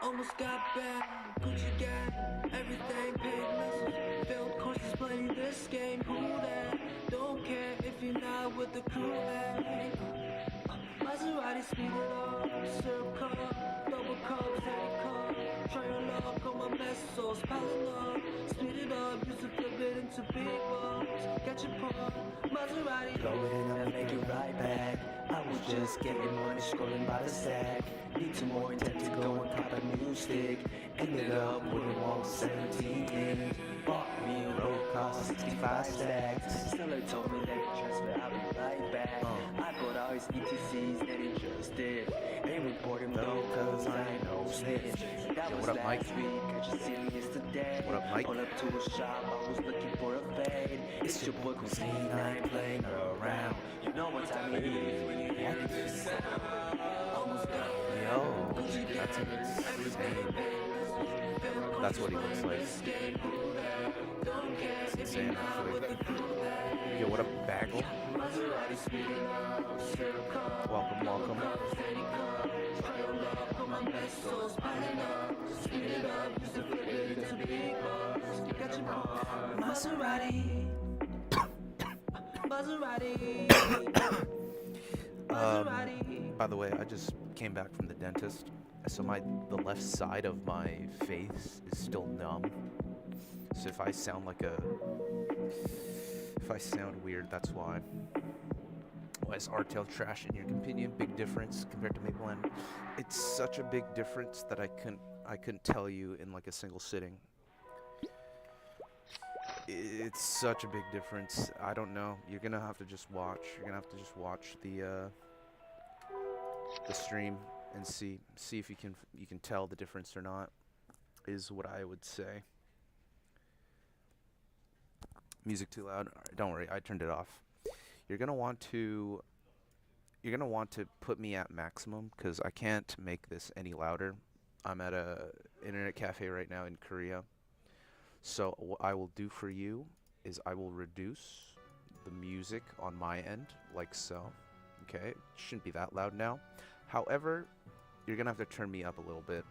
Almost got back, Gucci gang, everything paid missiles. Failed courses playing this game, who that? Don't care if you're not with the crew, hey. Maserati speed it up, syrup cup, double cups, heady cup. Try your luck on my mesos, piling up. Speed it up, used to flip it into big bucks. Get your pump, Maserati. Go in and make it right back. I was just getting money, scrolling by the stack. Need some more intent to go and cop a new stick. Ended up with a wall 17 inch. Bought me a road cost 65 stacks. Seller told me that he transfer, I'll be right back. I bought all his ETCs that he just did. Ain't report him though, cause I ain't no snitch. That was what up, Mike? last week, I just seen me yesterday. What up, Mike? On up to a shop, I was looking for a fade. It's your boy Cuisine, I ain't playing around. You know what time it is when you hear this sound. Yo, that's insane. That's what he looks like. It's insane, actually. Yo, what up, Bagel? Welcome, welcome. Maserati. By the way, I just came back from the dentist, so the left side of my face is still numb. So if I sound weird, that's why. Why is Artale trash in your opinion? Big difference compared to MapleLand? It's such a big difference that I couldn't tell you in like a single sitting. It's such a big difference. I don't know. You're gonna have to just watch. You're gonna have to just watch the stream and see if you can tell the difference or not. Is what I would say. Music too loud? Alright, don't worry, I turned it off. You're gonna want to put me at maximum because I can't make this any louder. I'm at a internet cafe right now in Korea. So what I will do for you is I will reduce the music on my end like so. Okay, it shouldn't be that loud now. However, you're gonna have to turn me up a little bit.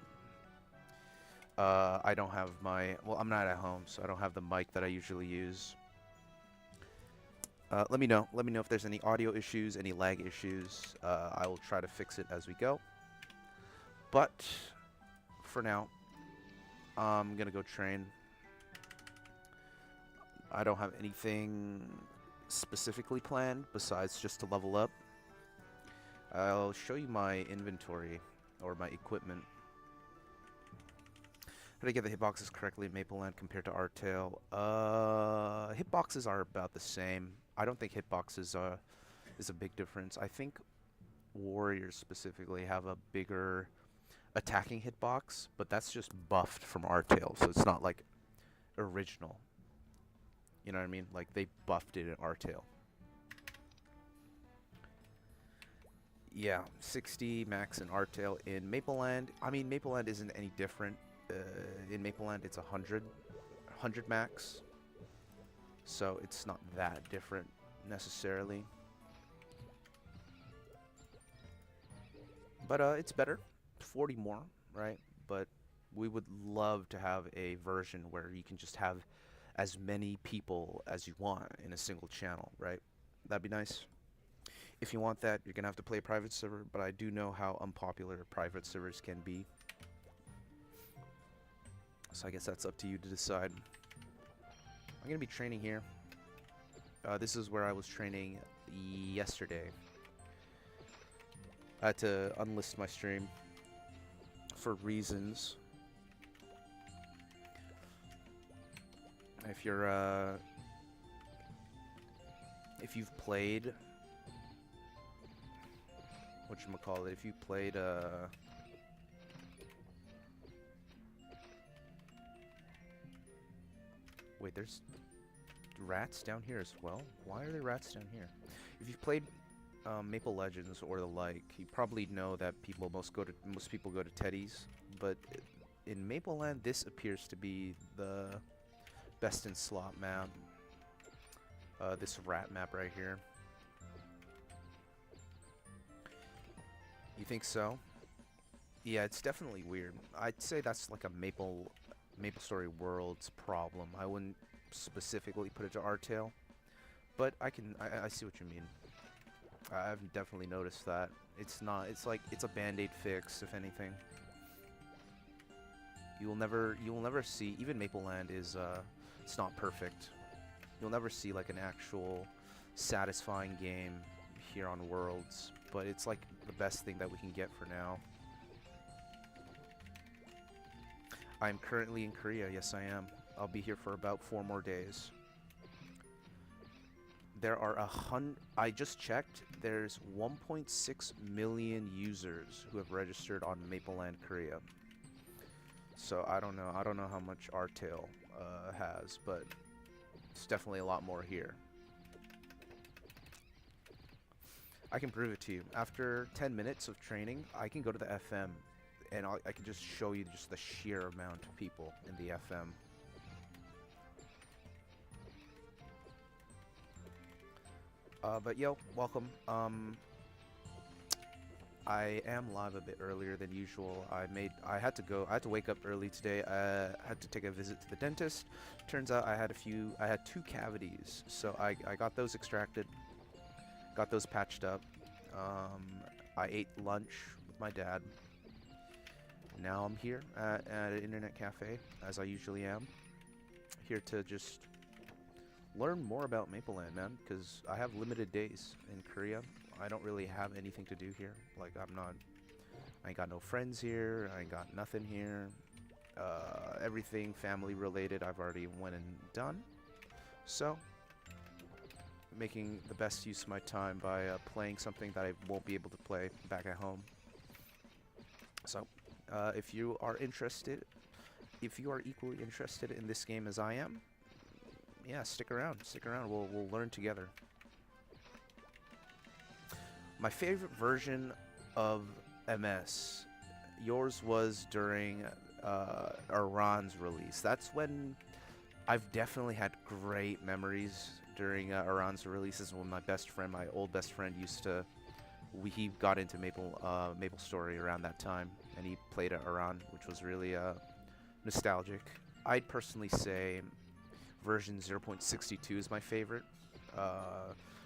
I don't have I'm not at home, so I don't have the mic that I usually use. Let me know if there's any audio issues, any lag issues. I will try to fix it as we go. But for now, I'm gonna go train. I don't have anything specifically planned besides just to level up. I'll show you my inventory or my equipment. How did I get the hitboxes correctly in MapleLand compared to Artale? Hitboxes are about the same. I don't think hitboxes is a big difference. I think warriors specifically have a bigger attacking hitbox, but that's just buffed from Artale, so it's not like original. You know what I mean? Like they buffed it in Artale. Yeah, 60 max in Artale. In MapleLand, I mean MapleLand isn't any different. In MapleLand it's 100 max, so it's not that different necessarily, but it's better, 40 more, right? But we would love to have a version where you can just have as many people as you want in a single channel, right? That'd be nice. If you want that, you're gonna have to play a private server, but I do know how unpopular private servers can be. So I guess that's up to you to decide. I'm gonna be training here. This is where I was training yesterday. I had to unlist my stream for reasons. If you're if you've played whatchamacallit, if you played wait, there's rats down here as well? Why are there rats down here? If you've played Maple Legends or the like, you probably know that most people go to Teddy's, but in MapleLand this appears to be the best in slot map. This rat map right here. You think so? Yeah, it's definitely weird. I'd say that's like a MapleStory Worlds problem. I wouldn't specifically put it to Artale, but I see what you mean. I've definitely noticed that. It's not. It's like it's a band-aid fix, if anything. You will never see. Even Mapleland is. It's not perfect. You'll never see like an actual satisfying game here on Worlds, but it's like the best thing that we can get for now. I'm currently in Korea. Yes, I am. I'll be here for about 4 more days. There are I just checked. There's 1.6 million users who have registered on Mapleland Korea. So I don't know. I don't know how much Artale has, but it's definitely a lot more here. I can prove it to you. After 10 minutes of training, I can go to the FM, and I can just show you just the sheer amount of people in the FM. But yo, welcome. I am live a bit earlier than usual. I had to wake up early today. I had to take a visit to the dentist. Turns out I had 2 cavities, so I got those extracted, got those patched up. I ate lunch with my dad. Now I'm here at an internet cafe, as I usually am, here to just learn more about Mapleland, man, because I have limited days in Korea. I don't really have anything to do here. Like, I ain't got no friends here. I ain't got nothing here. Everything family related I've already went and done. So, making the best use of my time by playing something that I won't be able to play back at home. So, if you are interested, if you are equally interested in this game as I am, yeah, stick around. Stick around. We'll learn together. My favorite version of MS, yours was during Iran's release. That's when I've definitely had great memories during Iran's releases. When my old best friend, he got into MapleStory around that time, and he played at Iran, which was really nostalgic. I'd personally say version 0.62 is my favorite.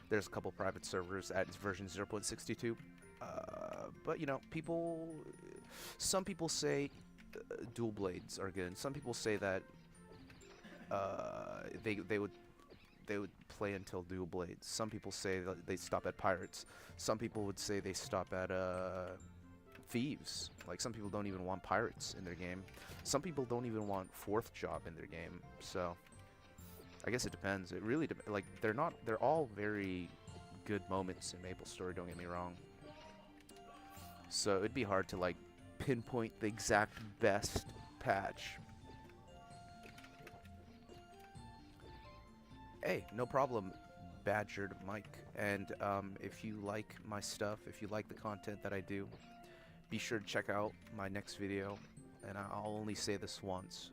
There's a couple private servers at version 0.62, but you know, some people say dual blades are good. Some people say that they would play until dual blades. Some people say that they stop at pirates. Some people would say they stop at thieves. Like, some people don't even want pirates in their game. Some people don't even want 4th job in their game. So I guess it depends. It really like they're all very good moments in MapleStory, don't get me wrong. So it'd be hard to like pinpoint the exact best patch. Hey, no problem, Badgered Mike. And if you like my stuff, if you like the content that I do, be sure to check out my next video. And I'll only say this once.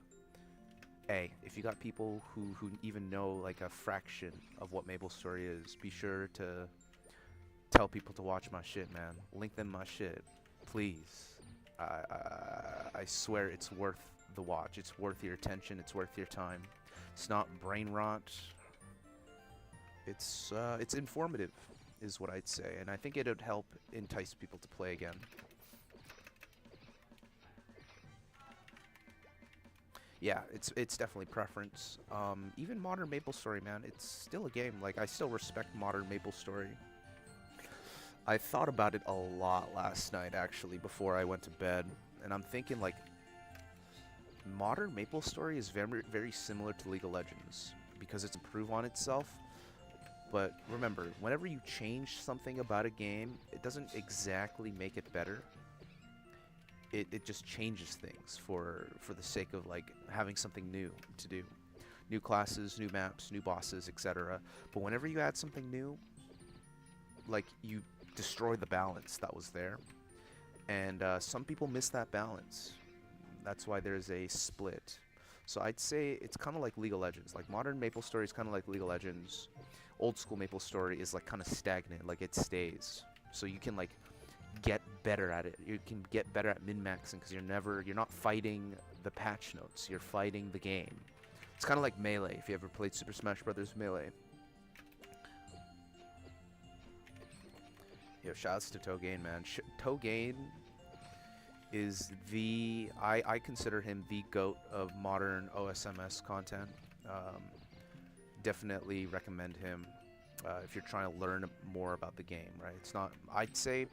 Hey, if you got people who even know like a fraction of what MapleStory is, be sure to tell people to watch my shit, man. Link them my shit, please. I swear it's worth the watch. It's worth your attention. It's worth your time. It's not brain rot. It's informative, is what I'd say, and I think it would help entice people to play again. Yeah, it's definitely preference. Even modern MapleStory, man, it's still a game. Like, I still respect modern MapleStory. I thought about it a lot last night, actually, before I went to bed, and I'm thinking, like, modern MapleStory is very, very similar to League of Legends because it's improved on itself. But remember, whenever you change something about a game, it doesn't exactly make it better. It just changes things for the sake of like having something new to do. New classes, new maps, new bosses, etc. But whenever you add something new, like, you destroy the balance that was there. And some people miss that balance. That's why there's a split. So I'd say it's kind of like League of Legends. Like, modern MapleStory is kind of like League of Legends. Old school MapleStory is like kind of stagnant, like it stays. So you can like get better at it. You can get better at min-maxing because you're not fighting the patch notes. You're fighting the game. It's kind of like Melee, if you ever played Super Smash Bros. Melee. Yo, shouts to Togain, man. Togain is I consider him the GOAT of modern OSMS content. Definitely recommend him if you're trying to learn more about the game, right? It's not, I'd say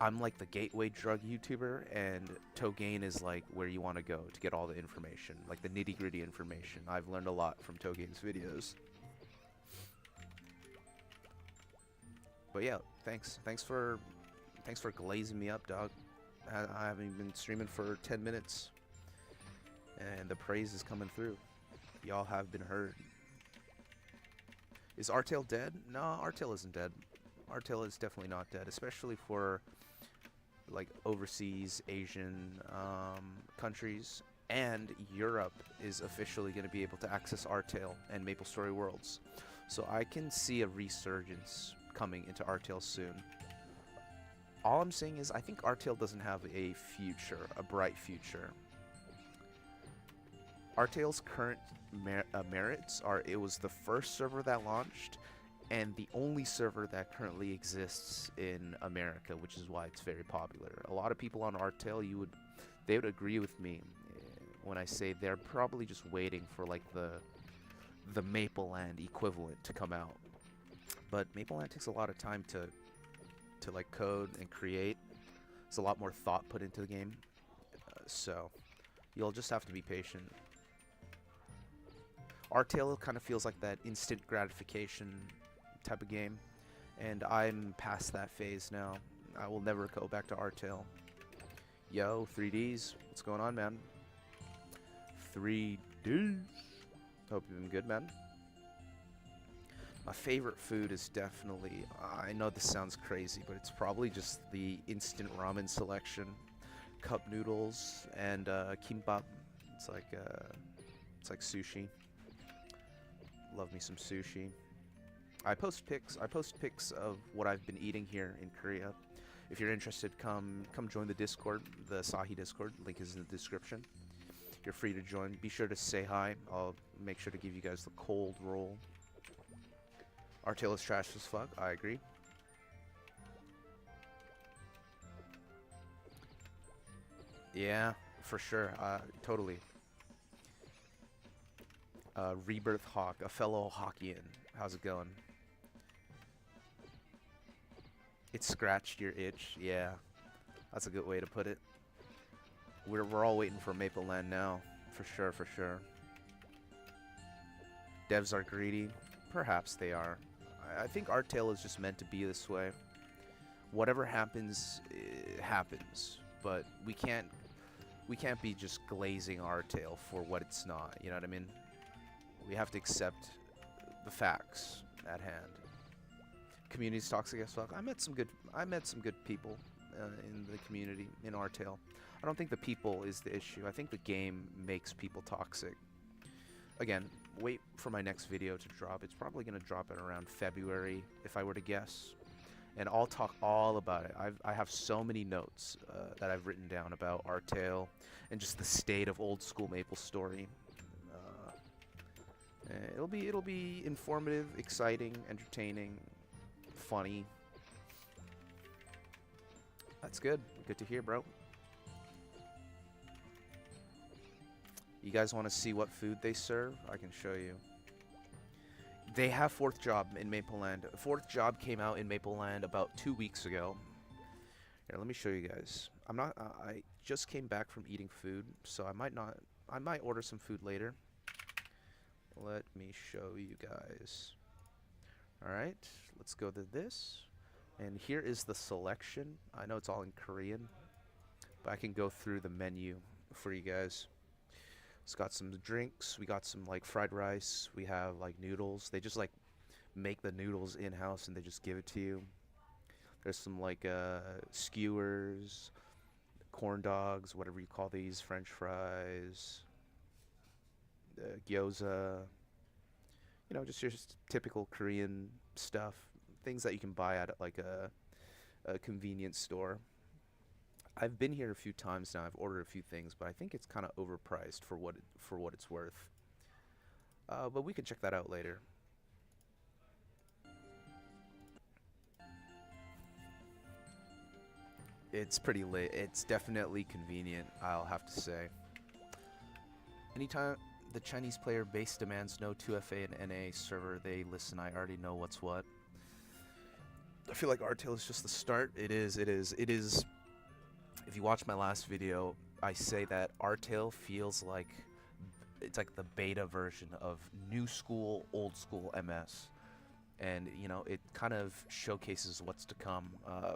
I'm like the gateway drug YouTuber, and Togain is like where you want to go to get all the information, like the nitty-gritty information. I've learned a lot from Togain's videos. But yeah, thanks for glazing me up, dog. I haven't been streaming for 10 minutes, and the praise is coming through. Y'all have been heard. Is Artale dead? No, Artale isn't dead. Artale is definitely not dead, especially for like overseas Asian countries, and Europe is officially going to be able to access Artale and MapleStory Worlds. So I can see a resurgence coming into Artale soon. All I'm saying is I think Artale doesn't have a future, a bright future. Artale's current merits are it was the first server that launched and the only server that currently exists in America, which is why it's very popular. A lot of people on Artale, they would agree with me when I say they're probably just waiting for like the Mapleland equivalent to come out. But Mapleland takes a lot of time to like code and create. There's a lot more thought put into the game, so you'll just have to be patient. Artale kind of feels like that instant gratification type of game, and I'm past that phase now. I will never go back to Artale. Yo, 3Ds, what's going on, man? 3Ds. Hope you've been good, man. My favorite food is definitely, I know this sounds crazy, but it's probably just the instant ramen selection, cup noodles, and kimbap. It's like sushi. Love me some sushi. I post pics of what I've been eating here in Korea. If you're interested, come join the Discord, the Asahi Discord. Link is in the description. You're free to join. Be sure to say hi. I'll make sure to give you guys the cold roll. Artale is trash as fuck. I agree. Yeah, for sure. Totally. Rebirth Hawk, a fellow Hawkian. How's it going? It scratched your itch. Yeah, that's a good way to put it. We're all waiting for Mapleland now, for sure, for sure. Devs are greedy. Perhaps they are. I think Artale is just meant to be this way. Whatever happens, it happens. But we can't be just glazing Artale for what it's not. You know what I mean? We have to accept the facts at hand. Community's toxic as fuck. I met some good people in the community in Artale. I don't think the people is the issue. I think the game makes people toxic. Again, wait for my next video to drop. It's probably going to drop at around February, if I were to guess. And I'll talk all about it. I have so many notes that I've written down about Artale and just the state of old school MapleStory. It'll be informative, exciting, entertaining, funny. That's good. Good to hear, bro. You guys want to see what food they serve? I can show you. They have Fourth Job in Mapleland. Fourth Job came out in Mapleland about 2 weeks ago. Here, let me show you guys. I just came back from eating food, so I might order some food later. Let me show you guys. Alright, let's go to this. And here is the selection. I know it's all in Korean, but I can go through the menu for you guys. It's got some drinks. We got some like fried rice. We have like noodles. They just like make the noodles in-house and they just give it to you. There's some like skewers, corn dogs, whatever you call these, French fries, gyoza. You know, just typical Korean stuff. Things that you can buy at like a a convenience store. I've been here a few times now. I've ordered a few things, but I think it's kind of overpriced for what it's worth. But we can check that out later. It's pretty lit. It's definitely convenient, I'll have to say. Anytime the Chinese player base demands no 2FA and NA server, they listen. I already know what's what. I feel like Artale is just the start. It is. If you watch my last video, I say that Artale feels like it's like the beta version of new school, old school MS. And, you know, it kind of showcases what's to come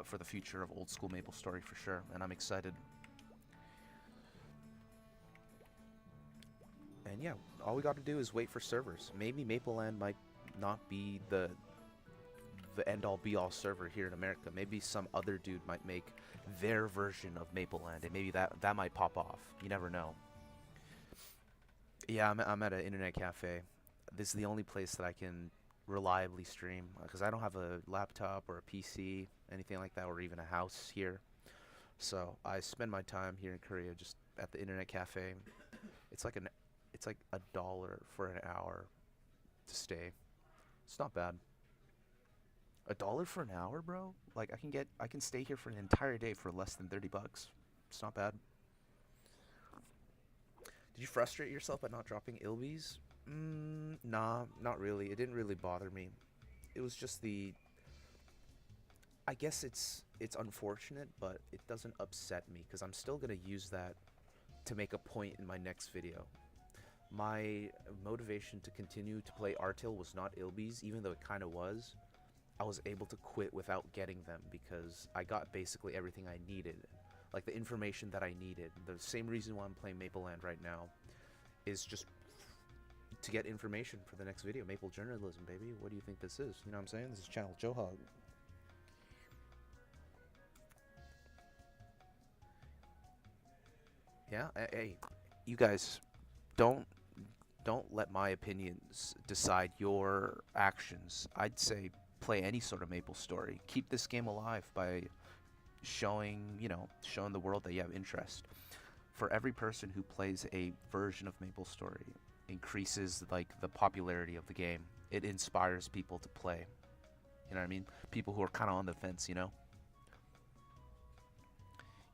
for the future of old school MapleStory for sure. And I'm excited. And yeah, all we got to do is wait for servers. Maybe Mapleland might not be the end-all be-all server here in America. Maybe some other dude might make their version of Mapleland, and maybe that might pop off. You never know. Yeah, I'm at an internet cafe. This is the only place that I can reliably stream because I don't have a laptop or a PC, anything like that, or even a house here. So I spend my time here in Korea just at the internet cafe. It's like $1 for an hour to stay. It's not bad. $1 for an hour, bro? Like I can stay here for an entire day for less than 30 bucks. It's not bad. Did you frustrate yourself by not dropping Ilbies? Nah, not really. It didn't really bother me. It was just I guess it's unfortunate, but it doesn't upset me because I'm still gonna use that to make a point in my next video. My motivation to continue to play Artale was not Ilbies, even though it kind of was. I was able to quit without getting them because I got basically everything I needed. Like the information that I needed. The same reason why I'm playing Mapleland right now is just to get information for the next video. Maple journalism, baby. What do you think this is? You know what I'm saying? This is Channel Johog. Yeah, hey, you guys, don't let my opinions decide your actions. I'd say play any sort of MapleStory. Keep this game alive by showing the world that you have interest. For every person who plays a version of MapleStory, increases like the popularity of the game. It inspires people to play. You know what I mean? People who are kind of on the fence, you know?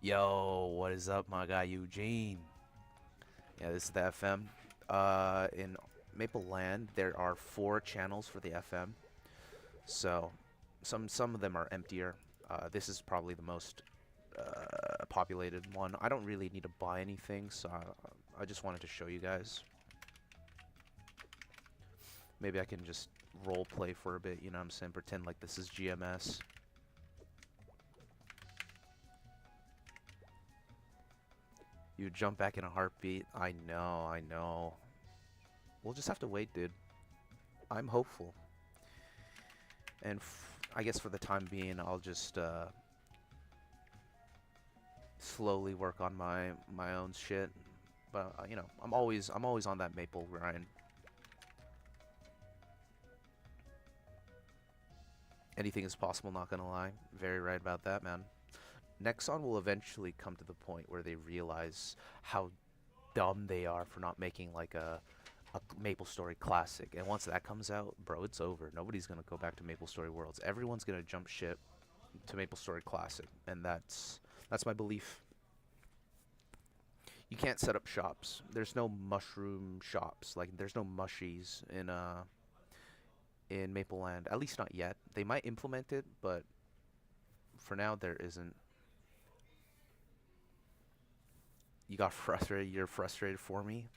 Yo, what is up, my guy Eugene? Yeah, this is the FM. In Mapleland, there are 4 channels for the FM. So, some of them are emptier. This is probably the most populated one. I don't really need to buy anything, so I just wanted to show you guys. Maybe I can just role play for a bit, you know what I'm saying? Pretend like this is GMS. You jump back in a heartbeat. I know. We'll just have to wait, dude. I'm hopeful. And I guess for the time being, I'll just slowly work on my own shit. But you know, I'm always on that Maple grind. Anything is possible, not gonna lie. Very right about that, man. Nexon will eventually come to the point where they realize how dumb they are for not making like a MapleStory classic. And once that comes out, bro, it's over. Nobody's gonna go back to MapleStory Worlds. Everyone's gonna jump ship to MapleStory Classic, and that's my belief. You can't set up shops. There's no mushroom shops. Like there's no mushies in Mapleland, at least not yet. They might implement it, but for now there isn't. You got frustrated. You're frustrated for me.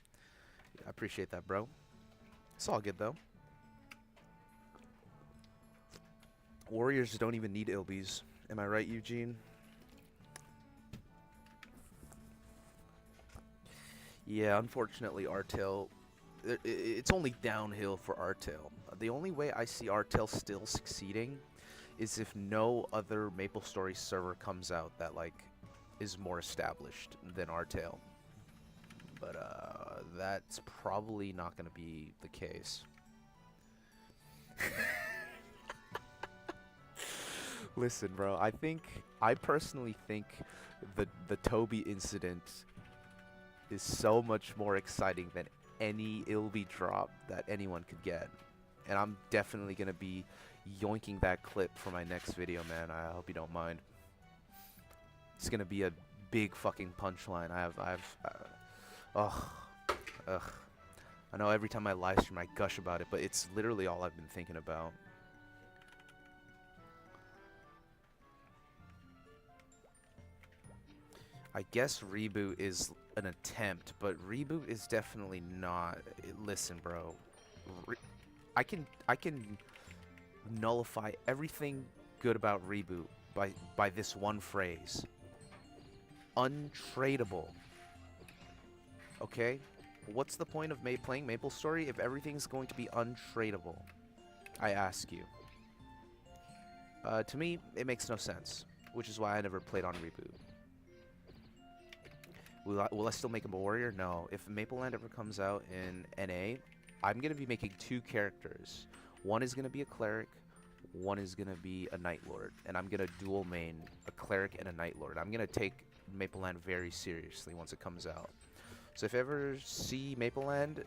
I appreciate that, bro. It's all good though. Warriors don't even need Ilbies. Am I right, Eugene? Yeah, unfortunately, Artale, it's only downhill for Artale. The only way I see Artale still succeeding is if no other MapleStory server comes out that like is more established than Artale. But that's probably not going to be the case. Listen, bro. I personally think the Toby incident is so much more exciting than any Ilby drop that anyone could get, and I'm definitely gonna be yoinking that clip for my next video, man. I hope you don't mind. It's gonna be a big fucking punchline. Ugh, ugh. I know every time I live stream I gush about it, but it's literally all I've been thinking about. I guess reboot is an attempt, but reboot is definitely not. Listen, bro. I can nullify everything good about reboot by this one phrase. Untradeable. Okay? What's the point of playing MapleStory if everything's going to be untradeable? I ask you. To me, it makes no sense, which is why I never played on reboot. Will I still make him a warrior? No. If Mapleland ever comes out in NA, I'm going to be making 2 characters. One is going to be a cleric, one is going to be a knight lord, and I'm going to dual main a cleric and a knight lord. I'm going to take Mapleland very seriously once it comes out. So if you ever see Mapleland,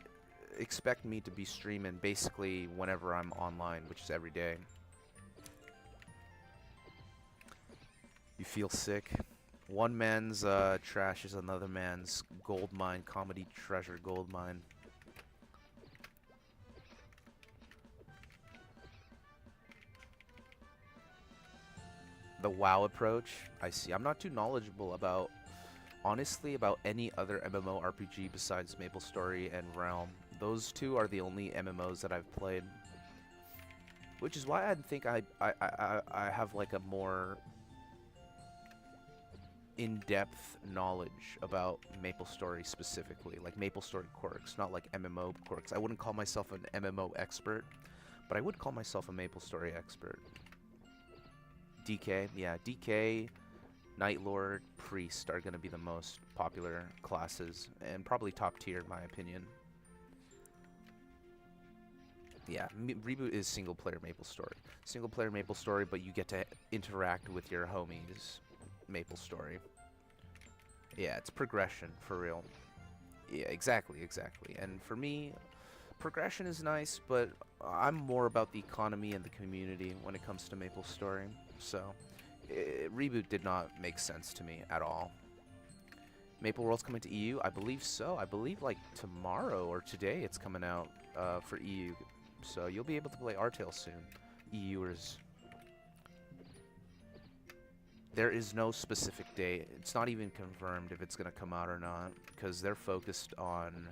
expect me to be streaming basically whenever I'm online, which is every day. You feel sick? One man's trash is another man's gold mine, comedy treasure gold mine. The WoW approach, I see. I'm not too knowledgeable about, honestly, about any other MMORPG besides MapleStory and Realm. Those 2 are the only MMOs that I've played, which is why I think I have like a more in-depth knowledge about MapleStory specifically, like MapleStory quirks, not like MMO quirks. I wouldn't call myself an MMO expert, but I would call myself a MapleStory expert. DK, yeah, DK, Knight Lord, Priest are going to be the most popular classes, and probably top tier in my opinion. Yeah, reboot is single player MapleStory. Single player MapleStory, but you get to interact with your homies. MapleStory. Yeah, it's progression for real. Yeah, exactly. And for me, progression is nice, but I'm more about the economy and the community when it comes to MapleStory. So, reboot did not make sense to me at all. Maple World's coming to EU? I believe so. I believe like tomorrow or today it's coming out for EU. So you'll be able to play Artale soon, EUers. There is no specific date. It's not even confirmed if it's going to come out or not, because they're focused on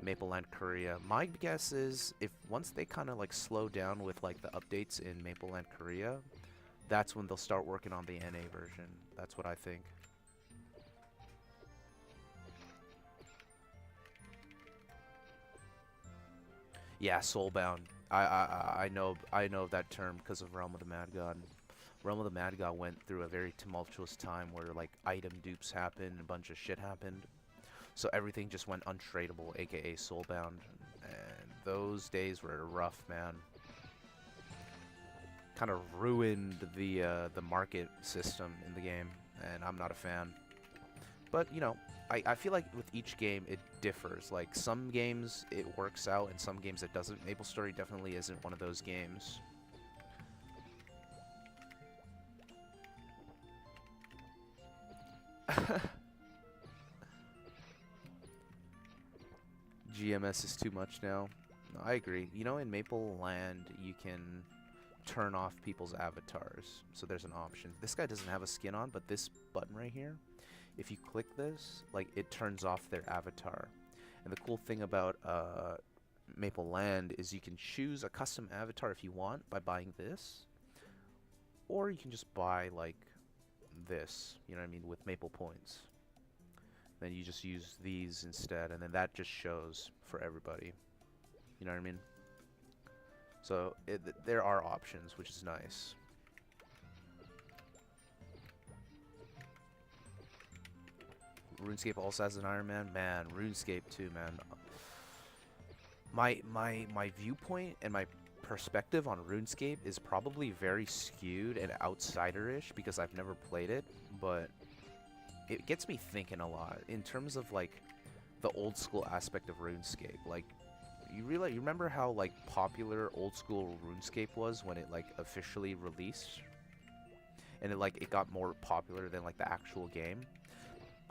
Mapleland Korea. My guess is if once they kind of like slow down with like the updates in Mapleland Korea, that's when they'll start working on the NA version. That's what I think. Yeah, Soulbound. I know of that term because of Realm of the Mad God. Realm of the Mad God went through a very tumultuous time where like item dupes happened, a bunch of shit happened. So everything just went untradeable, aka Soulbound. And those days were rough, man. Kind of ruined the market system in the game, and I'm not a fan. But, you know, I feel like with each game it differs. Like some games it works out and some games it doesn't. MapleStory definitely isn't one of those games. GMS is too much now. No, I agree. You know, in Maple Land, you can turn off people's avatars. So there's an option. This guy doesn't have a skin on, but this button right here, if you click this, like, it turns off their avatar. And the cool thing about Maple Land is you can choose a custom avatar if you want by buying this. Or you can just buy, like, this, you know what I mean, with Maple points. Then you just use these instead, and then that just shows for everybody. You know what I mean? So there are options, which is nice. RuneScape also has an Iron Man. Man, RuneScape too, man. My viewpoint and my perspective on RuneScape is probably very skewed and outsider-ish because I've never played it, but it gets me thinking a lot in terms of like the old school aspect of RuneScape. Like, you remember how like popular old school RuneScape was when it like officially released, and it got more popular than like the actual game.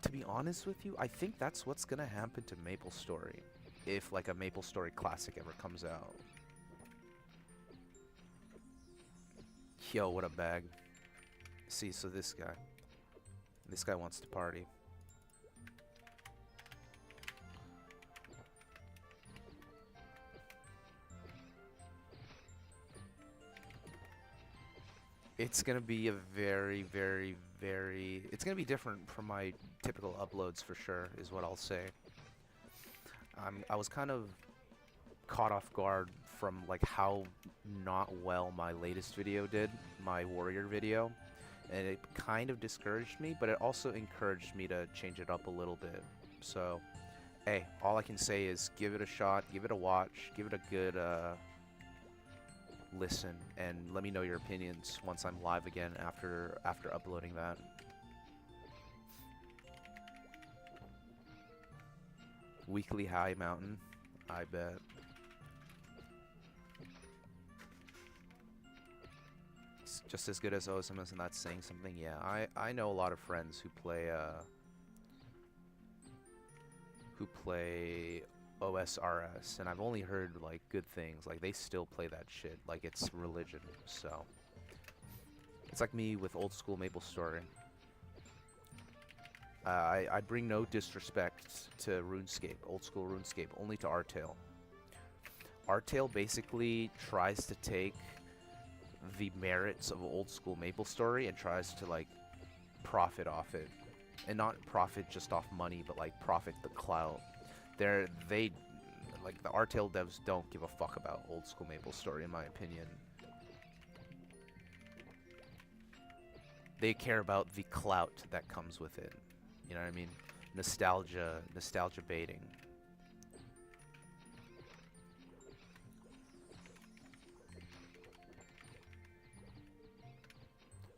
To be honest with you, I think that's what's gonna happen to MapleStory if like a MapleStory Classic ever comes out. Yo, what a bag. See, so this guy wants to party. It's gonna be a very, very, very... It's gonna be different from my typical uploads for sure, is what I'll say. I was kind of caught off guard from like how not well my latest video did, my warrior video, and it kind of discouraged me, but it also encouraged me to change it up a little bit. So, hey, all I can say is give it a shot, give it a watch, give it a good listen, and let me know your opinions once I'm live again after uploading that. Weekly high mountain, I bet. It's just as good as OSMS, and that's saying something. Yeah, I know a lot of friends who play OSRS, and I've only heard like good things. Like they still play that shit like it's religion. So it's like me with old school MapleStory. I bring no disrespect to RuneScape, old school RuneScape, only to Artale. Artale basically tries to take the merits of old school MapleStory and tries to like profit off it, and not profit just off money, but like profit the clout. They like the Artale devs don't give a fuck about old school MapleStory, in my opinion. They care about the clout that comes with it. You know what I mean? Nostalgia baiting.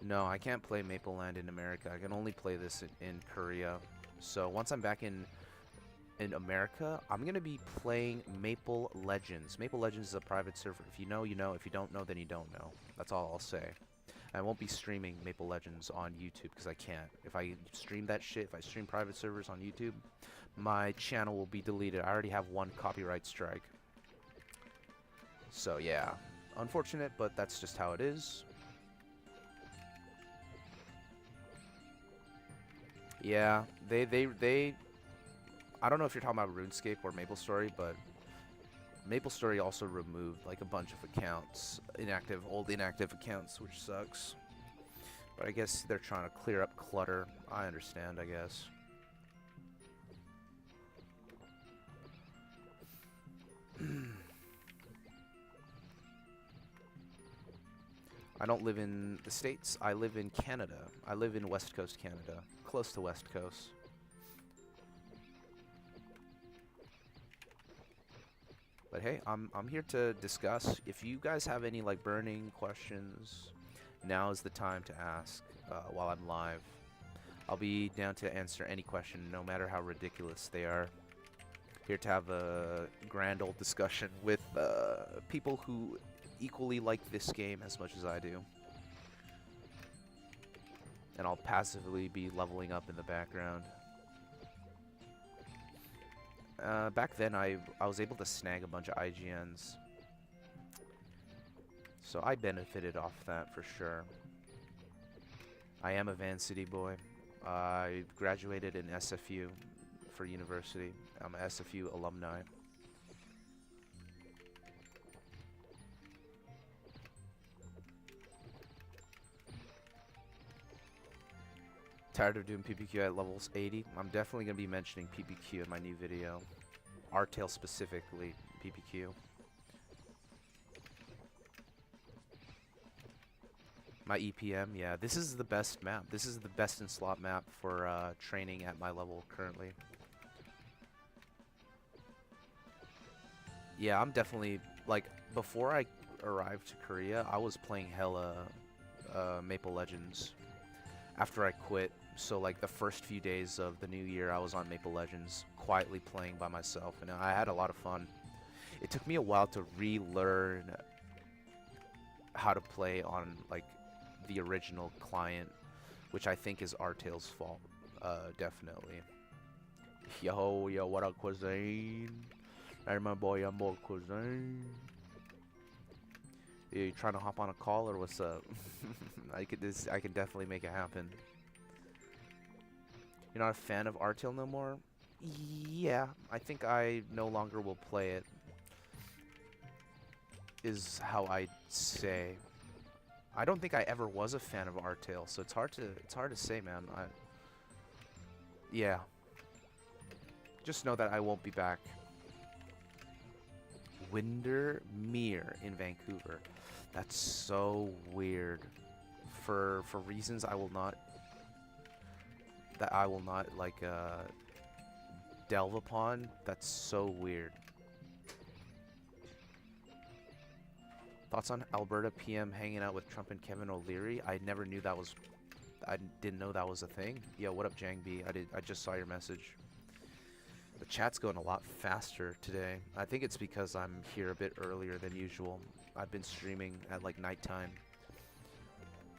No, I can't play Maple Land in America. I can only play this in Korea. So once I'm back in America, I'm gonna be playing Maple Legends. Maple Legends is a private server. If you know, you know. If you don't know, then you don't know. That's all I'll say. I won't be streaming Maple Legends on YouTube because I can't. If I stream that shit, if I stream private servers on YouTube, my channel will be deleted. I already have one copyright strike. So yeah, unfortunate, but that's just how it is. Yeah, they I don't know if you're talking about RuneScape or MapleStory, but MapleStory also removed like a bunch of accounts, old inactive accounts, which sucks. But I guess they're trying to clear up clutter. I understand, I guess. I don't live in the States. I live in Canada. I live in West Coast Canada, close to West Coast. But hey, I'm here to discuss. If you guys have any like burning questions, now is the time to ask while I'm live. I'll be down to answer any question, no matter how ridiculous they are. Here to have a grand old discussion with people who equally like this game as much as I do. And I'll passively be leveling up in the background. Back then, I was able to snag a bunch of IGNs. So I benefited off that for sure. I am a Van City boy. I graduated in SFU for university. I'm an SFU alumni. Tired of doing PPQ at levels 80? I'm definitely going to be mentioning PPQ in my new video. Artale specifically, PPQ. My EPM, yeah. This is the best map. This is the best in slot map for training at my level currently. Yeah, I'm definitely, like, before arrived to Korea, I was playing hella Maple Legends after I quit. So like the first few days of the new year, I was on Maple Legends, quietly playing by myself, and I had a lot of fun. It took me a while to relearn how to play on like the original client, which I think is Artale's fault, definitely. Yo, what up, Cuisine? Hey, my boy, I'm boy Cuisine. Yeah, you trying to hop on a call or what's up? I can definitely make it happen. You're not a fan of Artale no more? Yeah, I think I no longer will play it. Is how I'd say. I don't think I ever was a fan of Artale, so it's hard to say, man. Yeah. Just know that I won't be back. Windermere in Vancouver. That's so weird. For reasons I will not like delve upon. That's so weird. Thoughts on Alberta PM hanging out with Trump and Kevin O'Leary? I never knew that was. I didn't know that was a thing. Yo, what up, Jang B? I just saw your message. The chat's going a lot faster today. I think it's because I'm here a bit earlier than usual. I've been streaming at like nighttime.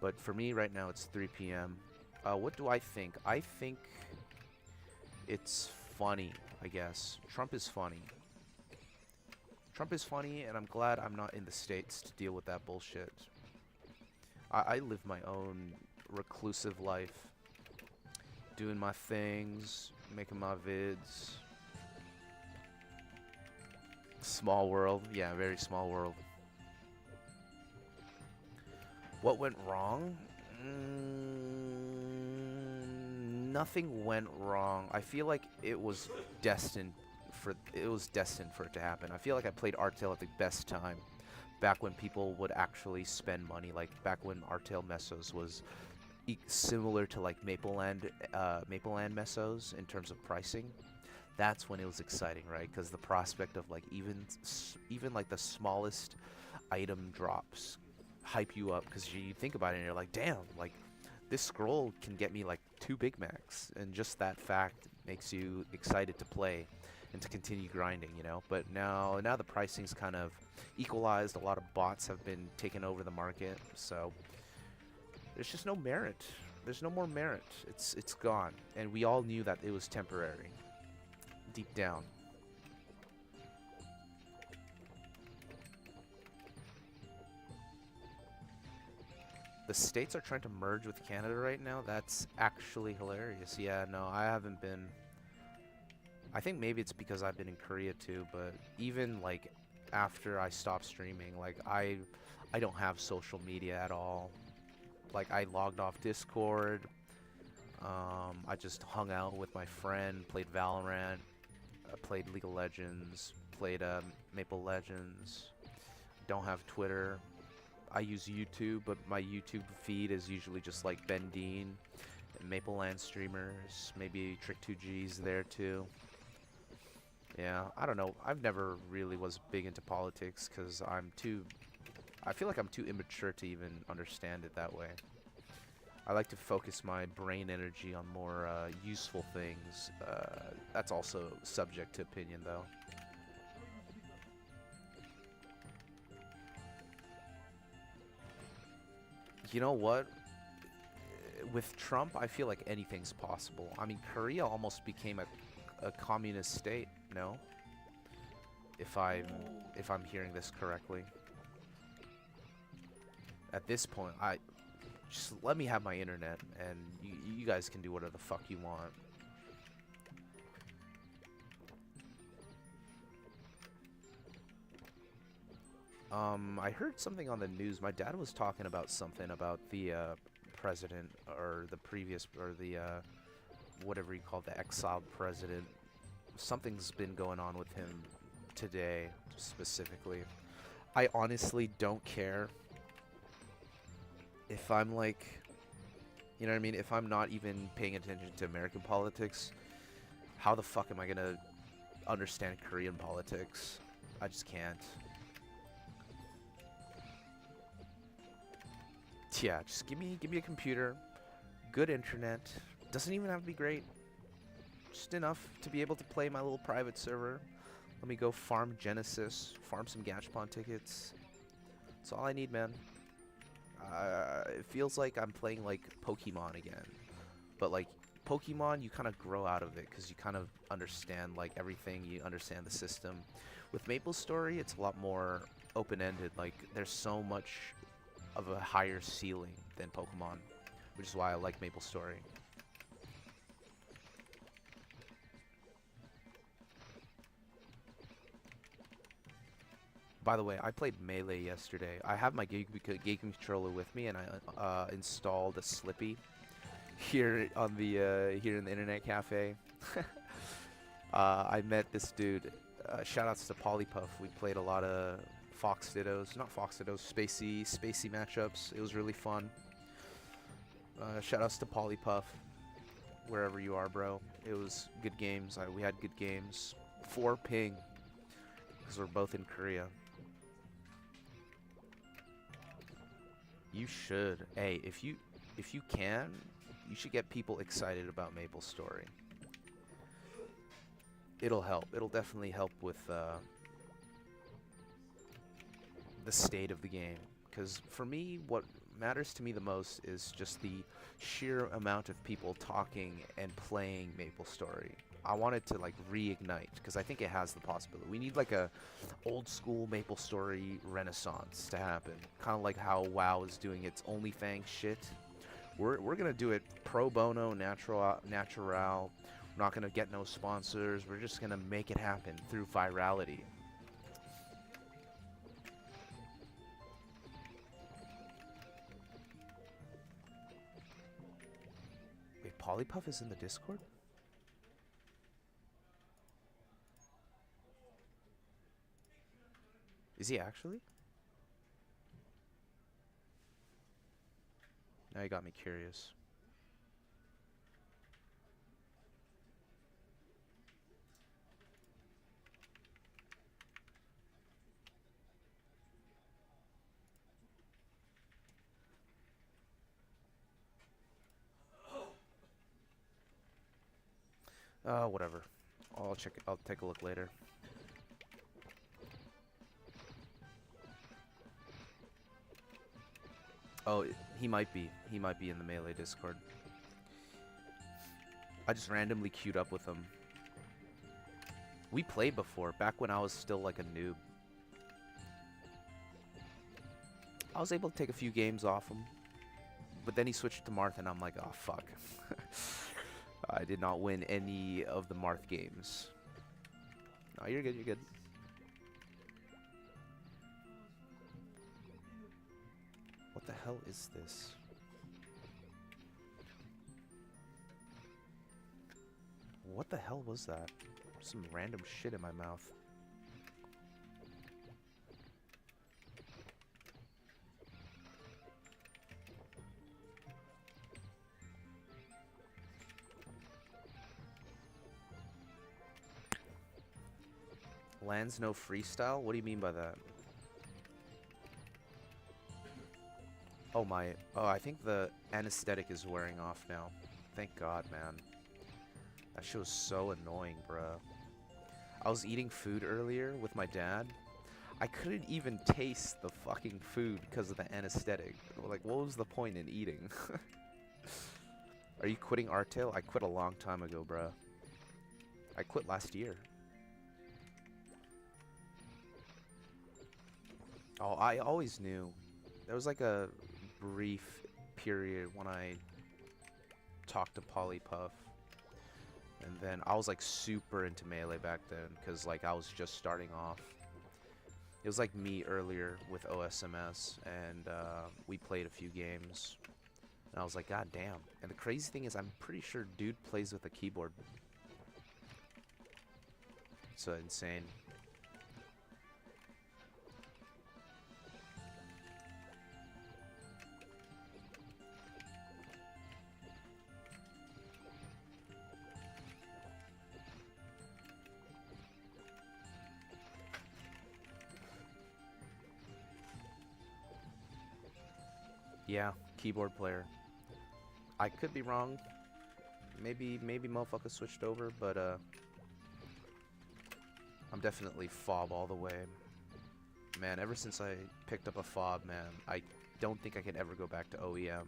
But for me right now, it's 3 p.m. What do I think? I think it's funny, I guess. Trump is funny. Trump is funny, and I'm glad I'm not in the States to deal with that bullshit. I live my own reclusive life. Doing my things, making my vids. Small world. Yeah, very small world. What went wrong? Nothing went wrong. I feel like it was destined for it to happen. I feel like I played Artale at the best time, back when people would actually spend money, like back when Artale Mesos was similar to like Mapleland Mesos in terms of pricing. That's when it was exciting, right? Because the prospect of like even like the smallest item drops hype you up, because you think about it and you're like, damn, like this scroll can get me like 2 Big Macs, and just that fact makes you excited to play and to continue grinding, you know. But now the pricing's kind of equalized. A lot of bots have been taking over the market, so there's just no merit. There's no more merit. It's gone, and we all knew that it was temporary, deep down. The States are trying to merge with Canada right now. That's actually hilarious. Yeah, no, I haven't been. I think maybe it's because I've been in Korea too, but even like after I stopped streaming, like I don't have social media at all. Like I logged off Discord. I just hung out with my friend, played Valorant, played League of Legends, played Maple Legends. Don't have Twitter. I use YouTube, but my YouTube feed is usually just like Ben Dean, Maple Land streamers, maybe Trick2G's there too. Yeah, I don't know. I've never really was big into politics because I feel like I'm too immature to even understand it that way. I like to focus my brain energy on more useful things. That's also subject to opinion, though. You know what? With Trump, I feel like anything's possible. I mean, Korea almost became a communist state, no? If I'm hearing this correctly. At this point, just let me have my internet, and you guys can do whatever the fuck you want. I heard something on the news. My dad was talking about something about the president, or the previous, or the whatever you call the exiled president. Something's been going on with him today, specifically. I honestly don't care if I'm like, you know what I mean? If I'm not even paying attention to American politics, how the fuck am I gonna understand Korean politics? I just can't. Yeah, just give me a computer, good internet. Doesn't even have to be great. Just enough to be able to play my little private server. Let me go farm Genesis, farm some Gachapon tickets. That's all I need, man. It feels like I'm playing like Pokemon again, but like Pokemon, you kind of grow out of it because you kind of understand like everything. You understand the system. With MapleStory, it's a lot more open-ended. Like there's so much of a higher ceiling than Pokemon, which is why I like MapleStory. By the way, I played Melee yesterday. I have my game controller with me, and I installed a Slippy here on the here in the internet cafe. I met this dude. Shoutouts to Polypuff. We played a lot of Fox Dittos, not Fox Dittos, spacey matchups. It was really fun. Shoutouts to Polypuff, wherever you are, bro. It was good games. We had good games. 4 ping, because we're both in Korea. You should. Hey, if you can, you should get people excited about MapleStory. It'll help. It'll definitely help with the state of the game. Because for me, what matters to me the most is just the sheer amount of people talking and playing MapleStory. I want it to like reignite because I think it has the possibility. We need like a old school MapleStory renaissance to happen, kind of like how WoW is doing its OnlyFans shit. We're gonna do it pro bono, natural. We're not gonna get no sponsors. We're just gonna make it happen through virality. Wait, Polypuff is in the Discord? Is he actually? Now you got me curious. Whatever. I'll check. I'll take a look later. Oh, he might be. He might be in the Melee Discord. I just randomly queued up with him. We played before, back when I was still like a noob. I was able to take a few games off him. But then he switched to Marth and I'm like, oh fuck. I did not win any of the Marth games. No, you're good, you're good. What the hell is this? What the hell was that? Some random shit in my mouth. Lands no freestyle? What do you mean by that? Oh my, oh, I think the anesthetic is wearing off now. Thank God, man. That shit was so annoying, bruh. I was eating food earlier with my dad. I couldn't even taste the fucking food because of the anesthetic. Like, what was the point in eating? Are you quitting Artale? I quit a long time ago, bruh. I quit last year. Oh, I always knew. There was like a brief period when I talked to Polypuff. And then I was like super into Melee back then because like I was just starting off. It was like me earlier with OSMS and we played a few games. And I was like, God damn. And the crazy thing is I'm pretty sure dude plays with a keyboard. So insane. Yeah, keyboard player. I could be wrong. Maybe motherfuckers switched over, but I'm definitely fob all the way. Man, ever since I picked up a fob, man, I don't think I can ever go back to OEM.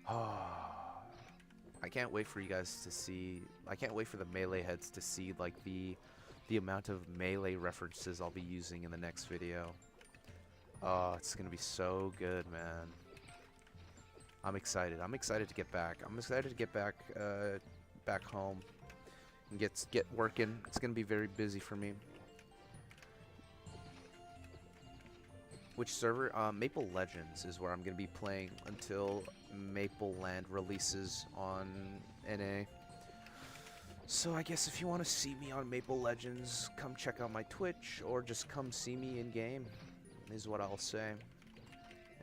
I can't wait for you guys to see. I can't wait for the Melee heads to see like the amount of Melee references I'll be using in the next video. Oh, it's gonna be so good, man. I'm excited. I'm excited to get back. I'm excited to get back back home and get working. It's gonna be very busy for me. Which server? Maple Legends is where I'm gonna be playing until Maple Land releases on NA. So I guess if you want to see me on Maple Legends, come check out my Twitch or just come see me in game, is what I'll say.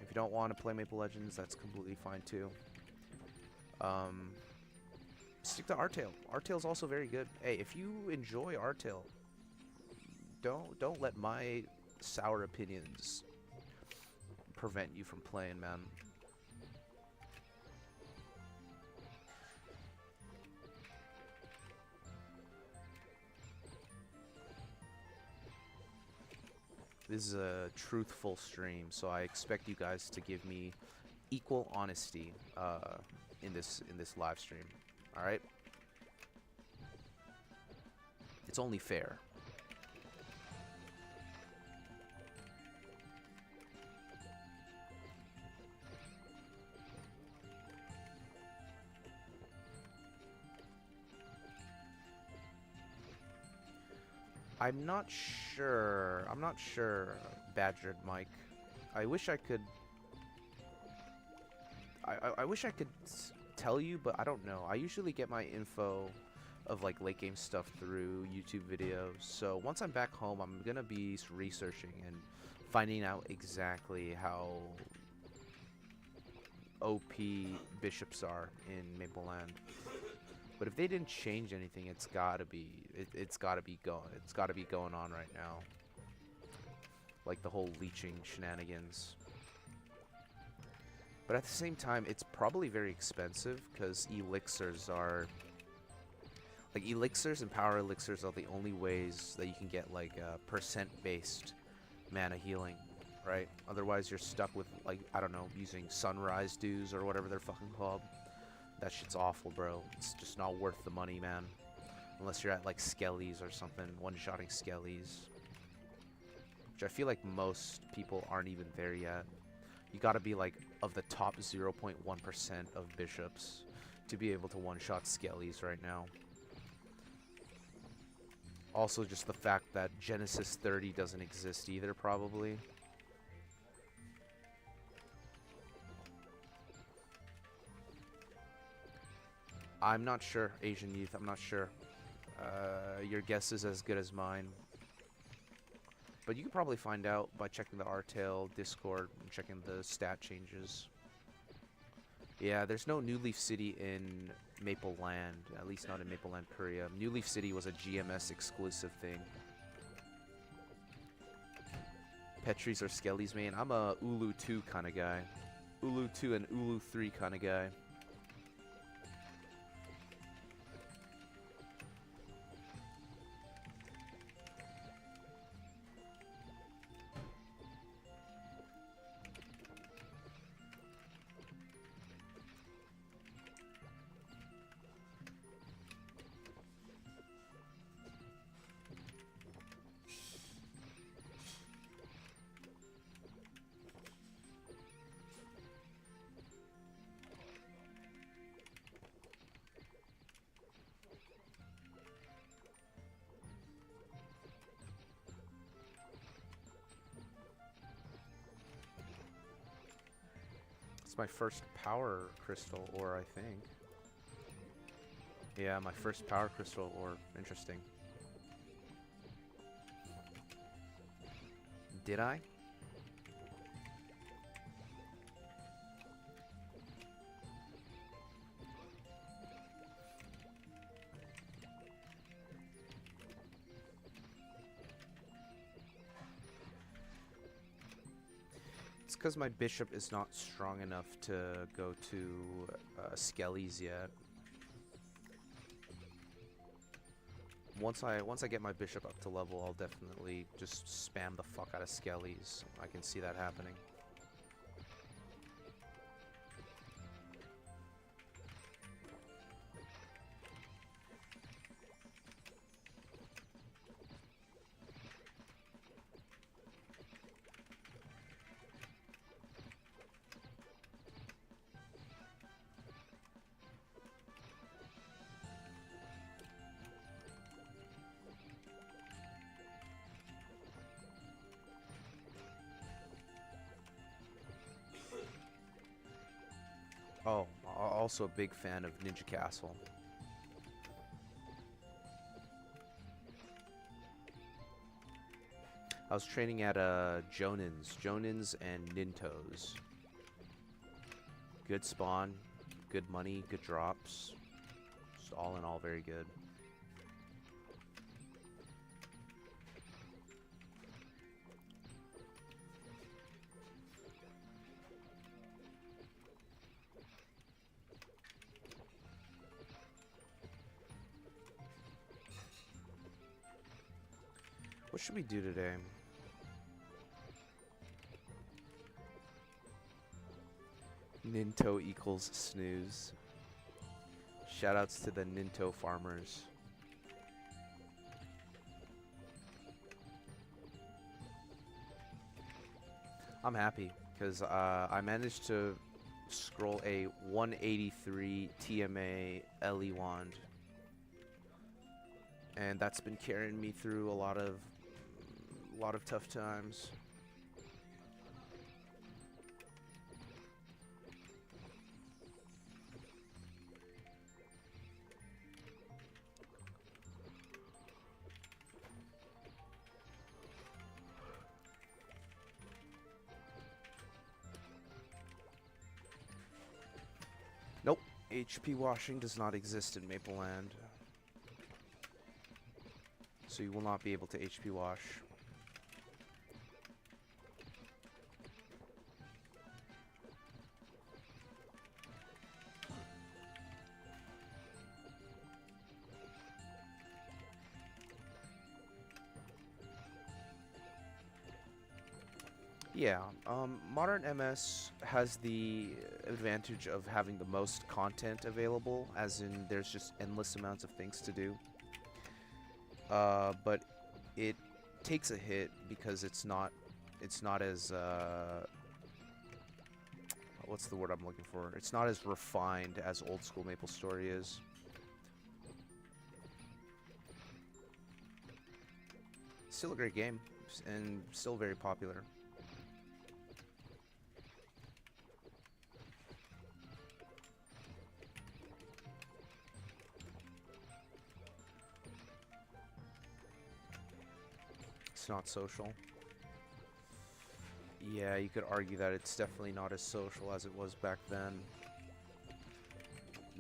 If you don't want to play Maple Legends, that's completely fine too. Stick to Artale. Artale's also very good. Hey, if you enjoy Artale, don't let my sour opinions prevent you from playing, man. This is a truthful stream, so I expect you guys to give me equal honesty in this live stream. All right? It's only fair. I'm not sure. I'm not sure, Badgered Mike. I wish I could. I wish I could tell you, but I don't know. I usually get my info of like late game stuff through YouTube videos. So once I'm back home, I'm gonna be researching and finding out exactly how OP bishops are in Maple Land. But if they didn't change anything, it's gotta be going on right now. Like the whole leeching shenanigans. But at the same time, it's probably very expensive because elixirs are like elixirs and power elixirs are the only ways that you can get like percent-based mana healing, right? Otherwise, you're stuck with like I don't know, using sunrise dews or whatever they're fucking called. That shit's awful, bro. It's just not worth the money, man. Unless you're at, like, Skellies or something. One-shotting Skellies. Which I feel like most people aren't even there yet. You gotta be, like, of the top 0.1% of bishops to be able to one-shot Skellies right now. Also, just the fact that Genesis 30 doesn't exist either, probably. I'm not sure, Asian Youth. I'm not sure. Your guess is as good as mine. But you can probably find out by checking the Artale Discord and checking the stat changes. Yeah, there's no New Leaf City in Maple Land. At least not in Maple Land Korea. New Leaf City was a GMS exclusive thing. Petries or Skellies, man. I'm a Ulu 2 kind of guy. Ulu 2 and Ulu 3 kind of guy. My first power crystal ore, I think. Yeah, my first power crystal ore. Interesting. Did I? It's because my bishop is not strong enough to go to Skellies yet. Once I get my bishop up to level, I'll definitely just spam the fuck out of Skellies. I can see that happening. Oh, also a big fan of Ninja Castle. I was training at Jonin's and Ninto's. Good spawn, good money, good drops. Just all in all, very good. What should we do today? Ninto equals snooze. Shoutouts to the Ninto farmers. I'm happy because I managed to scroll a 183 TMA Ellie wand, and that's been carrying me through a lot of tough times. Nope, HP washing does not exist in Mapleland, so you will not be able to HP wash. Yeah, modern MS has the advantage of having the most content available, as in there's just endless amounts of things to do. But it takes a hit because it's not as what's the word I'm looking for? It's not as refined as old school MapleStory is. Still a great game and still very popular. Not social. Yeah, you could argue that it's definitely not as social as it was back then.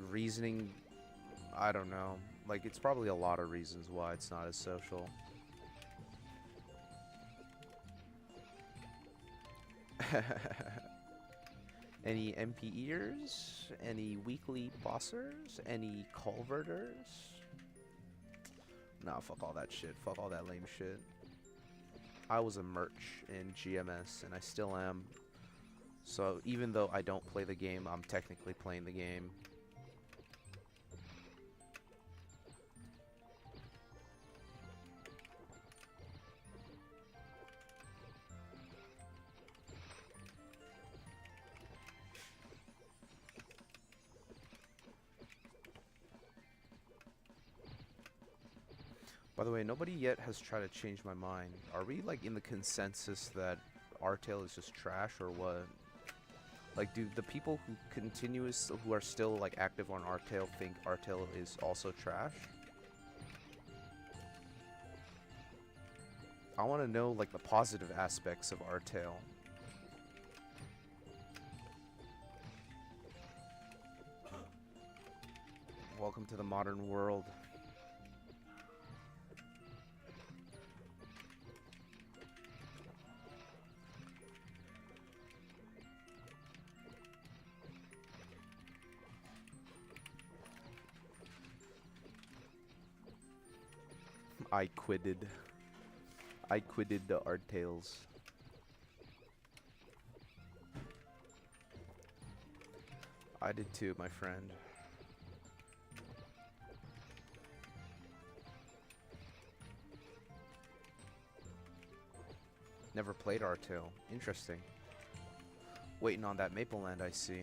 Reasoning, I don't know. Like, it's probably a lot of reasons why it's not as social. Any MPEers? Any weekly bossers? Any culverters? Nah, fuck all that shit. Fuck all that lame shit. I was a merch in GMS, and I still am. So even though I don't play the game, I'm technically playing the game. By the way, nobody yet has tried to change my mind. Are we, like, in the consensus that Artale is just trash, or what? Like, do the people who are still, like, active on Artale think Artale is also trash? I want to know, like, the positive aspects of Artale. Welcome to the modern world. I quitted. I quitted the Artales. I did too, my friend. Never played Artale. Interesting. Waiting on that Maple Land, I see.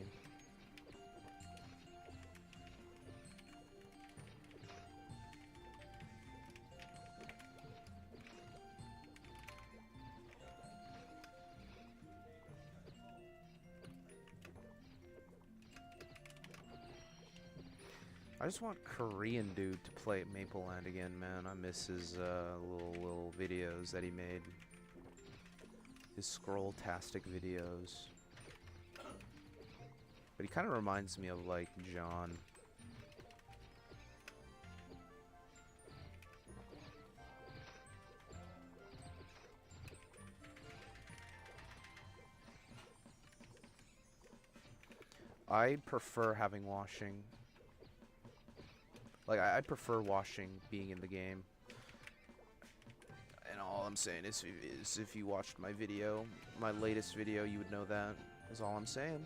I just want Korean dude to play Maple Land again, man. I miss his little videos that he made. His scroll-tastic videos. But he kind of reminds me of, like, John. I prefer having washing. Like, I prefer washing being in the game. And all I'm saying is if you watched my video, my latest video, you would know that. Is all I'm saying.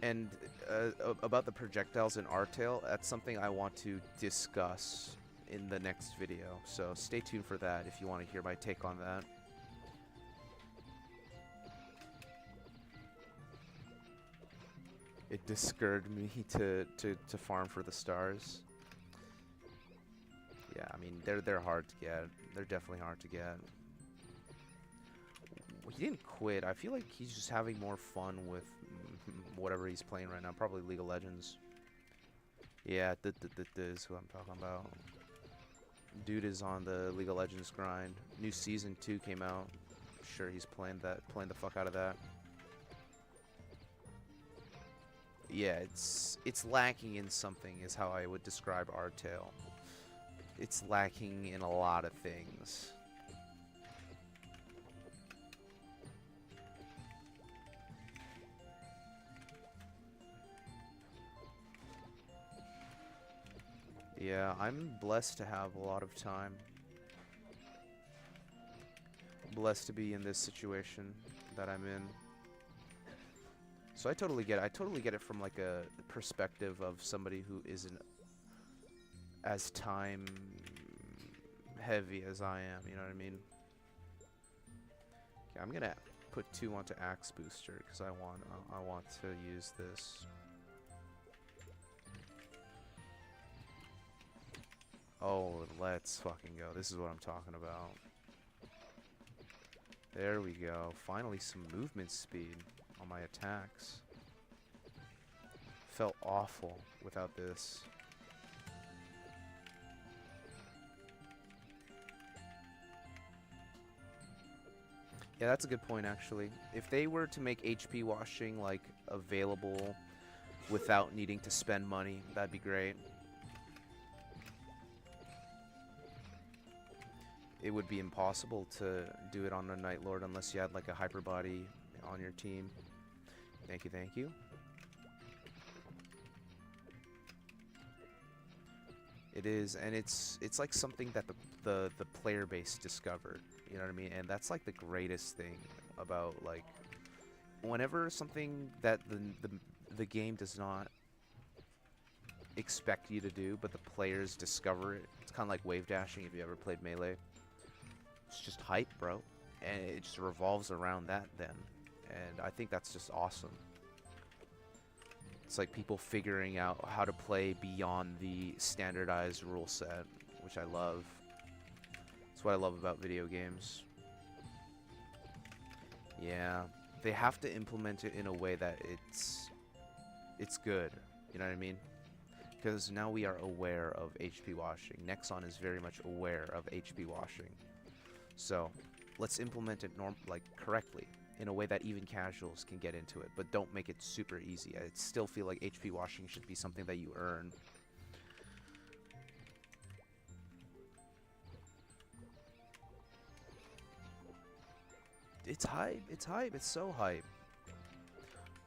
And about the projectiles in Artale, that's something I want to discuss in the next video. So stay tuned for that if you want to hear my take on that. It discouraged me to farm for the stars. Yeah, I mean they're hard to get. They're definitely hard to get. He didn't quit. I feel like he's just having more fun with whatever he's playing right now. Probably League of Legends. Yeah, this is who I'm talking about. Dude is on the League of Legends grind. New season 2 came out. Sure, he's playing the fuck out of that. Yeah, it's lacking in something is how I would describe Artale. It's lacking in a lot of things. Yeah, I'm blessed to have a lot of time. Blessed to be in this situation that I'm in. So I totally get it. I totally get it from like a perspective of somebody who isn't as time heavy as I am, you know what I mean? Okay, I'm gonna put 2 onto Axe Booster because I want to use this. Oh, let's fucking go. This is what I'm talking about. There we go. Finally some movement speed on my attacks. Felt awful without this. Yeah, that's a good point actually. If they were to make HP washing like available without needing to spend money, that'd be great. It would be impossible to do it on a Night Lord unless you had like a hyper body on your team. Thank you, thank you. It is, and it's like something that the player base discovered. You know what I mean? And that's like the greatest thing about like whenever something that the game does not expect you to do, but the players discover it. It's kind of like wave dashing if you ever played Melee. It's just hype, bro, and it just revolves around that then, and I think that's just awesome. It's like people figuring out how to play beyond the standardized rule set, which I love. That's what I love about video games. Yeah, they have to implement it in a way that it's good, you know what I mean? Because now we are aware of HP washing. Nexon is very much aware of HP washing. So, let's implement it correctly in a way that even casuals can get into it, but don't make it super easy. I still feel like HP washing should be something that you earn. It's hype. It's hype. It's so hype.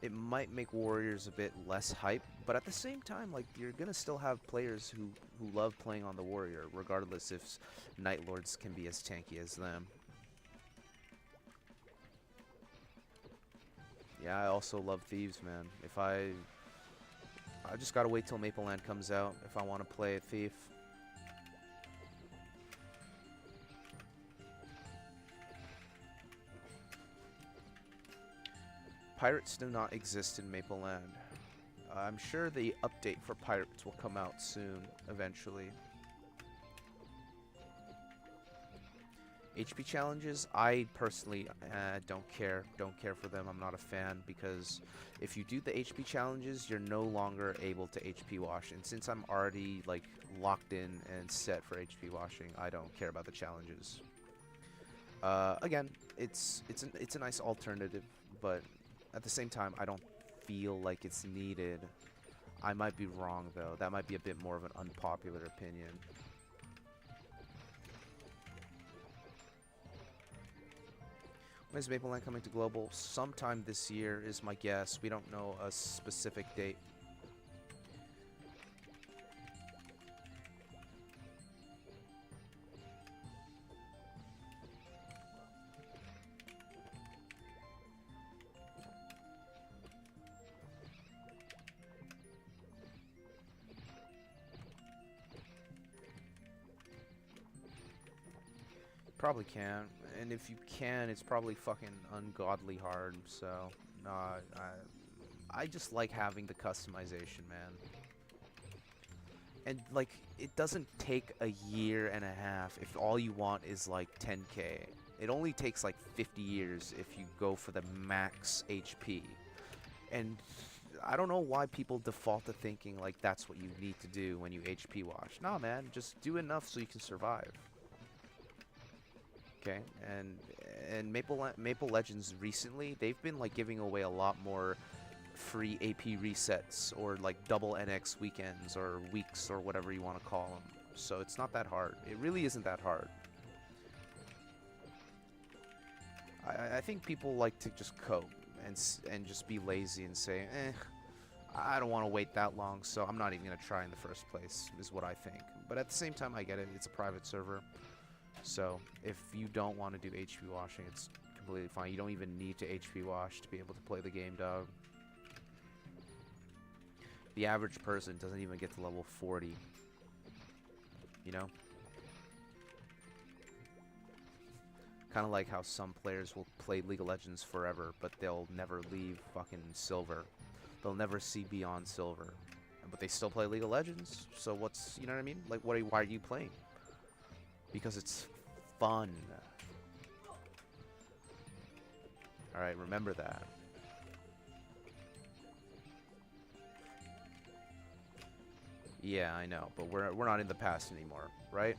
it might make Warriors a bit less hype, but at the same time, like, you're gonna still have players who love playing on the Warrior, regardless if Night Lords can be as tanky as them. Yeah, I also love Thieves, man. I just gotta wait till Maple Land comes out if I want to play a Thief. Pirates do not exist in Maple Land. I'm sure the update for Pirates will come out soon, eventually. HP challenges, I personally don't care for them. I'm not a fan, because if you do the HP challenges, you're no longer able to HP wash, and since I'm already like locked in and set for HP washing, I don't care about the challenges. Again, it's a nice alternative, but at the same time, I don't feel like it's needed. I might be wrong though. That might be a bit more of an unpopular opinion. When is Maple Land coming to global? Sometime this year is my guess. We don't know a specific date. Probably can, and if you can, it's probably fucking ungodly hard. So, nah, I just like having the customization, man. And like, it doesn't take a year and a half if all you want is like 10k. It only takes like 50 years if you go for the max HP. And I don't know why people default to thinking like that's what you need to do when you HP wash. Nah, man, just do enough so you can survive. Okay, and Maple Legends recently, they've been like giving away a lot more free AP resets, or like double NX weekends or weeks or whatever you want to call them. So it's not that hard. It really isn't that hard. I think people like to just cope and just be lazy and say, I don't want to wait that long, so I'm not even gonna try in the first place, is what I think. But at the same time, I get it. It's a private server. So, if you don't want to do HP washing, it's completely fine. You don't even need to HP wash to be able to play the game, dog. The average person doesn't even get to level 40. You know? Kind of like how some players will play League of Legends forever, but they'll never leave fucking Silver. They'll never see beyond Silver. But they still play League of Legends, so what's, you know what I mean? Like, why are you playing? Because it's fun. Alright, remember that. Yeah, I know, but we're not in the past anymore, right?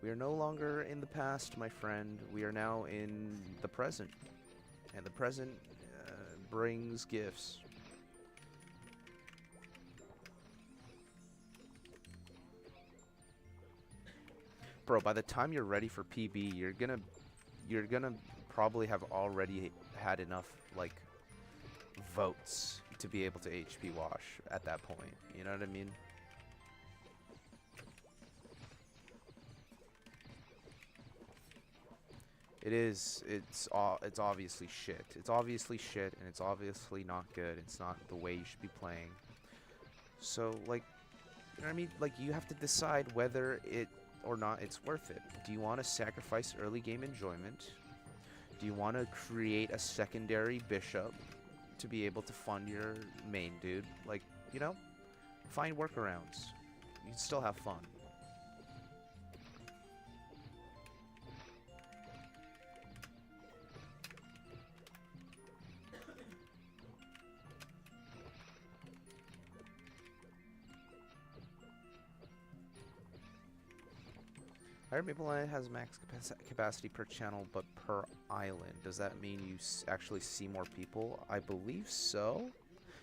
We are no longer in the past, my friend. We are now in the present. And the present brings gifts. Bro, by the time you're ready for PB, you're gonna probably have already had enough like votes to be able to HP wash at that point. You know what I mean? It's obviously shit. It's obviously shit, and it's obviously not good. It's not the way you should be playing. So, like, you know what I mean? Like, you have to decide whether it or not it's worth it. Do you want to sacrifice early game enjoyment? Do you want to create a secondary bishop to be able to fund your main dude? Like, you know, find workarounds. You can still have fun. I heard Maple Land has max capacity per channel, but per island. Does that mean you actually see more people? I believe so.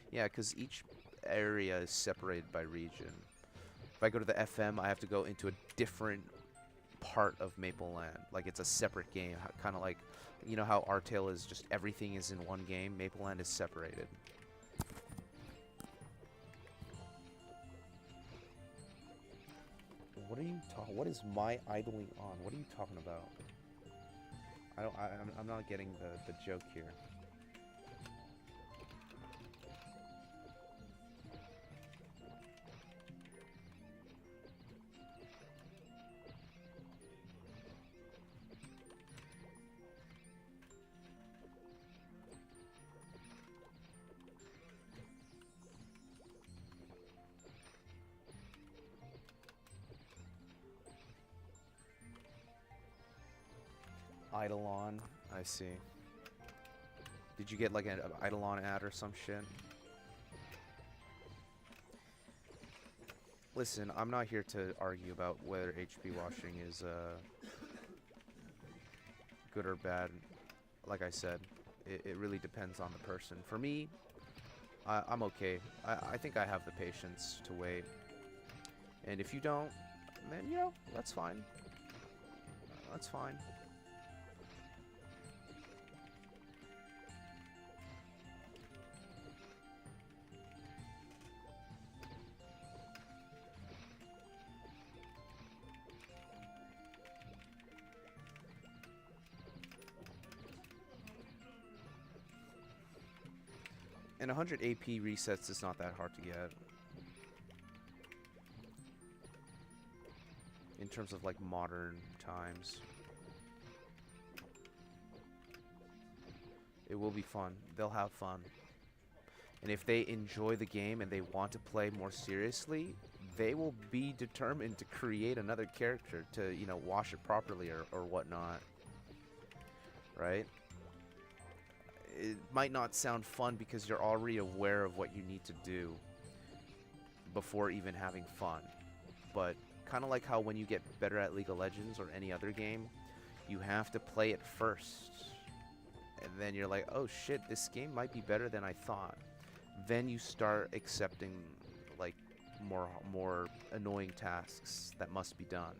Yeah, because each area is separated by region. If I go to the FM, I have to go into a different part of Maple Land. Like it's a separate game, kind of like, you know how Artale is just everything is in one game. Maple Land is separated. What are you talking? What is my idling on? What are you talking about? I'm not getting the joke here. Eidolon, I see. Did you get like an Eidolon ad or some shit? Listen, I'm not here to argue about whether HP washing is good or bad. Like I said, it really depends on the person. For me, I'm okay. I think I have the patience to wait. And if you don't, then, you know, that's fine. That's fine. And 100 AP resets is not that hard to get. In terms of like modern times. It will be fun. They'll have fun. And if they enjoy the game and they want to play more seriously, they will be determined to create another character to, you know, wash it properly or whatnot. Right? It might not sound fun because you're already aware of what you need to do before even having fun. But kind of like how when you get better at League of Legends or any other game, you have to play it first. And then you're like, oh shit, this game might be better than I thought. Then you start accepting like more annoying tasks that must be done.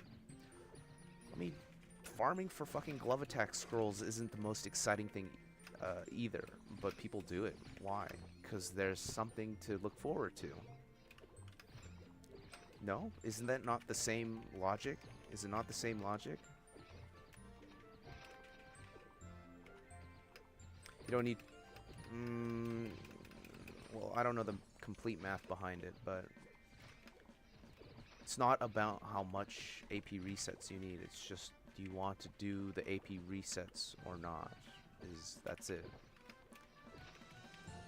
I mean, farming for fucking glove attack scrolls isn't the most exciting thing either, but people do it. Why? Because there's something to look forward to. No? Isn't that not the same logic? Is it not the same logic? You don't need... well, I don't know the complete math behind it, but... It's not about how much AP resets you need. It's just, do you want to do the AP resets or not? That's it.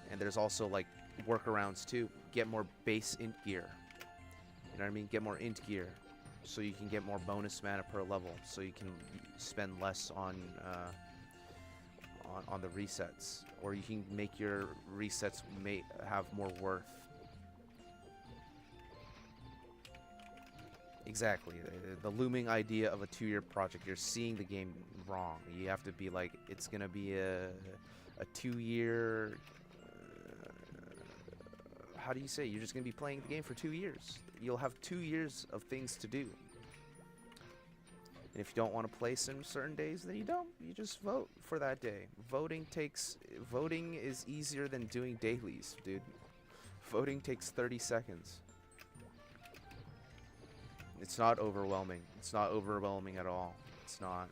And there's also like workarounds too. Get more base int gear. You know what I mean? Get more int gear so you can get more bonus mana per level, so you can spend less on the resets, or you can make your resets have more worth. Exactly. The looming idea of a 2-year project. You're seeing the game wrong. You have to be like, it's going to be a 2-year... how do you say? You're just going to be playing the game for 2 years. You'll have 2 years of things to do. And if you don't want to play some certain days, then you don't. You just vote for that day. Voting is easier than doing dailies, dude. Voting takes 30 seconds. It's not overwhelming. It's not overwhelming at all. It's not.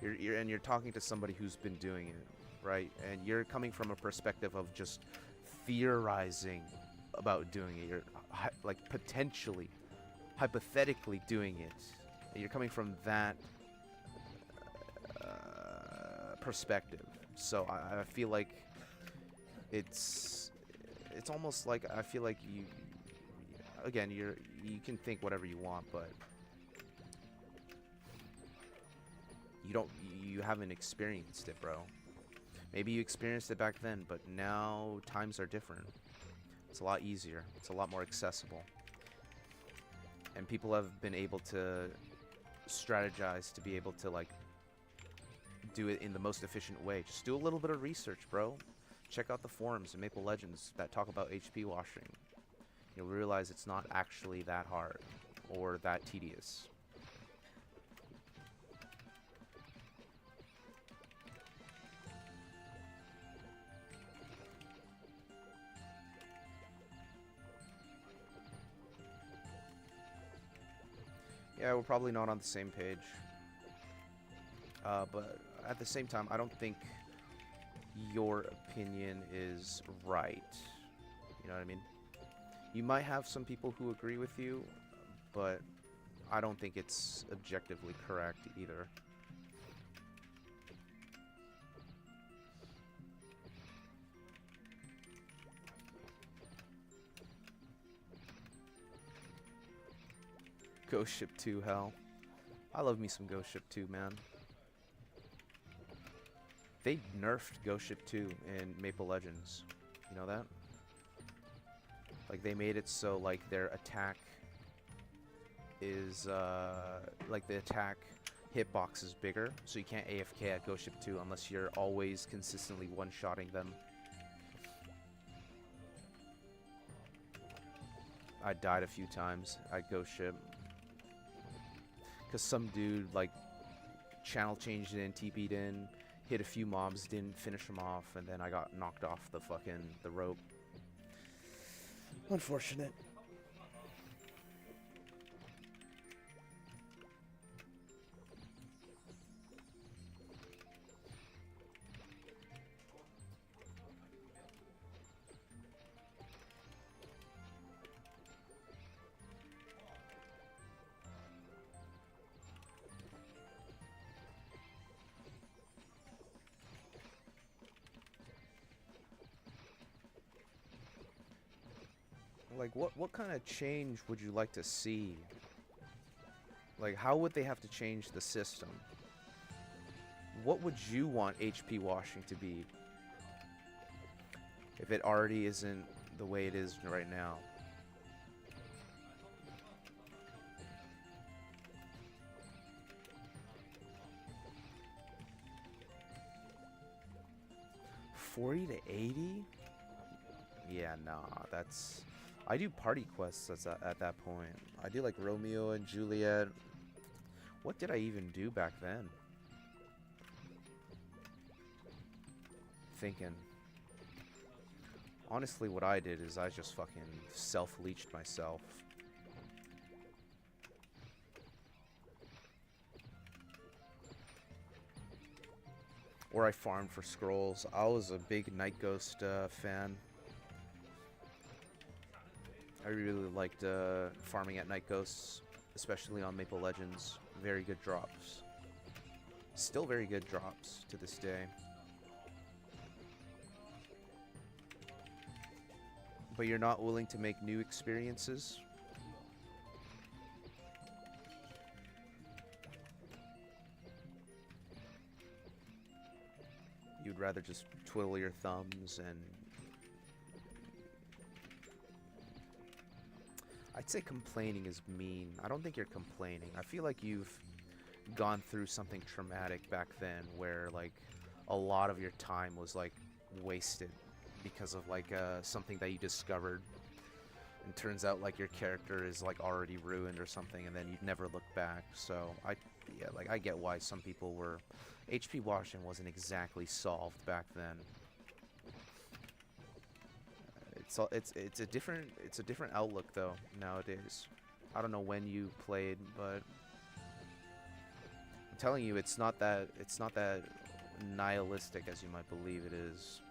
You're talking to somebody who's been doing it, right? And you're coming from a perspective of just theorizing about doing it. You're like potentially, hypothetically doing it. And you're coming from that perspective. So I feel like it's almost like I feel like you. Again, you can think whatever you want, but you haven't experienced it, bro. Maybe you experienced it back then, but now times are different. It's a lot easier. It's a lot more accessible. And people have been able to strategize to be able to like do it in the most efficient way. Just do a little bit of research, bro. Check out the forums in Maple Legends that talk about HP washing. You'll realize it's not actually that hard or that tedious. Yeah, we're probably not on the same page. But at the same time, I don't think your opinion is right. You know what I mean? You might have some people who agree with you, but I don't think it's objectively correct either. Ghost Ship 2, hell. I love me some Ghost Ship 2, man. They nerfed Ghost Ship 2 in Maple Legends. You know that? Like, they made it so, like, their attack is, like, the attack hitbox is bigger, so you can't AFK at Ghost Ship 2 unless you're always consistently one-shotting them. I died a few times at Ghost Ship. Because some dude, like, channel changed in, TP'd in, hit a few mobs, didn't finish them off, and then I got knocked off the rope. Unfortunate. Like, what kind of change would you like to see? Like, how would they have to change the system? What would you want HP washing to be if it already isn't the way it is right now? $40 to $80? Yeah, nah, that's... I do party quests at that point. I do like Romeo and Juliet. What did I even do back then? Thinking. Honestly, what I did is I just fucking self-leeched myself. Or I farmed for scrolls. I was a big Night Ghost fan. I really liked farming at Night Ghosts, especially on Maple Legends. Very good drops. Still very good drops to this day. But you're not willing to make new experiences? You'd rather just twiddle your thumbs and... I'd say complaining is mean. I don't think you're complaining. I feel like you've gone through something traumatic back then where, like, a lot of your time was, like, wasted because of, like, something that you discovered. And turns out, like, your character is, like, already ruined or something, and then you'd never look back. So, yeah, like, I get why some people were... HP washing wasn't exactly solved back then. It's a different outlook though nowadays. I don't know when you played, but I'm telling you, it's not that nihilistic as you might believe it is.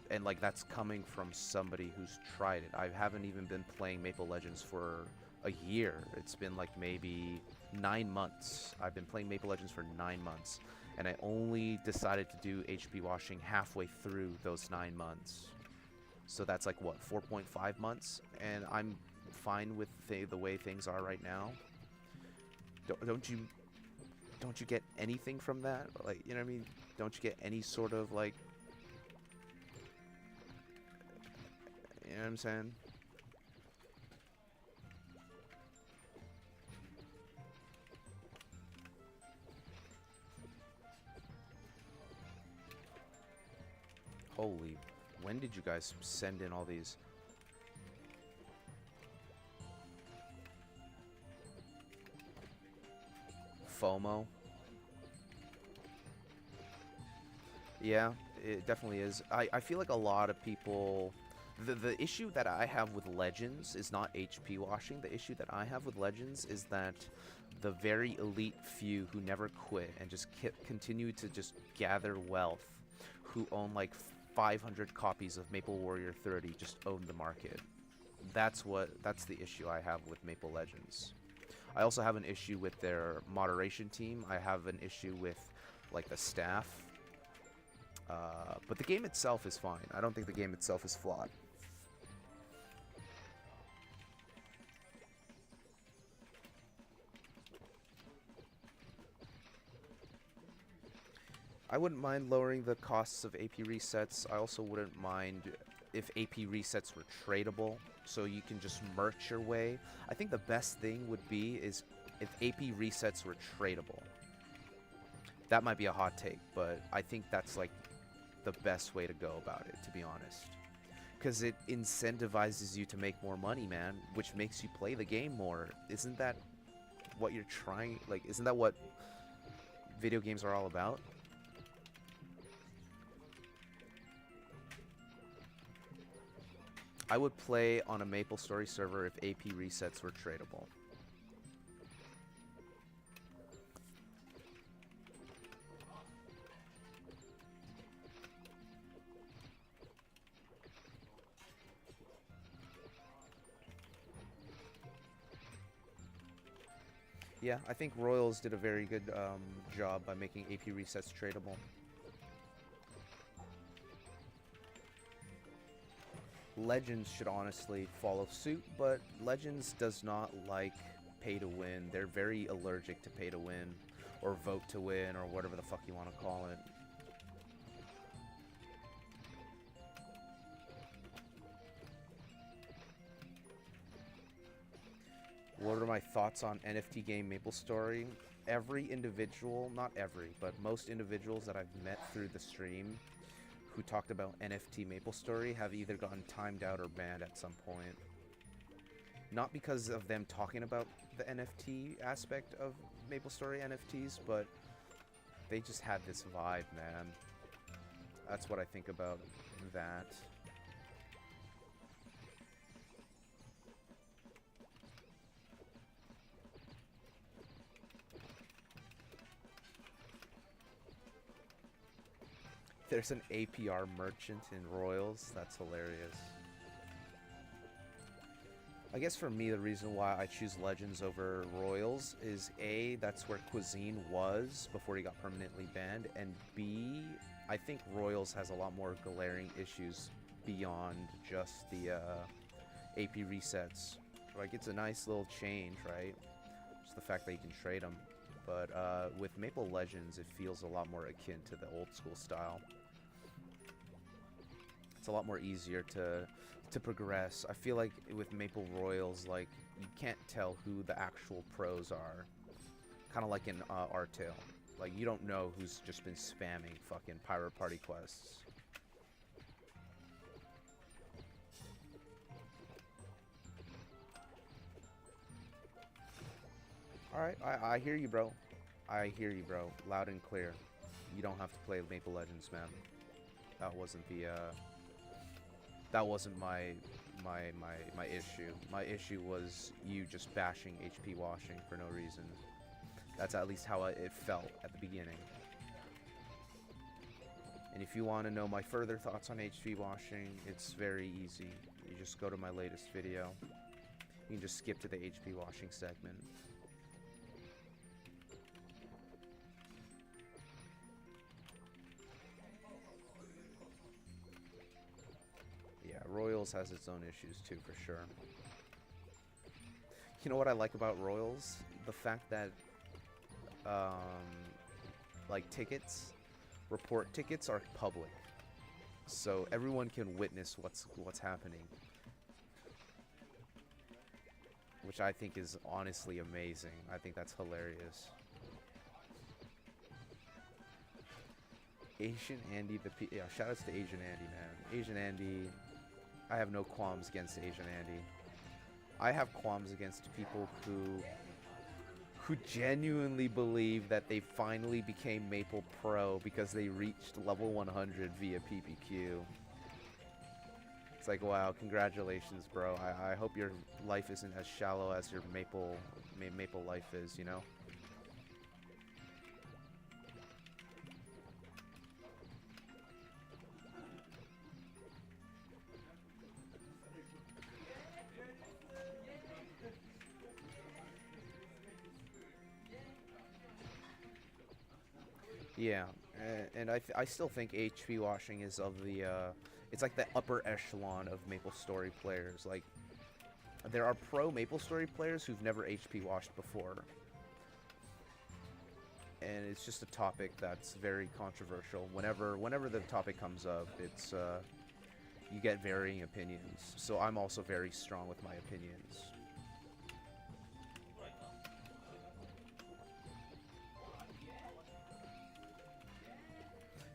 And like, that's coming from somebody who's tried it. I haven't even been playing Maple Legends for a year. It's been like maybe 9 months. I've been playing Maple Legends for 9 months. And I only decided to do HP washing halfway through those 9 months. So that's like, what, 4.5 months? And I'm fine with the way things are right now. Don't you get anything from that? Like, you know what I mean? Don't you get any sort of, like... You know what I'm saying? Holy, when did you guys send in all these? FOMO? Yeah, it definitely is. I feel like a lot of people The issue that I have with Legends is not HP washing. The issue that I have with Legends is that the very elite few who never quit and just continue to just gather wealth, who own like 500 copies of Maple Warrior 30, just own the market. That's the issue I have with Maple Legends. I also have an issue with their moderation team. I have an issue with like the staff. But the game itself is fine. I don't think the game itself is flawed. I wouldn't mind lowering the costs of AP resets. I also wouldn't mind if AP resets were tradable, so you can just merch your way. I think the best thing would be is if AP resets were tradable. That might be a hot take, but I think that's like the best way to go about it, to be honest. Because it incentivizes you to make more money, man, which makes you play the game more. Isn't that what you're trying, like, isn't that what video games are all about? I would play on a MapleStory server if AP resets were tradable. Yeah, I think Royals did a very good job by making AP resets tradable. Legends should honestly follow suit, but Legends does not like pay to win. They're very allergic to pay to win, or vote to win, or whatever the fuck you want to call it. What are my thoughts on NFT game MapleStory? Every individual, not every, but most individuals that I've met through the stream who talked about NFT MapleStory have either gotten timed out or banned at some point. Not because of them talking about the NFT aspect of MapleStory NFTs, but they just had this vibe, man. That's what I think about that. There's an APR merchant in Royals. That's hilarious. I guess for me, the reason why I choose Legends over Royals is A, that's where Cuisine was before he got permanently banned, and B, I think Royals has a lot more glaring issues beyond just the AP resets. Like, it's a nice little change, right? Just the fact that you can trade them. But with Maple Legends, it feels a lot more akin to the old school style. It's a lot more easier to progress. I feel like with Maple Royals, like, you can't tell who the actual pros are. Kind of like in Artale. Like, you don't know who's just been spamming fucking Pirate Party quests. Alright, I hear you, bro. I hear you, bro. Loud and clear. You don't have to play Maple Legends, man. That wasn't the, that wasn't my issue. My issue was you just bashing HP washing for no reason. That's at least how it felt at the beginning. And if you want to know my further thoughts on HP washing, it's very easy. You just go to my latest video. You can just skip to the HP washing segment. Royals has its own issues too, for sure. You know what I like about Royals? The fact that, like, report tickets are public, so everyone can witness what's happening, which I think is honestly amazing. I think that's hilarious. Asian Andy, yeah, shoutouts to Asian Andy, man. Asian Andy. I have no qualms against Asian Andy. I have qualms against people who genuinely believe that they finally became Maple Pro because they reached level 100 via PPQ. It's like, wow, congratulations, bro. I hope your life isn't as shallow as your maple life is, you know? Yeah, and I still think HP washing is of the it's like the upper echelon of MapleStory players. Like there are pro MapleStory players who've never HP washed before, and it's just a topic that's very controversial. Whenever the topic comes up, it's you get varying opinions. So I'm also very strong with my opinions.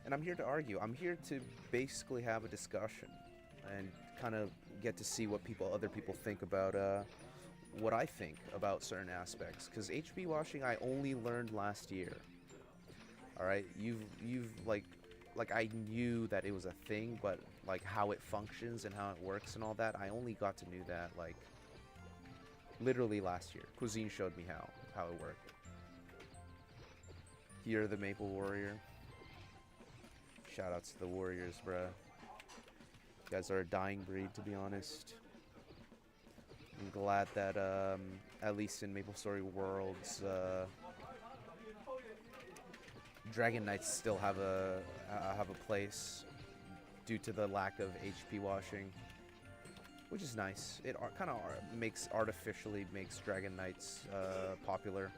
And I'm here to argue. I'm here to basically have a discussion and kind of get to see what other people think about what I think about certain aspects. Because HB washing, I only learned last year. All right, you've like I knew that it was a thing, but like how it functions and how it works and all that, I only got to know that like literally last year. Cuisine showed me how it worked. You're the Maple Warrior. Shoutouts to the Warriors, bruh. You guys are a dying breed, to be honest. I'm glad that, at least in MapleStory Worlds, Dragon Knights still have a place due to the lack of HP washing, which is nice. It kind of artificially makes Dragon Knights popular.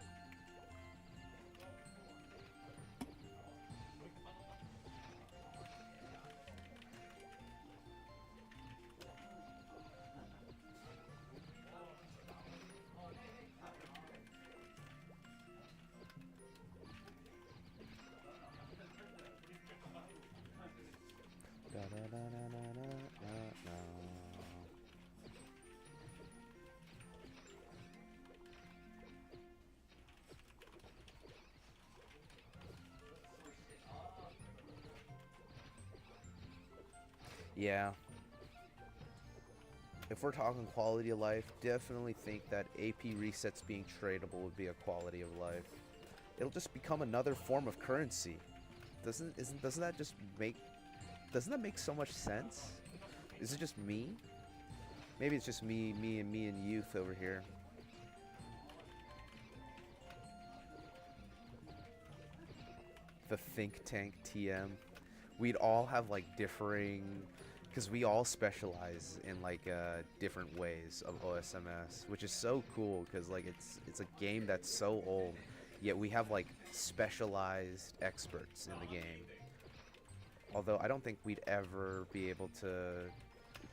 Yeah. If we're talking quality of life, definitely think that AP resets being tradable would be a quality of life. It'll just become another form of currency. Doesn't that make so much sense? Is it just me? Maybe it's just me and youth over here. The think tank TM. We'd all have like differing, because we all specialize in like different ways of OSMS, which is so cool because like it's a game that's so old, yet we have like specialized experts in the game. Although I don't think we'd ever be able to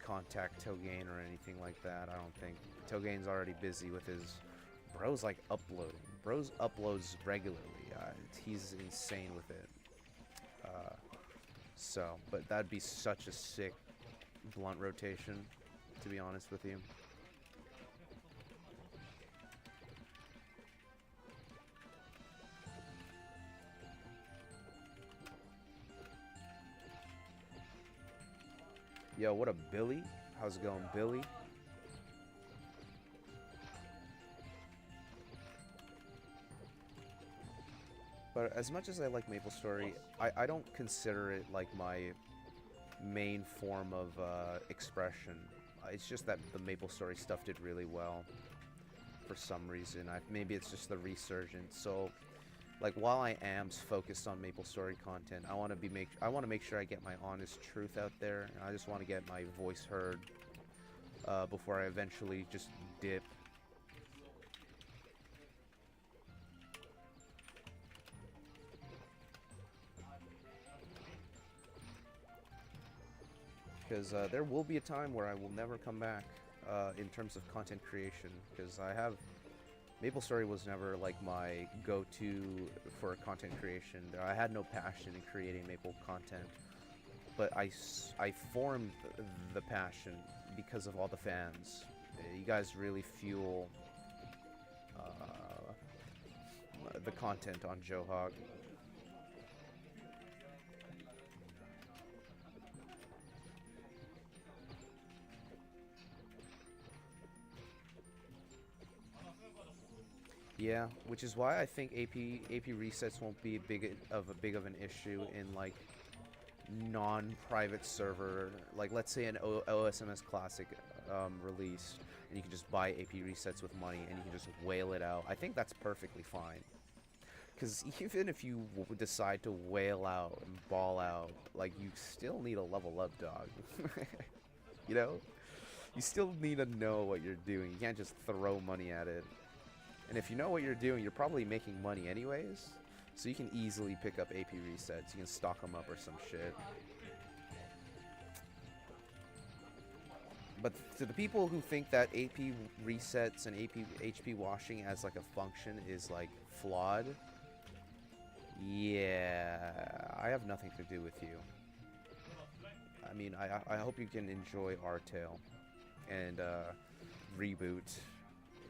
contact Togain or anything like that. I don't think. Togain's already busy with his... Bro's like uploading. Bro's uploads regularly. He's insane with it. But that'd be such a sick blunt rotation, to be honest with you. Yo, what up, Billy? How's it going, Billy? But as much as I like MapleStory, I don't consider it like my main form of expression. It's just that the MapleStory stuff did really well for some reason. Maybe it's just the resurgence. So, like, while I am focused on MapleStory content, I want to make sure I get my honest truth out there, and I just want to get my voice heard before I eventually just dip. Because there will be a time where I will never come back in terms of content creation, because MapleStory was never like my go-to for content creation. I had no passion in creating Maple content, but I formed the passion because of all the fans. You guys really fuel the content on Johog. Yeah, which is why I think AP resets won't be big of an issue in like non-private server, like let's say an OSMS Classic released, and you can just buy AP resets with money, and you can just whale it out. I think that's perfectly fine. Because even if you decide to whale out and ball out, like you still need a level up, dog. You know, you still need to know what you're doing. You can't just throw money at it. And if you know what you're doing, you're probably making money anyways. So you can easily pick up AP resets. You can stock them up or some shit. But to the people who think that AP resets and AP HP washing as like a function is like flawed, yeah, I have nothing to do with you. I mean, I hope you can enjoy Artale and Reboot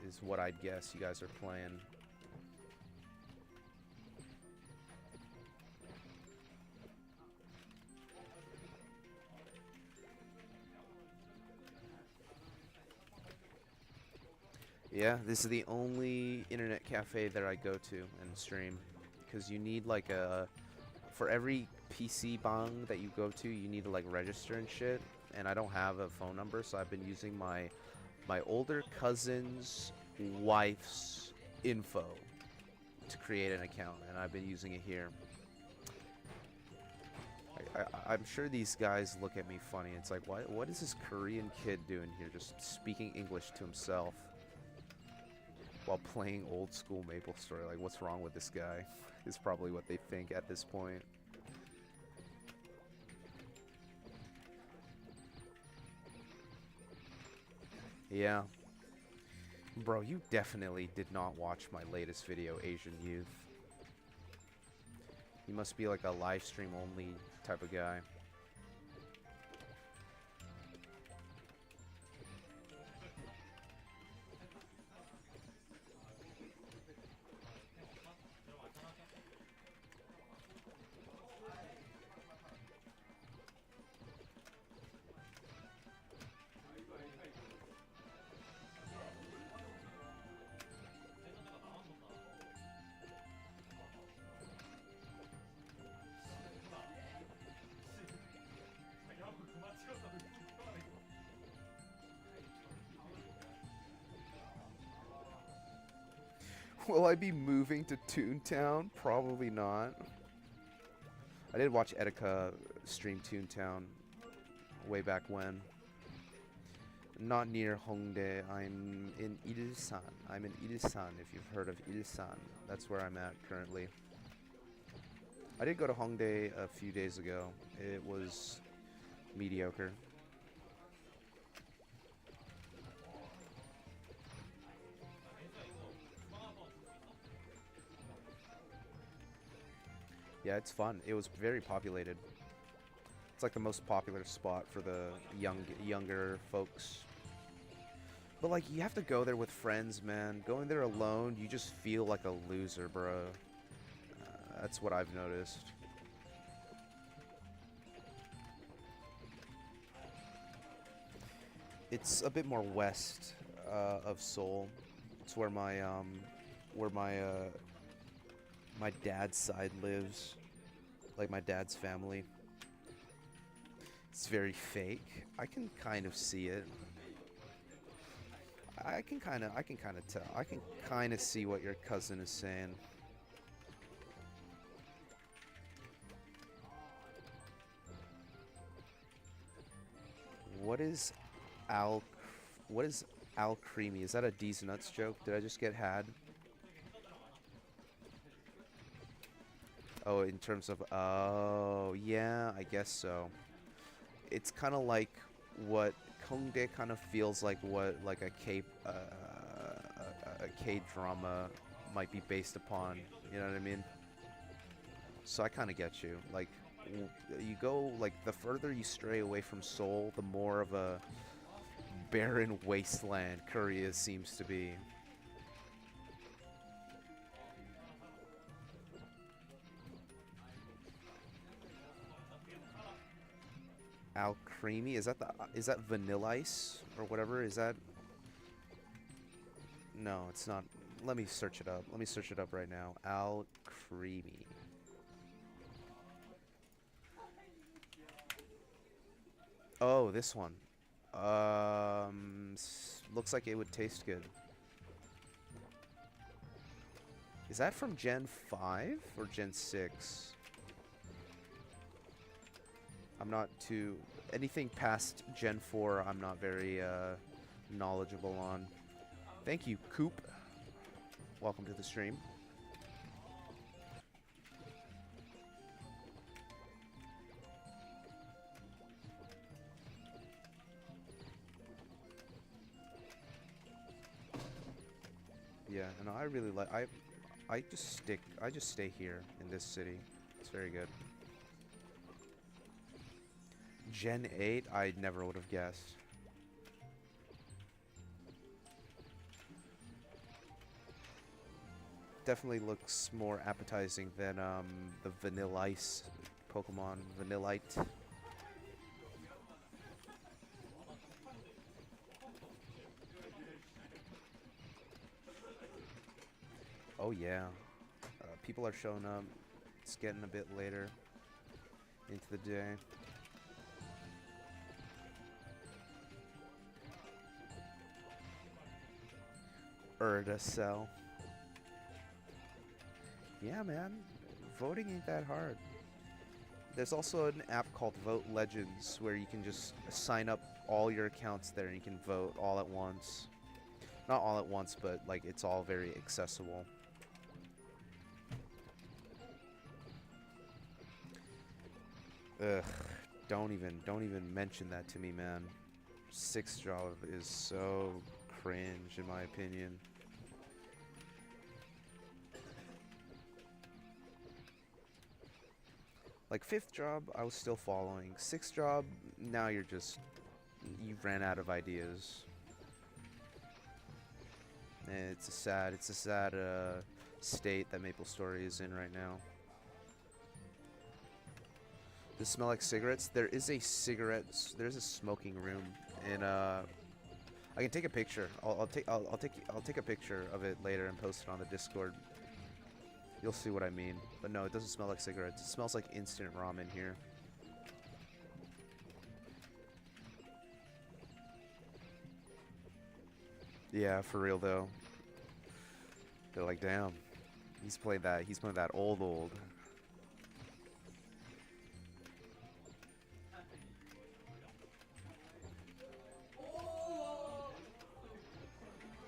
is what I'd guess you guys are playing. Yeah, this is the only internet cafe that I go to and stream, because you need like for every PC bang that you go to, you need to like register and shit, and I don't have a phone number, so I've been using my older cousin's wife's info to create an account, and I've been using it here. I'm sure these guys look at me funny. It's like, what is this Korean kid doing here, just speaking English to himself while playing old school MapleStory? Like, what's wrong with this guy? Is probably what they think at this point. Yeah. Bro, you definitely did not watch my latest video, Asian Youth. You must be like a live stream only type of guy. Will I be moving to Toontown? Probably not. I did watch Etika stream Toontown way back when. Not near Hongdae. I'm in Ilsan. I'm in Ilsan, if you've heard of Ilsan. That's where I'm at currently. I did go to Hongdae a few days ago. It was mediocre. Yeah, it's fun. It was very populated. It's like the most popular spot for the younger folks. But like, you have to go there with friends, man. Going there alone, you just feel like a loser, bro. That's what I've noticed. It's a bit more west of Seoul. It's where my my dad's side lives, like my dad's family. It's very fake. I can kind of see it. I can kind of tell. I can kind of see what your cousin is saying. What is Al Creamy? Is that a D's Nuts joke? Did I just get had? Oh, in terms of, oh, yeah, I guess so. It's kind of like what Hongdae kind of feels like, what like a K-drama might be based upon. You know what I mean? So I kind of get you. Like, you go, like, the further you stray away from Seoul, the more of a barren wasteland Korea seems to be. Al Creamy? Is that Vanilla Ice or whatever? Is that? No, it's not. Let me search it up. Let me search it up right now. Al Creamy. Oh, this one. Looks like it would taste good. Is that from Gen 5 or Gen 6? I'm not too... Anything past Gen 4, I'm not very knowledgeable on. Thank you, Coop. Welcome to the stream. Yeah, and I really like... I just stay here in this city. It's very good. Gen 8, I never would have guessed. Definitely looks more appetizing than the Vanilla Ice Pokemon, Vanillite. Oh yeah, people are showing up. It's getting a bit later into the day. Urda. Yeah, man. Voting ain't that hard. There's also an app called Vote Legends where you can just sign up all your accounts there and you can vote all at once. Not all at once, but like it's all very accessible. Ugh. Don't even mention that to me, man. 6th job is so cringe in my opinion. Like 5th job, I was still following. 6th job, now you ran out of ideas. And it's a sad state that MapleStory is in right now. Does it smell like cigarettes? There's a smoking room, and I can take a picture. I'll take a picture of it later and post it on the Discord. You'll see what I mean. But no, it doesn't smell like cigarettes. It smells like instant ramen here. Yeah, for real though. They're like, damn, he's playing that old.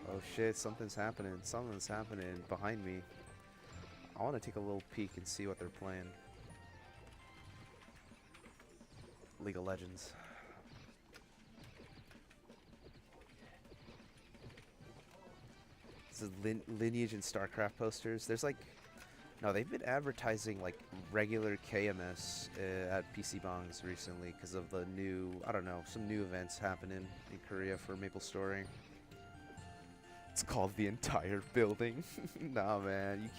Oh shit, something's happening. Something's happening behind me. I want to take a little peek and see what they're playing. League of Legends. This is Lineage and StarCraft posters. There's like... No, they've been advertising like regular KMS at PC Bongs recently because of the new... I don't know, some new events happening in Korea for MapleStory. It's called the entire building. Nah, man, you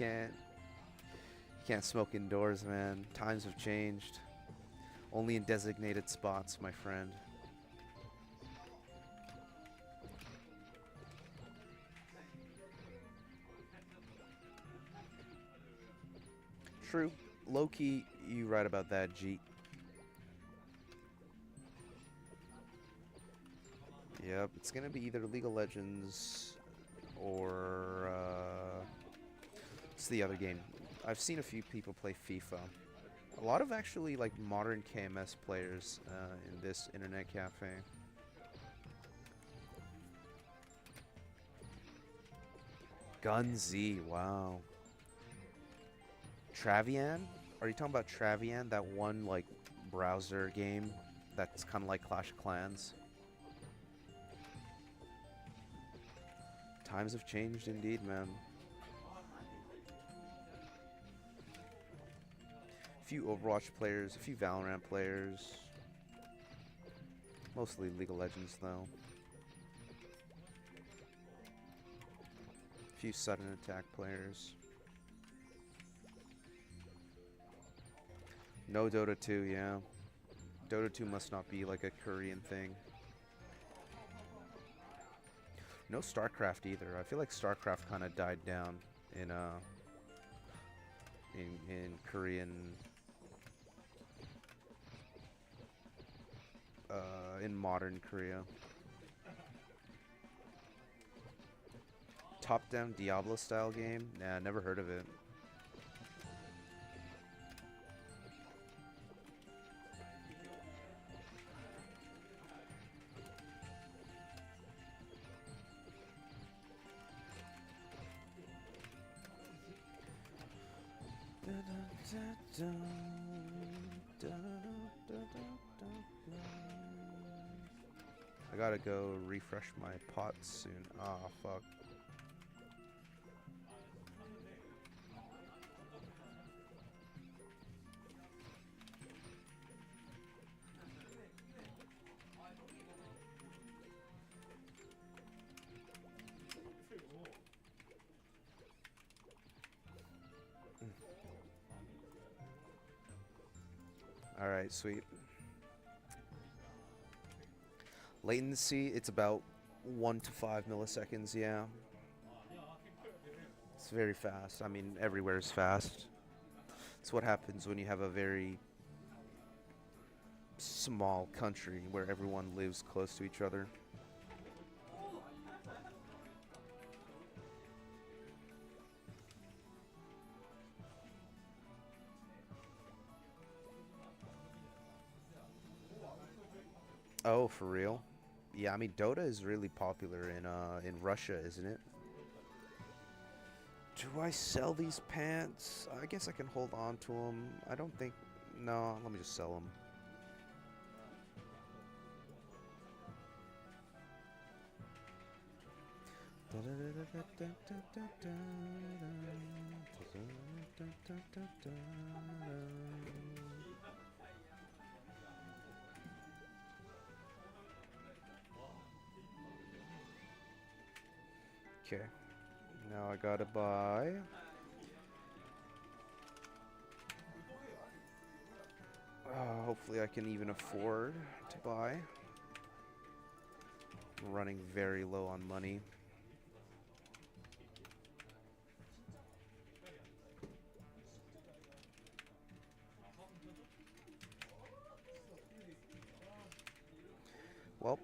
can't smoke indoors, man. Times have changed. Only in designated spots, my friend. True. Low-key, you right about that, Jeet. Yep, it's gonna be either League of Legends or it's the other game. I've seen a few people play FIFA. A lot of actually like modern KMS players in this internet cafe. Gun Z, wow. Travian? Are you talking about Travian? That one like browser game that's kind of like Clash of Clans? Times have changed indeed, man. A few Overwatch players, a few Valorant players. Mostly League of Legends, though. A few sudden attack players. No Dota 2, yeah. Dota 2 must not be like a Korean thing. No StarCraft either. I feel like StarCraft kind of died down in Korean in modern Korea. Top-down Diablo style game? Nah, never heard of it. I gotta go refresh my pots soon. Ah, fuck. Alright, sweet. Latency, it's about 1 to 5 milliseconds, yeah. It's very fast. I mean, everywhere is fast. It's what happens when you have a very small country where everyone lives close to each other. Oh, for real? Yeah, I mean, Dota is really popular in Russia, isn't it? Do I sell these pants? I guess I can hold on to them. I don't think... No, let me just sell them. Okay. Now I gotta buy... hopefully I can even afford to buy. I'm running very low on money. Well,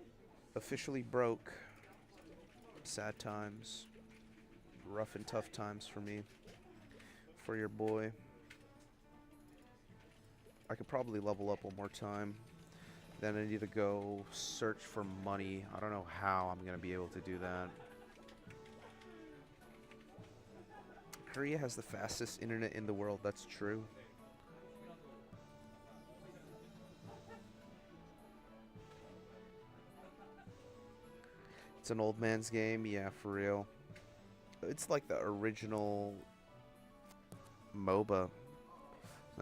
officially broke. Sad times. Rough and tough times for me. For your boy. I could probably level up one more time. Then I need to go search for money. I don't know how I'm going to be able to do that. Korea has the fastest internet in the world. That's true. It's an old man's game. Yeah, for real. It's like the original MOBA.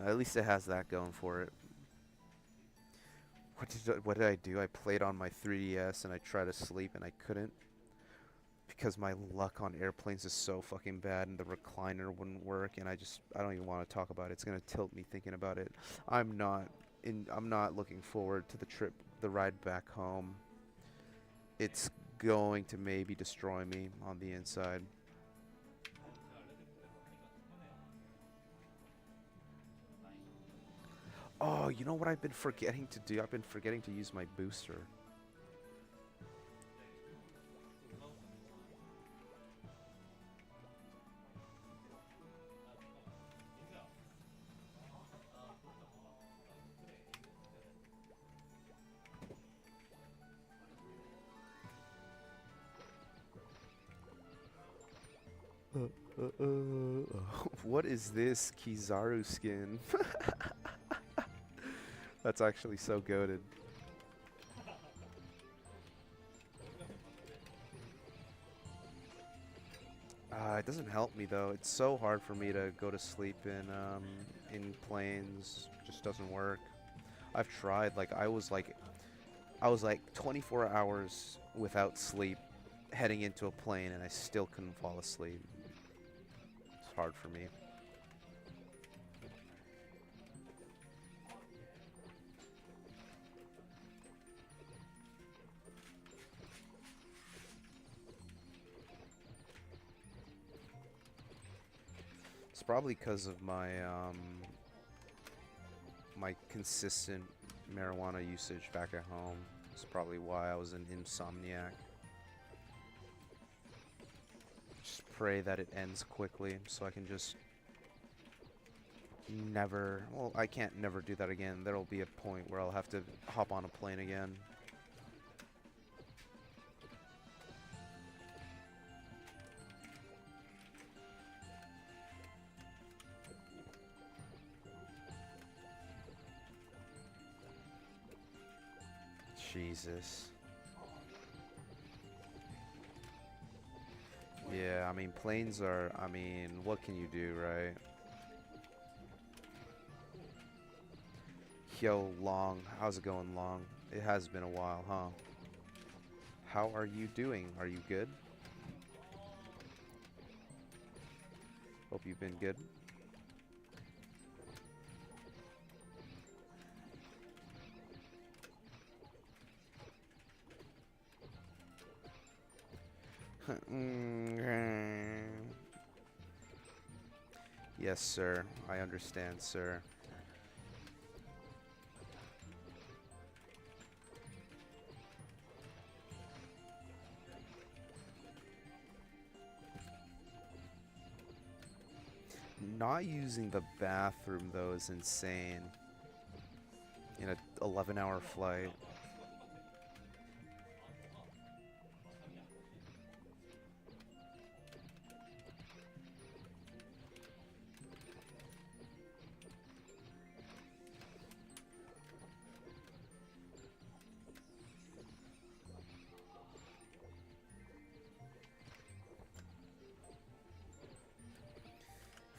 At least it has that going for it. What did I do? I played on my 3DS and I tried to sleep and I couldn't. Because my luck on airplanes is so fucking bad and the recliner wouldn't work and I don't even want to talk about it. It's gonna tilt me thinking about it. I'm not looking forward to the ride back home. It's going to maybe destroy me on the inside. Oh, you know what I've been forgetting to do? I've been forgetting to use my booster. What is this Kizaru skin? That's actually so goated. It doesn't help me though. It's so hard for me to go to sleep in planes. Just doesn't work. I've tried. I was like 24 hours without sleep heading into a plane, and I still couldn't fall asleep. It's hard for me. probably because of my my consistent marijuana usage back at home. It's probably why I was an insomniac. Just pray that it ends quickly so I can just never, well, I can't never do that again. There'll be a point where I'll have to hop on a plane again. Jesus. Yeah, I mean, planes are, I mean, what can you do, right? Yo, Long, how's it going, Long? It has been a while, huh? How are you doing? Are you good? Hope you've been good. Yes, sir. I understand, sir. Not using the bathroom, though, is insane. In a 11-hour flight.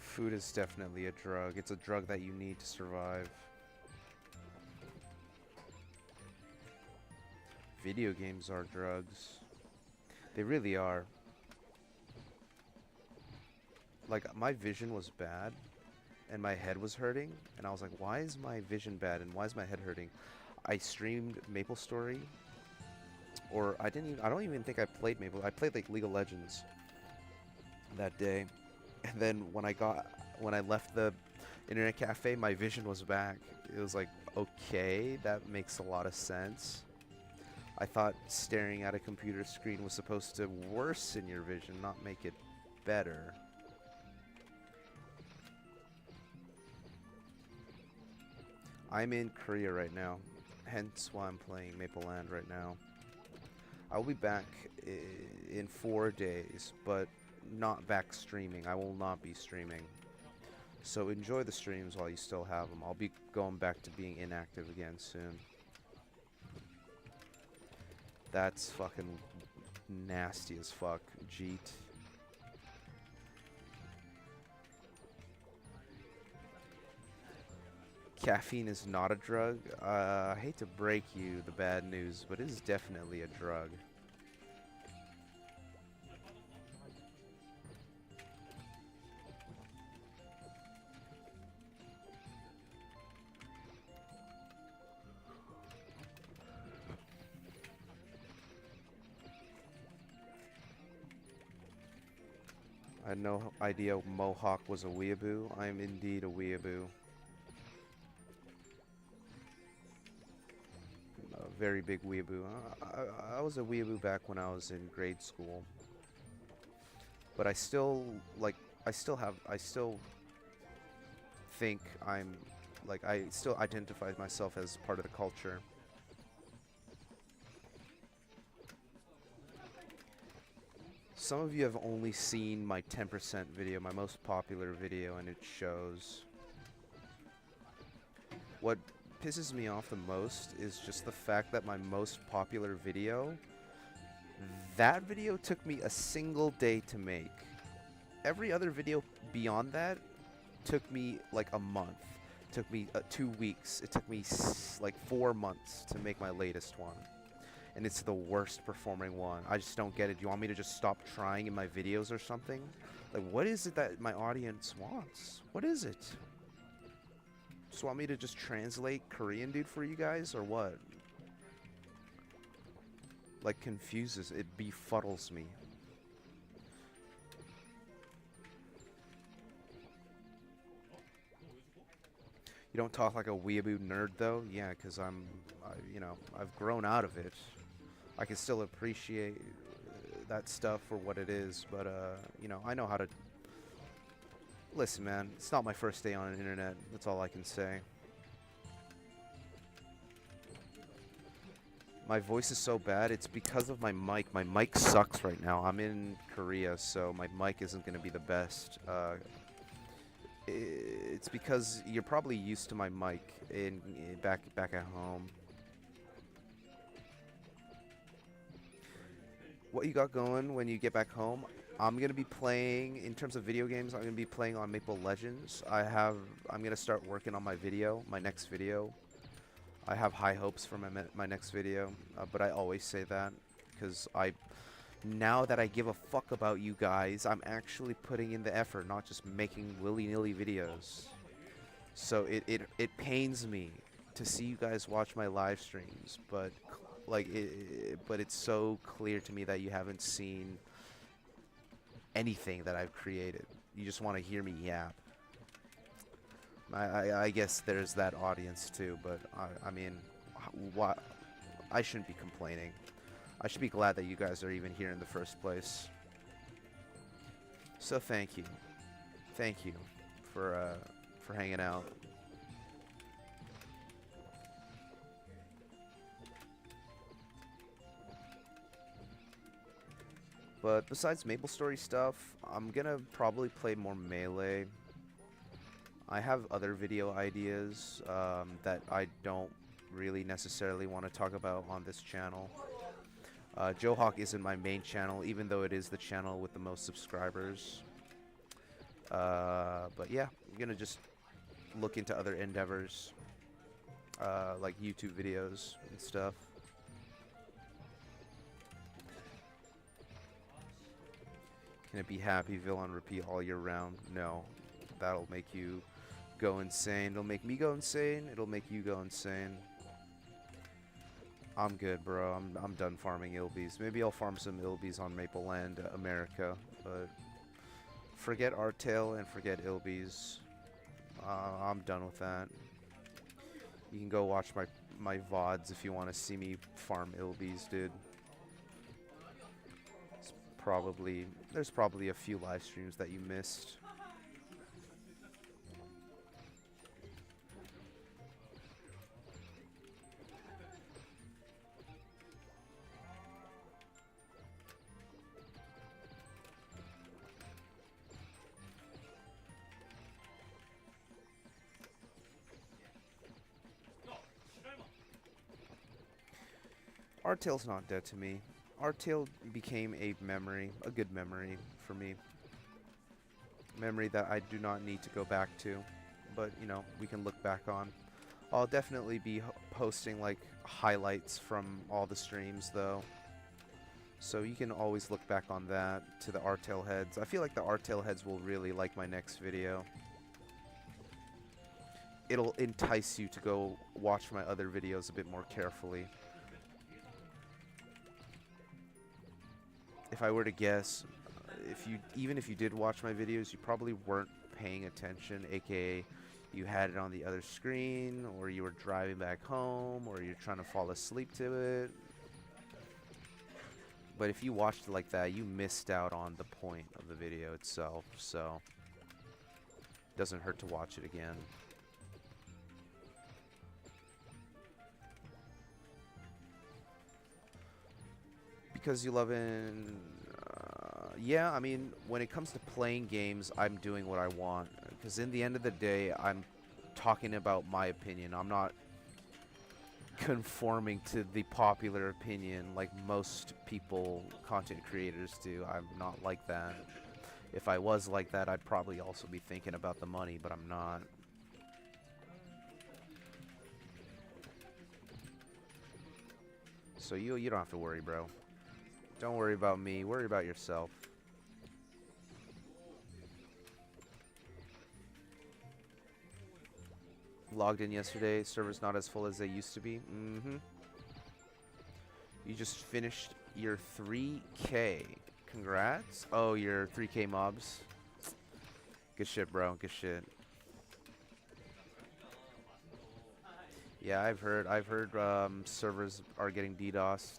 Food is definitely a drug. It's a drug that you need to survive. Video games are drugs. They really are. Like, my vision was bad, and my head was hurting, and I was like, why is my vision bad, and why is my head hurting? I streamed MapleStory, or I don't even think I played Maple. I played, like, League of Legends that day. And then when I left the internet cafe, my vision was back. It was like, okay, that makes a lot of sense. I thought staring at a computer screen was supposed to worsen your vision, not make it better. I'm in Korea right now, hence why I'm playing Maple Land right now. I'll be back in 4 days, but not back streaming. I will not be streaming. So enjoy the streams while you still have them. I'll be going back to being inactive again soon. That's fucking nasty as fuck, Jeet. Caffeine is not a drug. I hate to break you the bad news, but it is definitely a drug. I had no idea Mohawk was a weeaboo. I am indeed a weeaboo. A very big weeaboo. I was a weeaboo back when I was in grade school. But I still, like, I still think I'm, like, I still identify myself as part of the culture. Some of you have only seen my 10% video, my most popular video, and it shows. What pisses me off the most is just the fact that my most popular video, that video took me a single day to make. Every other video beyond that took me like a month. Took me 2 weeks. It took me like 4 months to make my latest one. And it's the worst performing one. I just don't get it. Do you want me to just stop trying in my videos or something? Like, what is it that my audience wants? What is it? Just want me to just translate Korean, dude, for you guys, or what? Like, confuses, it befuddles me. You don't talk like a weeaboo nerd though? Yeah, because you know, I've grown out of it. I can still appreciate that stuff for what it is, but you know, I know how to. Listen, man, it's not my first day on the internet. That's all I can say. My voice is so bad. It's because of my mic. My mic sucks right now. I'm in Korea, so my mic isn't going to be the best. It's because you're probably used to my mic back at home. What you got going when you get back home? I'm gonna be playing, in terms of video games, I'm gonna be playing on Maple Legends. I'm gonna start working on my next video. I have high hopes for my next video, but I always say that because now that I give a fuck about you guys, I'm actually putting in the effort, not just making willy-nilly videos. So it pains me to see you guys watch my live streams, but but it's so clear to me that you haven't seen anything that I've created. You just want to hear me yap. I guess there's that audience too, but I mean, what? I shouldn't be complaining. I should be glad that you guys are even here in the first place. So thank you for hanging out. But besides MapleStory stuff, I'm gonna probably play more Melee. I have other video ideas that I don't really necessarily want to talk about on this channel. Johawk isn't my main channel, even though it is the channel with the most subscribers. But yeah, I'm gonna just look into other endeavors, like YouTube videos and stuff. Can it be Happyville on repeat all year round? No. That'll make you go insane. It'll make me go insane. It'll make you go insane. I'm good, bro. I'm done farming Ilbies. Maybe I'll farm some Ilbies on Maple Land, America. But forget Artale and forget Ilbies. I'm done with that. You can go watch my VODs if you want to see me farm Ilbies, dude. There's probably a few live streams that you missed. Artale's not dead to me. Artale became a memory, a good memory for me. Memory that I do not need to go back to, but you know, we can look back on. I'll definitely be posting like highlights from all the streams though. So you can always look back on that to the Artale heads. I feel like the Artale heads will really like my next video. It'll entice you to go watch my other videos a bit more carefully. If I were to guess, even if you did watch my videos, you probably weren't paying attention, aka you had it on the other screen, or you were driving back home, or you're trying to fall asleep to it. But if you watched it like that, you missed out on the point of the video itself, so it doesn't hurt to watch it again. Because you love it. Yeah, I mean, when it comes to playing games, I'm doing what I want. Because in the end of the day, I'm talking about my opinion. I'm not conforming to the popular opinion like most people, content creators, do. I'm not like that. If I was like that, I'd probably also be thinking about the money, but I'm not. So you don't have to worry, bro. Don't worry about me. Worry about yourself. Logged in yesterday. Server's not as full as they used to be. You just finished your 3K. Congrats. Oh, your 3K mobs. Good shit, bro. Good shit. Yeah, I've heard servers are getting DDoSed.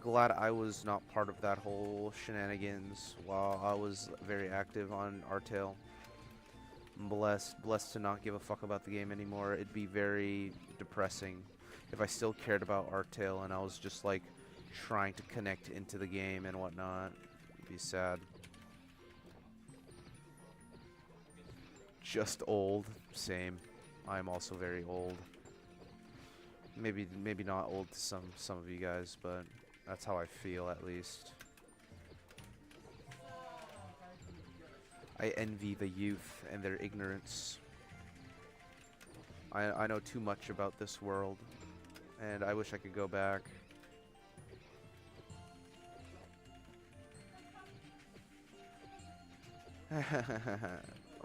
Glad I was not part of that whole shenanigans while I was very active on Artale. I'm blessed to not give a fuck about the game anymore. It'd be very depressing if I still cared about Artale and I was just like trying to connect into the game and whatnot. It'd be sad. Just old. Same. I'm also very old. Maybe not old to some of you guys, but that's how I feel at least. I envy the youth and their ignorance. I know too much about this world, and I wish I could go back.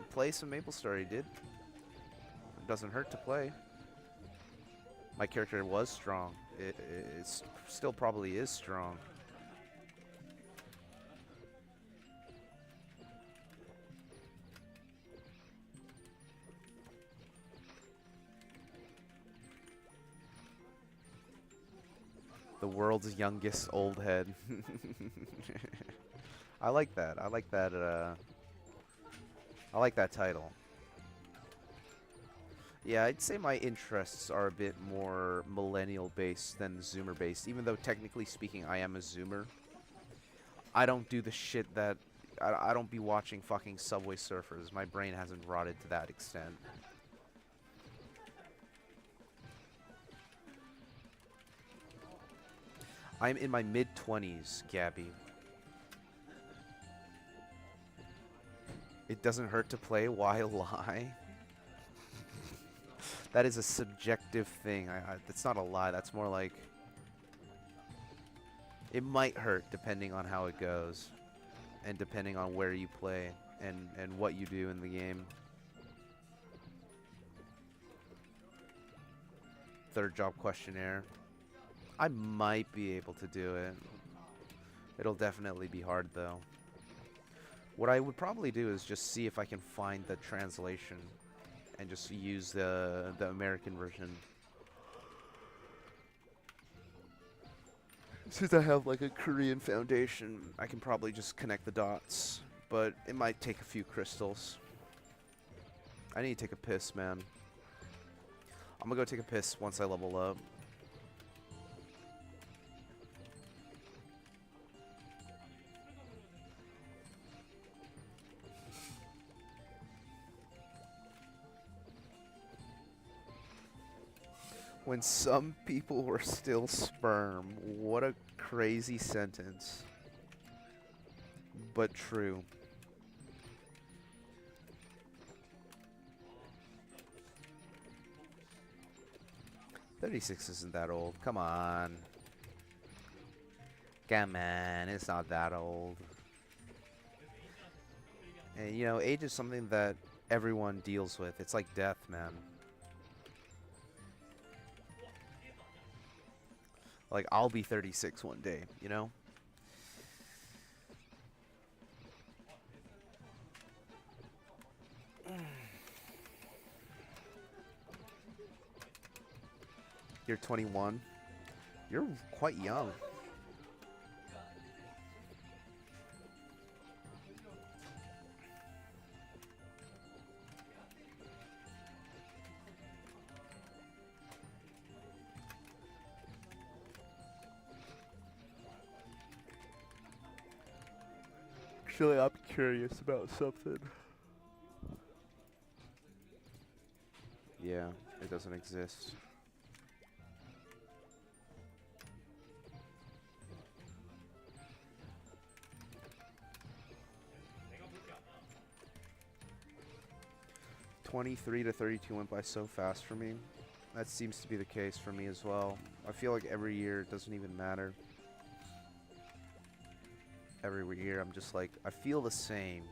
Play some MapleStory, dude. It doesn't hurt to play. My character was strong. It still probably is strong. The world's youngest old head. I like that. I like that. I like that title. Yeah, I'd say my interests are a bit more millennial-based than Zoomer-based. Even though technically speaking, I am a Zoomer. I don't do the shit that I don't be watching fucking Subway Surfers. My brain hasn't rotted to that extent. I'm in my mid-20s, Gabby. It doesn't hurt to play. Why lie? That is a subjective thing. That's not a lie. That's more like... It might hurt depending on how it goes. And depending on where you play. And what you do in the game. Third job questionnaire. I might be able to do it. It'll definitely be hard though. What I would probably do is just see if I can find the translation and just use the American version. Since I have like a Korean foundation, I can probably just connect the dots, but it might take a few crystals. I need to take a piss, man. I'm gonna go take a piss once I level up. When some people were still sperm. What a crazy sentence. But true. "36 isn't that old. Come on. Come on, it's not that old." And you know, age is something that everyone deals with. It's like death, man. Like, I'll be 36 one day, you know? You're 21. You're quite young. Actually, I'm curious about something. Yeah, it doesn't exist. "23 to 32 went by so fast for me." That seems to be the case for me as well. I feel like every year it doesn't even matter. Every year I'm just like, I feel the same.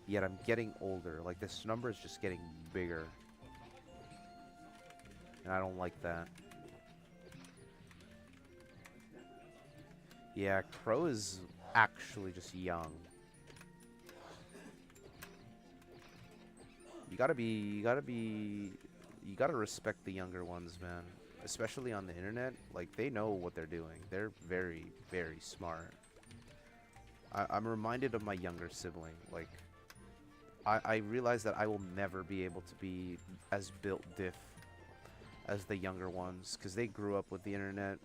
yet I'm getting older. Like, this number is just getting bigger. And I don't like that. Yeah, Crow is actually just young. You gotta respect the younger ones, man. Especially on the internet. Like, they know what they're doing. They're very, very smart. I'm reminded of my younger sibling. Like, I realize that I will never be able to be as built diff as the younger ones, because they grew up with the internet.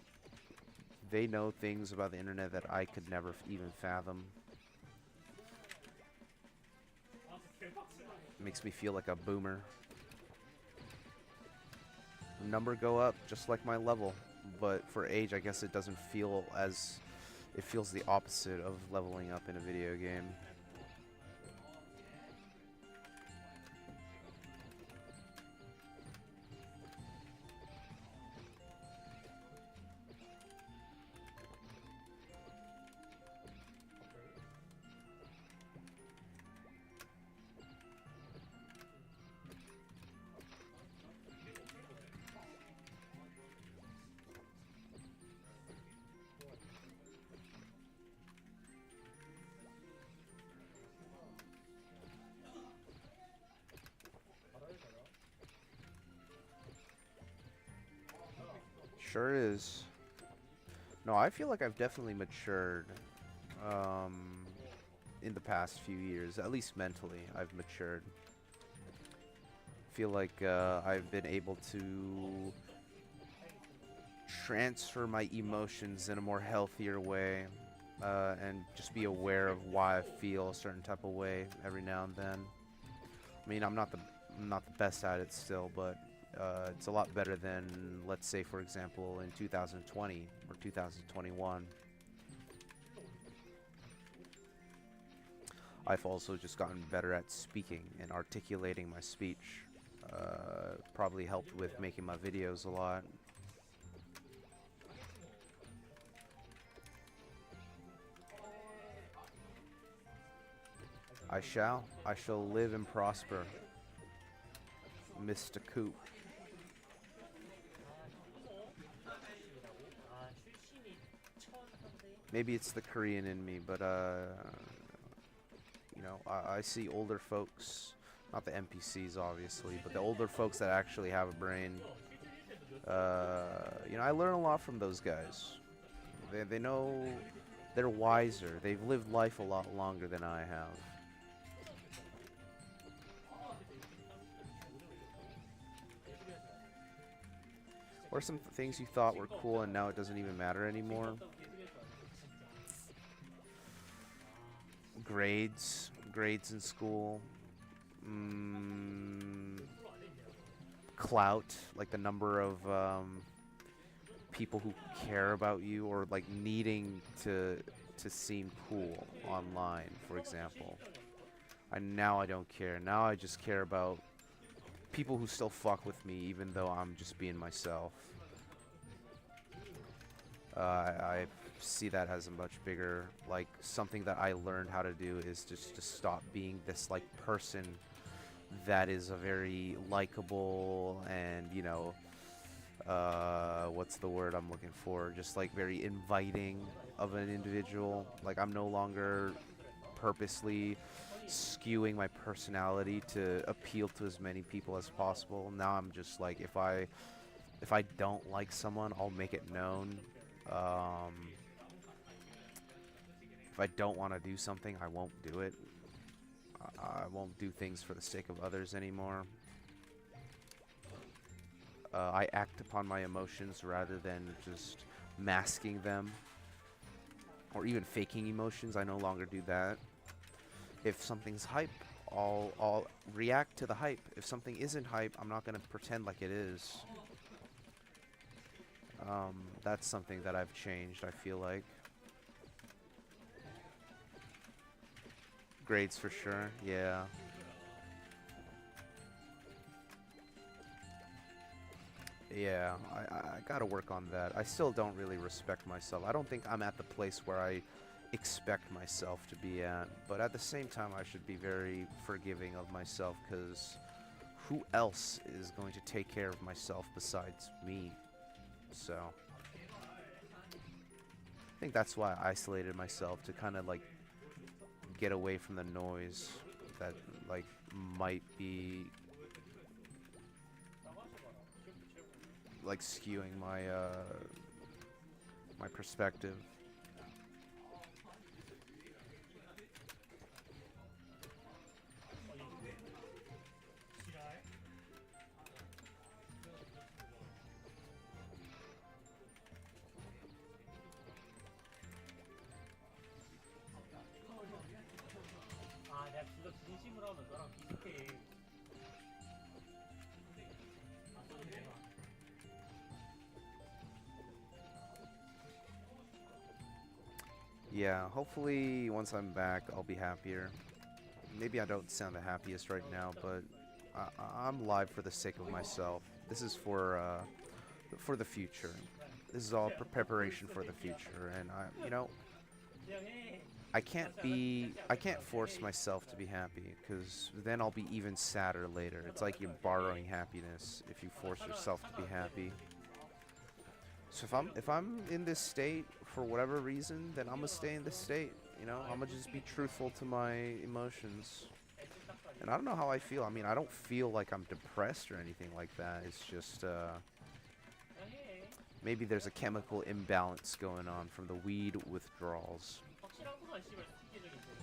They know things about the internet that I could never even fathom. Makes me feel like a boomer. Number go up just like my level, but for age I guess it doesn't feel as, it feels the opposite of leveling up in a video game. Sure is. No, I feel like I've definitely matured in the past few years. At least mentally, I've matured. Feel like I've been able to transfer my emotions in a more healthier way, and just be aware of why I feel a certain type of way every now and then. I mean, I'm not the best at it still, but it's a lot better than, let's say, for example, in 2020 or 2021. I've also just gotten better at speaking and articulating my speech. Probably helped with making my videos a lot. I shall live and prosper, Mr. Coop. Maybe it's the Korean in me, but you know, I see older folks, not the NPCs obviously, but the older folks that actually have a brain. You know, I learn a lot from those guys. They know, they're wiser. They've lived life a lot longer than I have. What are some things you thought were cool and now it doesn't even matter anymore? Grades in school. Clout, like the number of people who care about you, or like needing to seem cool online, for example. Now I don't care. Now I just care about people who still fuck with me even though I'm just being myself. I see that as a much bigger, like, something that I learned how to do is just to stop being this, like, person that is a very likable and, you know, what's the word I'm looking for? Just, like, very inviting of an individual. Like, I'm no longer purposely skewing my personality to appeal to as many people as possible. Now I'm just like, if I don't like someone, I'll make it known. If I don't want to do something, I won't do it. I won't do things for the sake of others anymore. I act upon my emotions rather than just masking them or even faking emotions. I no longer do that. If something's hype, I'll react to the hype. If something isn't hype, I'm not gonna pretend like it is. That's something that I've changed, I feel like. Grades for sure, yeah. Yeah, I gotta work on that. I still don't really respect myself. I don't think I'm at the place where I expect myself to be at, but at the same time I should be very forgiving of myself, because who else is going to take care of myself besides me? So I think that's why I isolated myself, to kind of like get away from the noise that like might be like skewing my my perspective. 아, 내가 진짜 진심으로 하면 너랑 비슷해. 아, 너도 내가. Yeah, hopefully once I'm back I'll be happier. Maybe I don't sound the happiest right now, but I'm live for the sake of myself. This is for the future. This is all preparation for the future, and you know, I can't force myself to be happy, because then I'll be even sadder later. It's like you're borrowing happiness if you force yourself to be happy. So if I'm in this state for whatever reason, then I'm gonna stay in this state. You know, I'm gonna just be truthful to my emotions. And I don't know how I feel. I mean, I don't feel like I'm depressed or anything like that. It's just maybe there's a chemical imbalance going on from the weed withdrawals. 확실하구만, 씨발, 세계적인 거.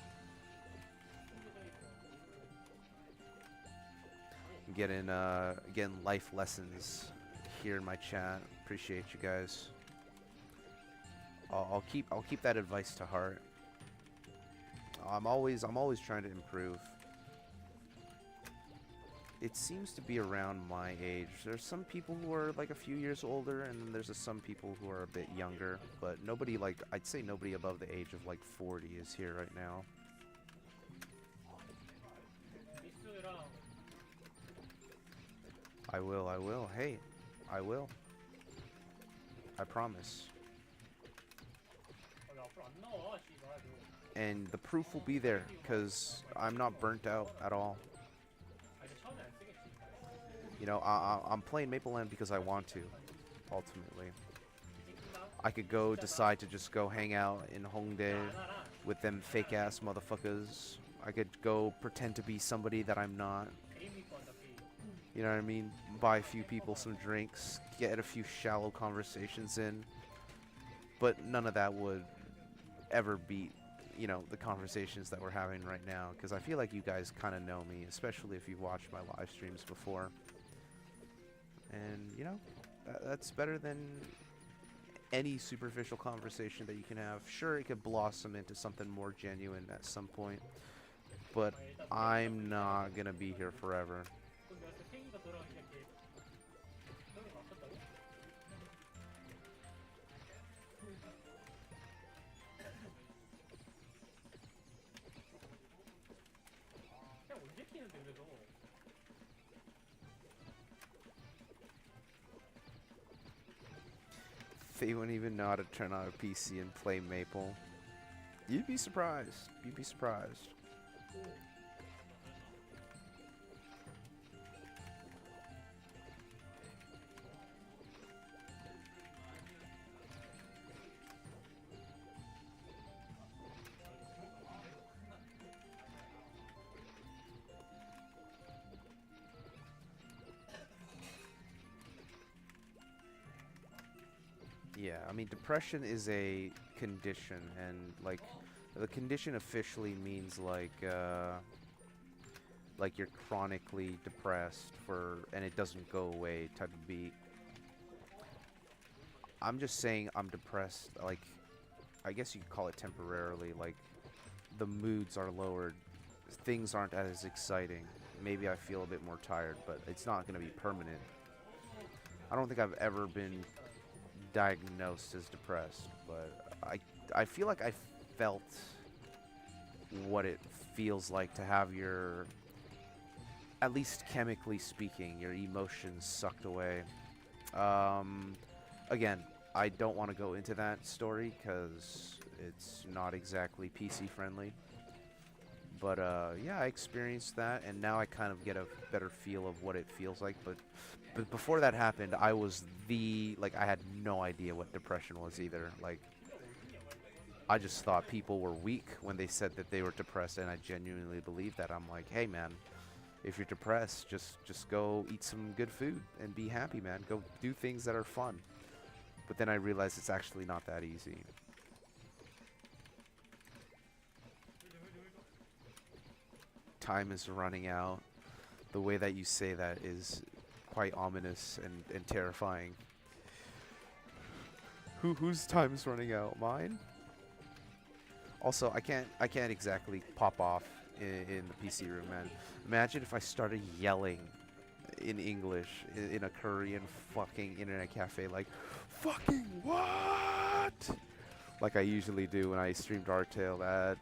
I'm getting life lessons here in my chat. Appreciate you guys. I'll keep that advice to heart. I'm always trying to improve. It seems to be around my age. There's some people who are like a few years older, and then there's some people who are a bit younger, but nobody, like, I'd say nobody above the age of like 40 is here right now. 미스랑 I will. Hey, I will. I promise. 왜 앞으로 안 나와, 씨발. And the proof will be there, because I'm not burnt out at all. 아, 이제 처음에 안 쓰겠지. You know, I'm playing Maple Land because I want to, ultimately. I could go decide to just go hang out in Hongdae with them fake-ass motherfuckers. I could go pretend to be somebody that I'm not. 게임 믿고 어차피. You know what I mean? Buy a few people some drinks, get a few shallow conversations in. But none of that would ever beat, you know, the conversations that we're having right now. Because I feel like you guys kind of know me, especially if you've watched my live streams before. And, you know, that's better than any superficial conversation that you can have. Sure, it could blossom into something more genuine at some point. But I'm not going to be here forever. 그럼 내가 그 탱이가 돌아오니까 이렇게 형이 바꿨다고? 그냥 언제 키는데 그래도. They wouldn't even know how to turn on a PC and play Maple. You'd be surprised. You'd be surprised. Yeah, I mean, depression is a condition, and like the condition officially means like you're chronically depressed and it doesn't go away type of beat. I'm just saying I'm depressed, like, I guess you could call it temporarily, like the moods are lowered, things aren't as exciting. Maybe I feel a bit more tired, but it's not going to be permanent. I don't think I've ever been diagnosed as depressed, but I feel like I felt what it feels like to have your, at least chemically speaking, your emotions sucked away. Again, I don't want to go into that story because It's not exactly PC friendly. But yeah, I experienced that, and now I kind of get a better feel of what it feels like. But before that happened, I was like, I had no idea what depression was either. Like, I just thought people were weak when they said that they were depressed, and I genuinely believed that. I'm like, hey man, if you're depressed, just go eat some good food and be happy, man. Go do things that are fun. But then I realized it's actually not that easy. Time is running out. The way that you say that is quite ominous and terrifying. Whose time is running out? Mine? Also, I can't exactly pop off in the PC room, man. Imagine if I started yelling in English in a Korean fucking internet cafe, like, fucking what? Like I usually do when I streamed Artale. That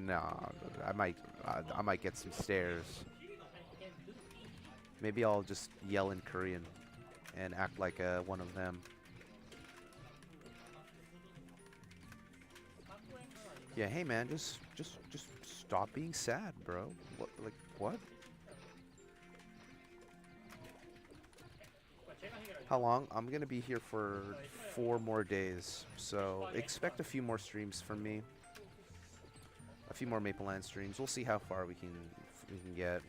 nah, I might get some stares. Maybe I'll just yell in Korean and act like one of them. Yeah, hey man, just stop being sad, bro. What, like, what? How long? I'm gonna be here for 4 more days, so expect a few more streams from me. A few more Maple Land streams. We'll see how far we can get.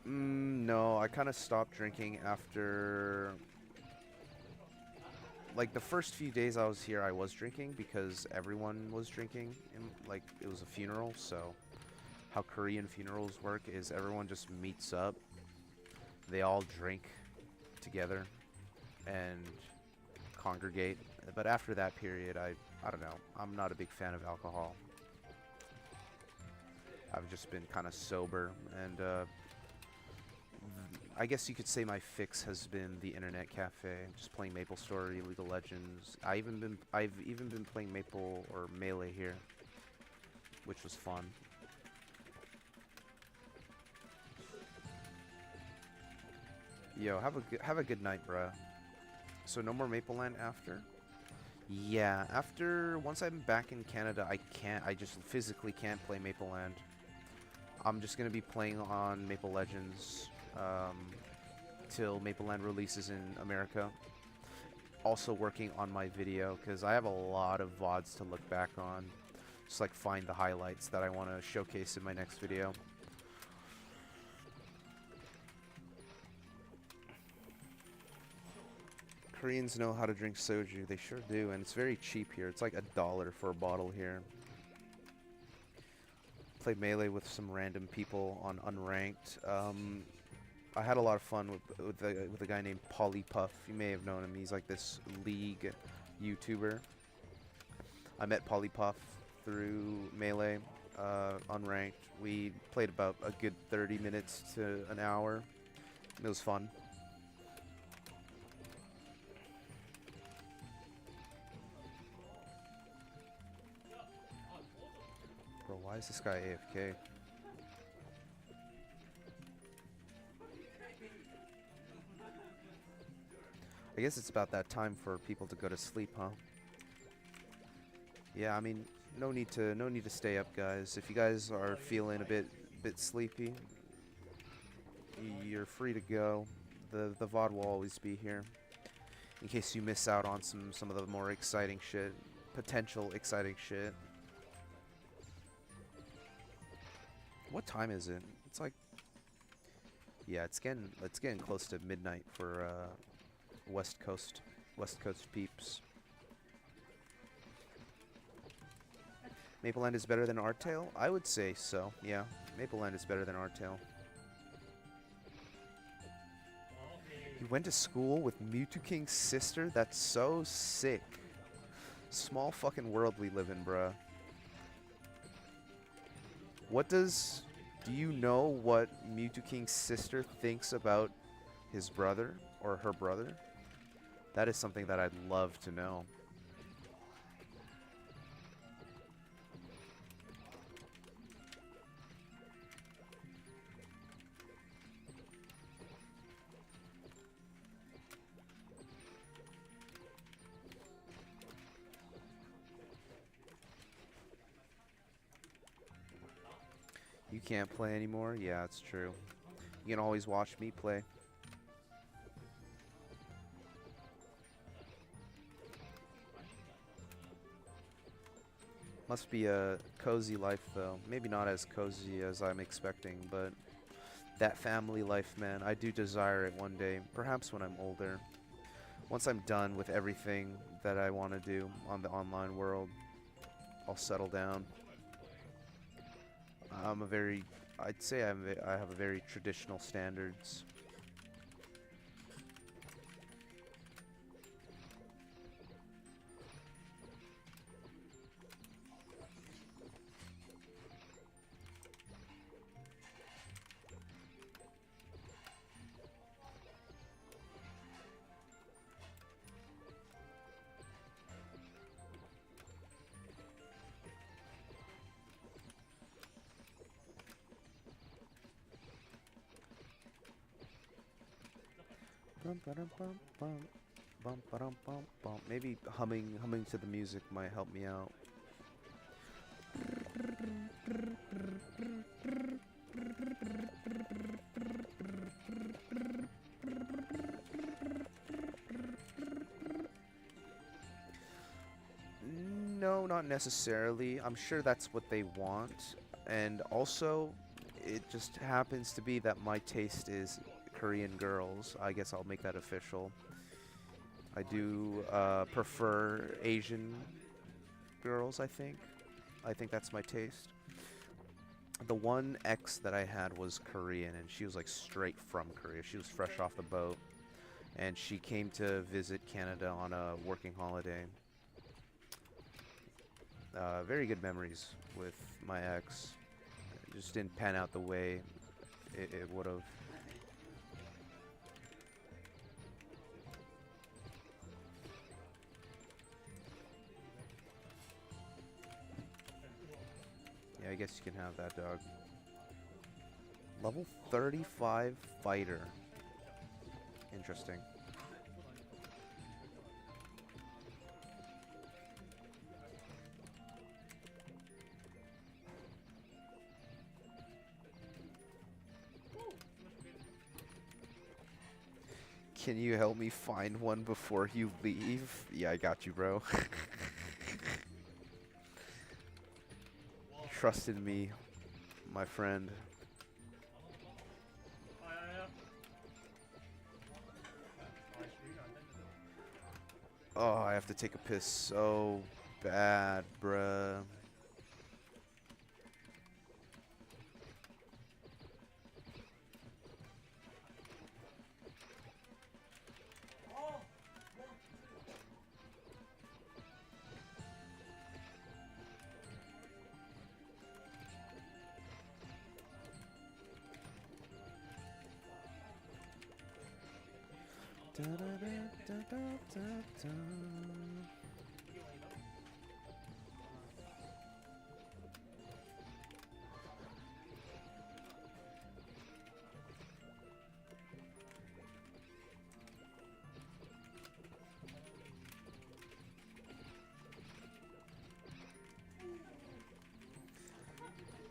No, I kind of stopped drinking after, like, the first few days I was here. I was drinking because everyone was drinking, and like it was a funeral. So how Korean funerals work is everyone just meets up, they all drink together and congregate. But after that period, I don't know, I'm not a big fan of alcohol. I've just been kind of sober, and I guess you could say my fix has been the internet cafe, just playing MapleStory, League of Legends. I've even been playing Maple or Melee here, which was fun. Yo, have a good night, bruh. So no more Maple Land after? Yeah, once I'm back in Canada, I just physically can't play Maple Land. I'm just gonna be playing on Maple Legends till Maple Land releases in America. Also working on my video, because I have a lot of VODs to look back on. Just like find the highlights that I want to showcase in my next video. Koreans know how to drink soju. They sure do, and it's very cheap here. It's like $1 for a bottle here. Played Melee with some random people on unranked. I had a lot of fun with a guy named Polypuff. You may have known him. He's like this League YouTuber. I met Polypuff through Melee, unranked. We played about a good 30 minutes to an hour. It was fun. Bro, why is this guy AFK? I guess it's about that time for people to go to sleep, huh? Yeah, I mean, no need to stay up, guys. If you guys are feeling a bit sleepy, you're free to go. The VOD will always be here in case you miss out on some of the more exciting shit, potential exciting shit. What time is it? It's like, yeah, it's getting close to midnight for West Coast peeps. Maple Land is better than Artale? I would say so, yeah. Maple Land is better than Artale. You went to school with Mewtwo King's sister? That's so sick. Small fucking world we live in, bruh. Do you know what Mewtwo King's sister thinks about his brother or her brother? That is something that I'd love to know. You can't play anymore? Yeah, it's true. You can always watch me play. Must be a cozy life, though. Maybe not as cozy as I'm expecting, but that family life, man, I do desire it one day. Perhaps when I'm older. Once I'm done with everything that I want to do on the online world, I'll settle down. I'd say I have a very traditional standards. Bum, ba-dum, bum, bum. Bum, ba-dum, bum, bum. Maybe humming to the music might help me out. No, not necessarily. I'm sure that's what they want. And also, it just happens to be that my taste is Korean girls. I guess I'll make that official. I do prefer Asian girls, I think. I think that's my taste. The one ex that I had was Korean, and she was like straight from Korea. She was fresh off the boat, and she came to visit Canada on a working holiday. Very good memories with my ex. It just didn't pan out the way it would have. Yeah, I guess you can have that, dog. Level 35 fighter. Interesting. Can you help me find one before you leave? Yeah, I got you, bro. Trust in me, my friend. Oh, I have to take a piss so bad, bruh. Da, da, da, da, da, da.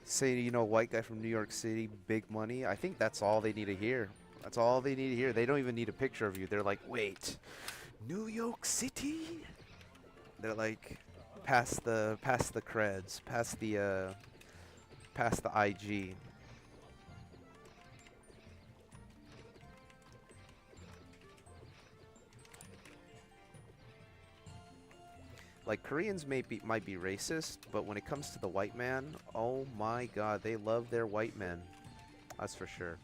Say, you know, white guy from New York City, big money. I think that's all they need to hear. That's all they need to hear. They don't even need a picture of you. They're like, wait, New York City? They're like, past the creds, past the IG. Like, Koreans might be racist, but when it comes to the white man, oh my god, they love their white men. That's for sure.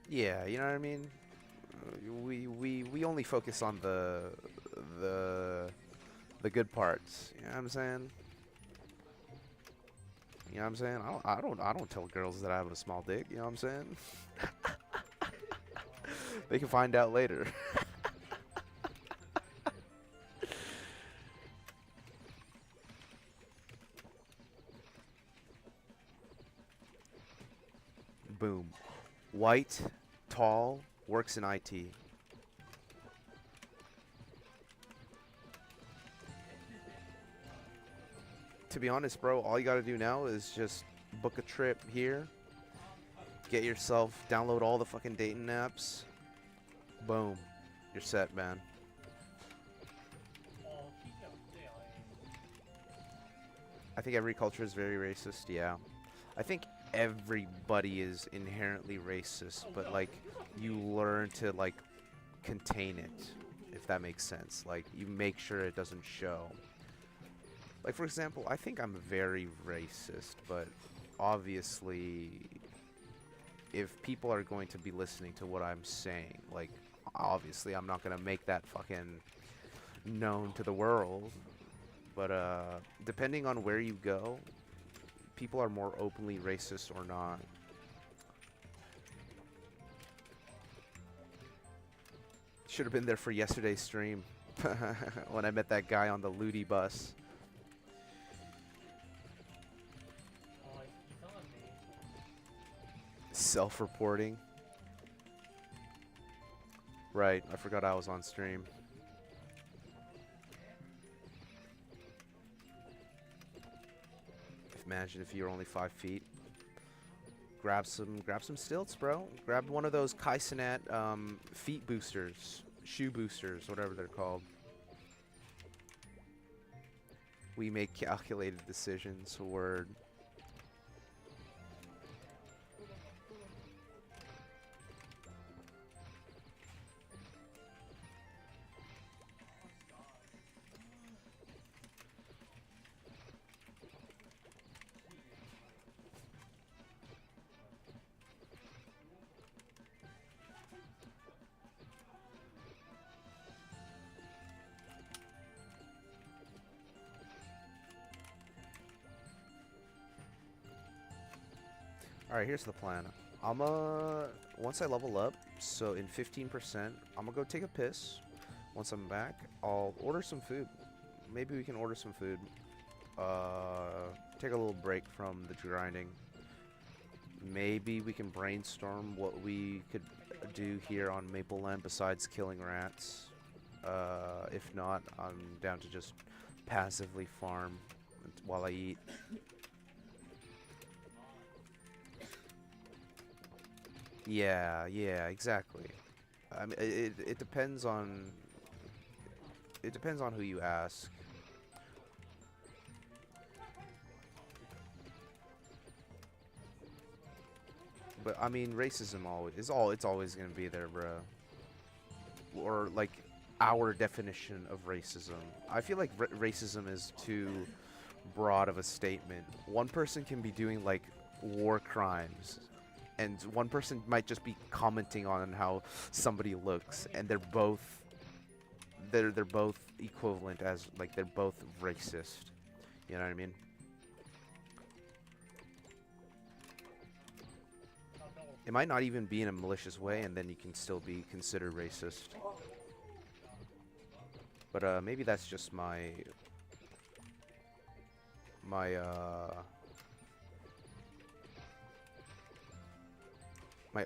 Yeah, you know what I mean? We only focus on the the good parts. You know what I'm saying? You know what I'm saying? I don't tell girls that I have a small dick. You know what I'm saying? They can find out later. Boom. White, tall, works in IT. To be honest, bro, all you gotta do now is just book a trip here, get yourself, download all the fucking dating apps. Boom. You're set, man. I think every culture is very racist, yeah. I think everybody is inherently racist, but like you learn to like contain it, if that makes sense. Like you make sure it doesn't show. Like for example, I think I'm very racist, but obviously if people are going to be listening to what I'm saying, like obviously I'm not gonna make that fucking known to the world. But depending on where you go, people are more openly racist or not. Should have been there for yesterday's stream when I met that guy on the Ludi bus. Self-reporting. Right, I forgot I was on stream. Imagine if you're only 5 feet. Grab some stilts, bro. Grab one of those Kaisenat feet boosters, shoe boosters, whatever they're called. We make calculated decisions. Word. Alright, here's the plan. Once I level up, so in 15%, I'm gonna go take a piss. Once I'm back, I'll order some food. Maybe we can order some food. Take a little break from the grinding. Maybe we can brainstorm what we could do here on Maple Land besides killing rats. If not, I'm down to just passively farm while I eat. Yeah, exactly. I mean, it depends on who you ask. But I mean, racism it's always gonna be there, bro. Or like our definition of racism. I feel like racism is too broad of a statement. One person can be doing like war crimes, and one person might just be commenting on how somebody looks, and they're both equivalent as like they're both racist. You know what I mean? It might not even be in a malicious way, and then you can still be considered racist. But maybe that's just my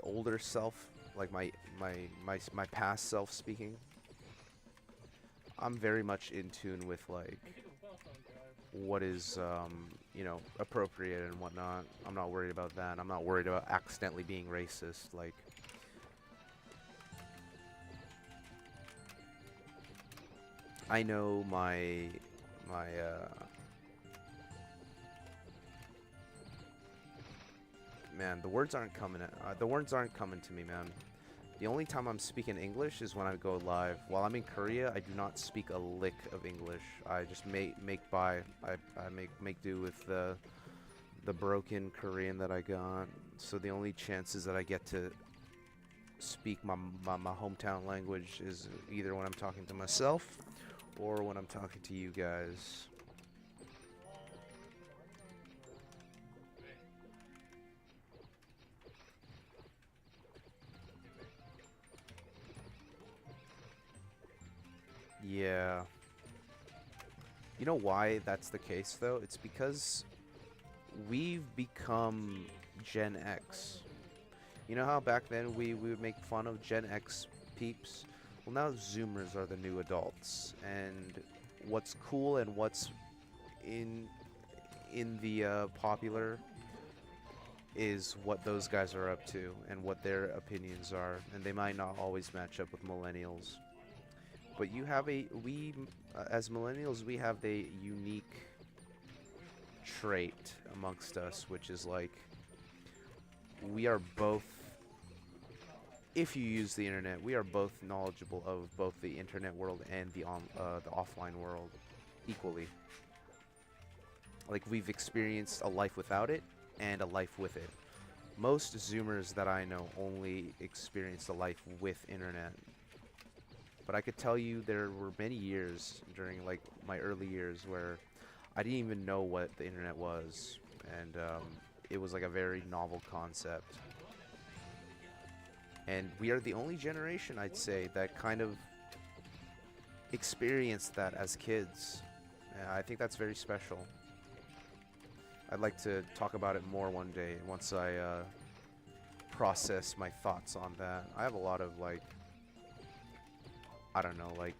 older self, like my past self speaking. I'm very much in tune with like what is you know, appropriate and whatnot. I'm not worried about that. I'm not worried about accidentally being racist. Like, I know my man, the words aren't coming to me, man. The only time I'm speaking English is when I go live. While I'm in Korea, I do not speak a lick of English. I just make by. I make do with the broken Korean that I got. So the only chances that I get to speak my hometown language is either when I'm talking to myself or when I'm talking to you guys. Yeah. You know why that's the case, though? It's because we've become Gen X. You know how back then we would make fun of Gen X peeps? Well, now Zoomers are the new adults, and what's cool and what's in the popular is what those guys are up to and what their opinions are, and they might not always match up with millennials. But you have as millennials, we have a unique trait amongst us, which is like we are both, if you use the internet, we are both knowledgeable of both the internet world and the offline world equally. Like, we've experienced a life without it and a life with it. Most Zoomers that I know only experienced a life with internet. But I could tell you there were many years during like my early years where I didn't even know what the internet was, and it was like a very novel concept. And we are the only generation, I'd say, that kind of experienced that as kids. I think that's very special. I'd like to talk about it more one day once I process my thoughts on that. I have a lot of like, I don't know, like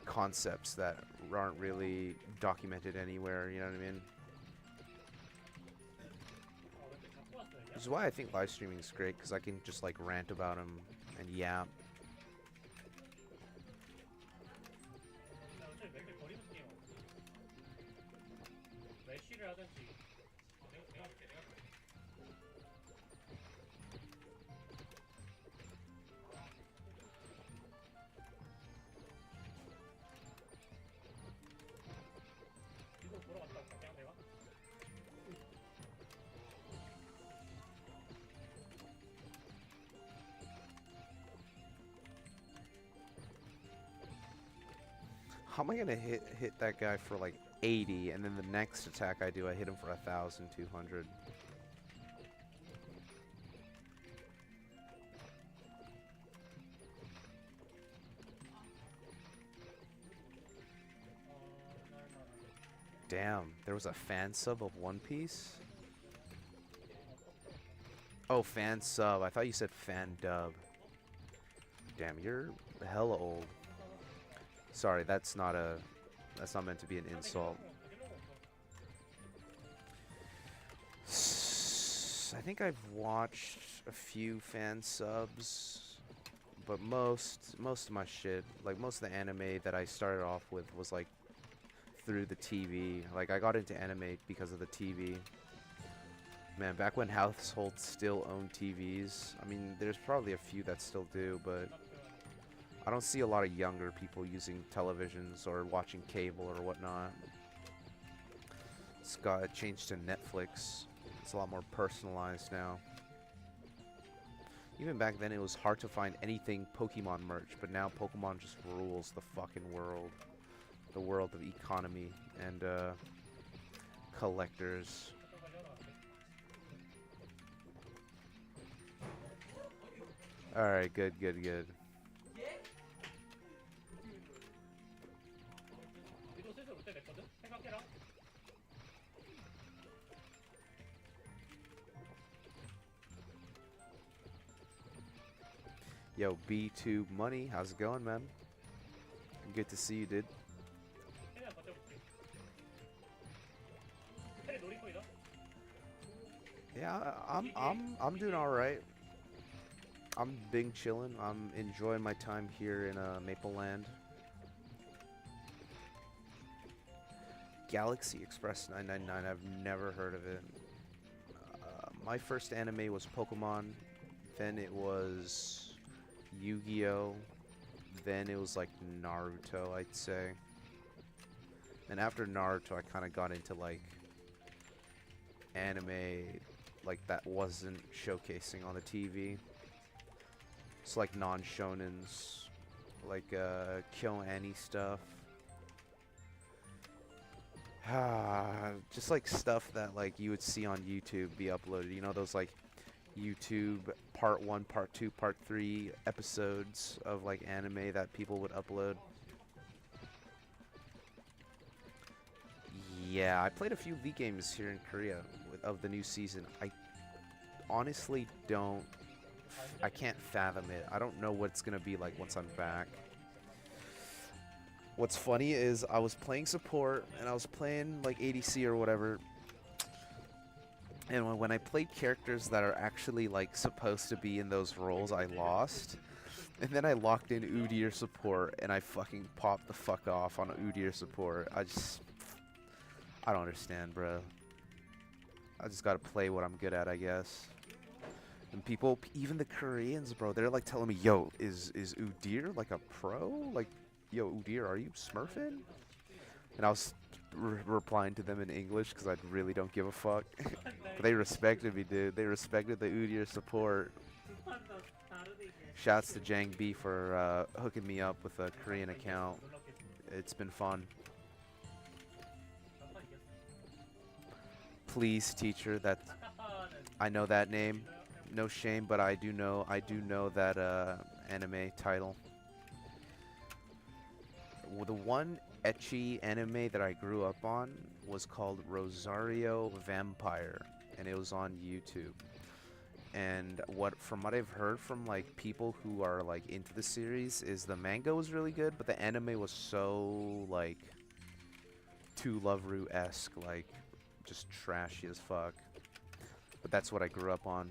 concepts that aren't really documented anywhere, you know what I mean? Which is why I think live streaming is great, because I can just like rant about them and yap. How am I gonna hit that guy for like 80, and then the next attack I do, I hit him for 1,200? Damn, there was a fan sub of One Piece? Oh, fan sub. I thought you said fan dub. Damn, you're hella old. Sorry, that's not meant to be an insult. I think I've watched a few fan subs, but most of my shit, like most of the anime that I started off with was like through the TV. Like, I got into anime because of the TV. Man, back when households still owned TVs. I mean, there's probably a few that still do, but I don't see a lot of younger people using televisions or watching cable or whatnot. It's got changed to Netflix. It's a lot more personalized now. Even back then, it was hard to find anything Pokemon merch, but now Pokemon just rules the fucking world. The world of economy and collectors. Alright, good. Yo, B2 Money, how's it going, man? Good to see you, dude. Yeah, I'm doing all right. I'm big chillin'. I'm enjoying my time here in Maple Land. Galaxy Express 999. I've never heard of it. My first anime was Pokemon. Then it was Yu-Gi-Oh. Then it was like Naruto, I'd say. And after Naruto, I kind of got into like anime like that wasn't showcasing on the TV. It's like non-shonens, like Kill Annie stuff. Just like stuff that like you would see on YouTube be uploaded. You know those like YouTube part 1, part 2, part 3 episodes of like anime that people would upload. Yeah, I played a few V games here in Korea of the new season. I honestly I can't fathom it. I don't know what it's gonna be like once I'm back. What's funny is I was playing support and I was playing like ADC or whatever. And when I played characters that are actually like supposed to be in those roles, I lost. And then I locked in Udyr support and I fucking popped the fuck off on Udyr support. I don't understand, bro. I just gotta play what I'm good at, I guess. And people, even the Koreans, bro, they're like telling me, yo, is Udyr like a pro? Like, yo, Udyr, are you smurfing? And I was replying to them in English because I really don't give a fuck. But they respected me, dude. They respected the Udyr support. Shouts to Jang B for hooking me up with a Korean account. It's been fun. Please, teacher, that I know that name. No shame, but I do know that anime title. Well, the one ecchi anime that I grew up on was called Rosario Vampire, and it was on YouTube. And from what I've heard from like people who are like into the series is the manga was really good, but the anime was so like To Love-Ru-esque, like just trashy as fuck. But that's what I grew up on.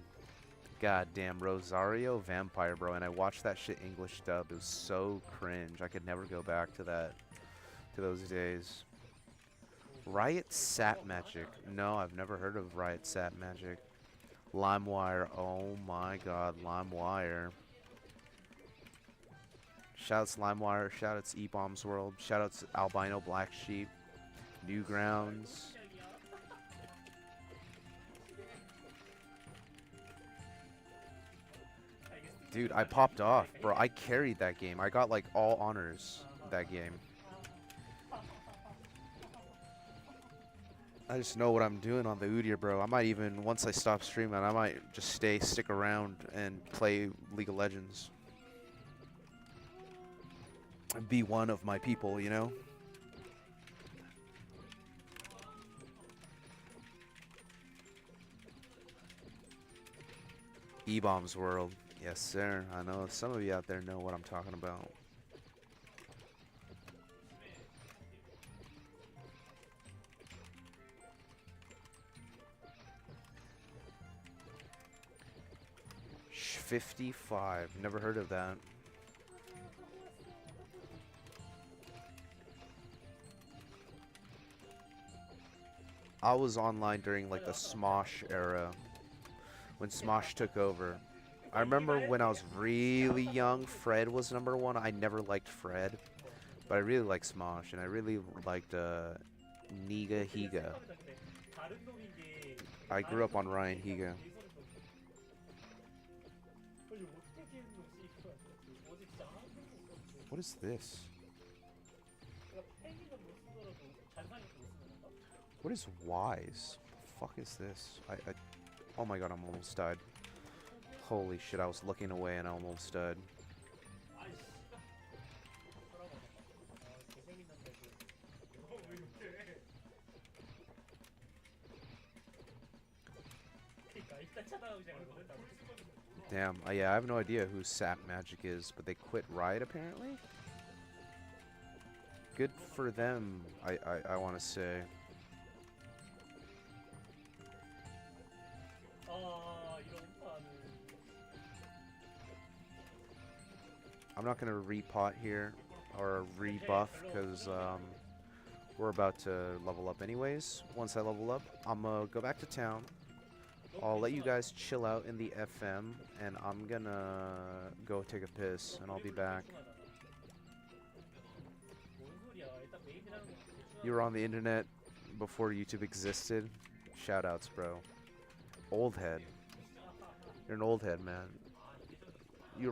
God damn, Rosario Vampire, bro. And I watched that shit English dub. It was so cringe. I could never go back to those days. Riot Sat Magic. No, I've never heard of Riot Sat Magic. LimeWire. Oh my god, LimeWire. Shoutouts LimeWire. Shoutouts E-Bombs World. Shoutouts Albino Black Sheep. Newgrounds. Dude, I popped off, bro. I carried that game. I got like all honors that game. I just know what I'm doing on the Udyr, bro. I might even, once I stop streaming, I might just stick around and play League of Legends. Be one of my people, you know? E-Bombs World. Yes, sir. I know some of you out there know what I'm talking about. Sh 55. Never heard of that. I was online during like the Smosh era, when Smosh took over. I remember when I was really young, Fred was #1. I never liked Fred, but I really liked Smosh, and I really liked Niga Higa. I grew up on Ryan Higa. What is this? What is Wise? What the fuck is this? Oh my god, I'm almost died. Holy shit, I was looking away and I almost died. Damn, yeah, I have no idea who Sap Magic is, but they quit Riot apparently? Good for them, I want to say. I'm not going to repot here or rebuff because we're about to level up anyways. Once I level up, I'm going to go back to town. I'll let you guys chill out in the FM and I'm going to go take a piss and I'll be back. You were on the internet before YouTube existed? Shoutouts, bro. Old head. You're an old head, man. You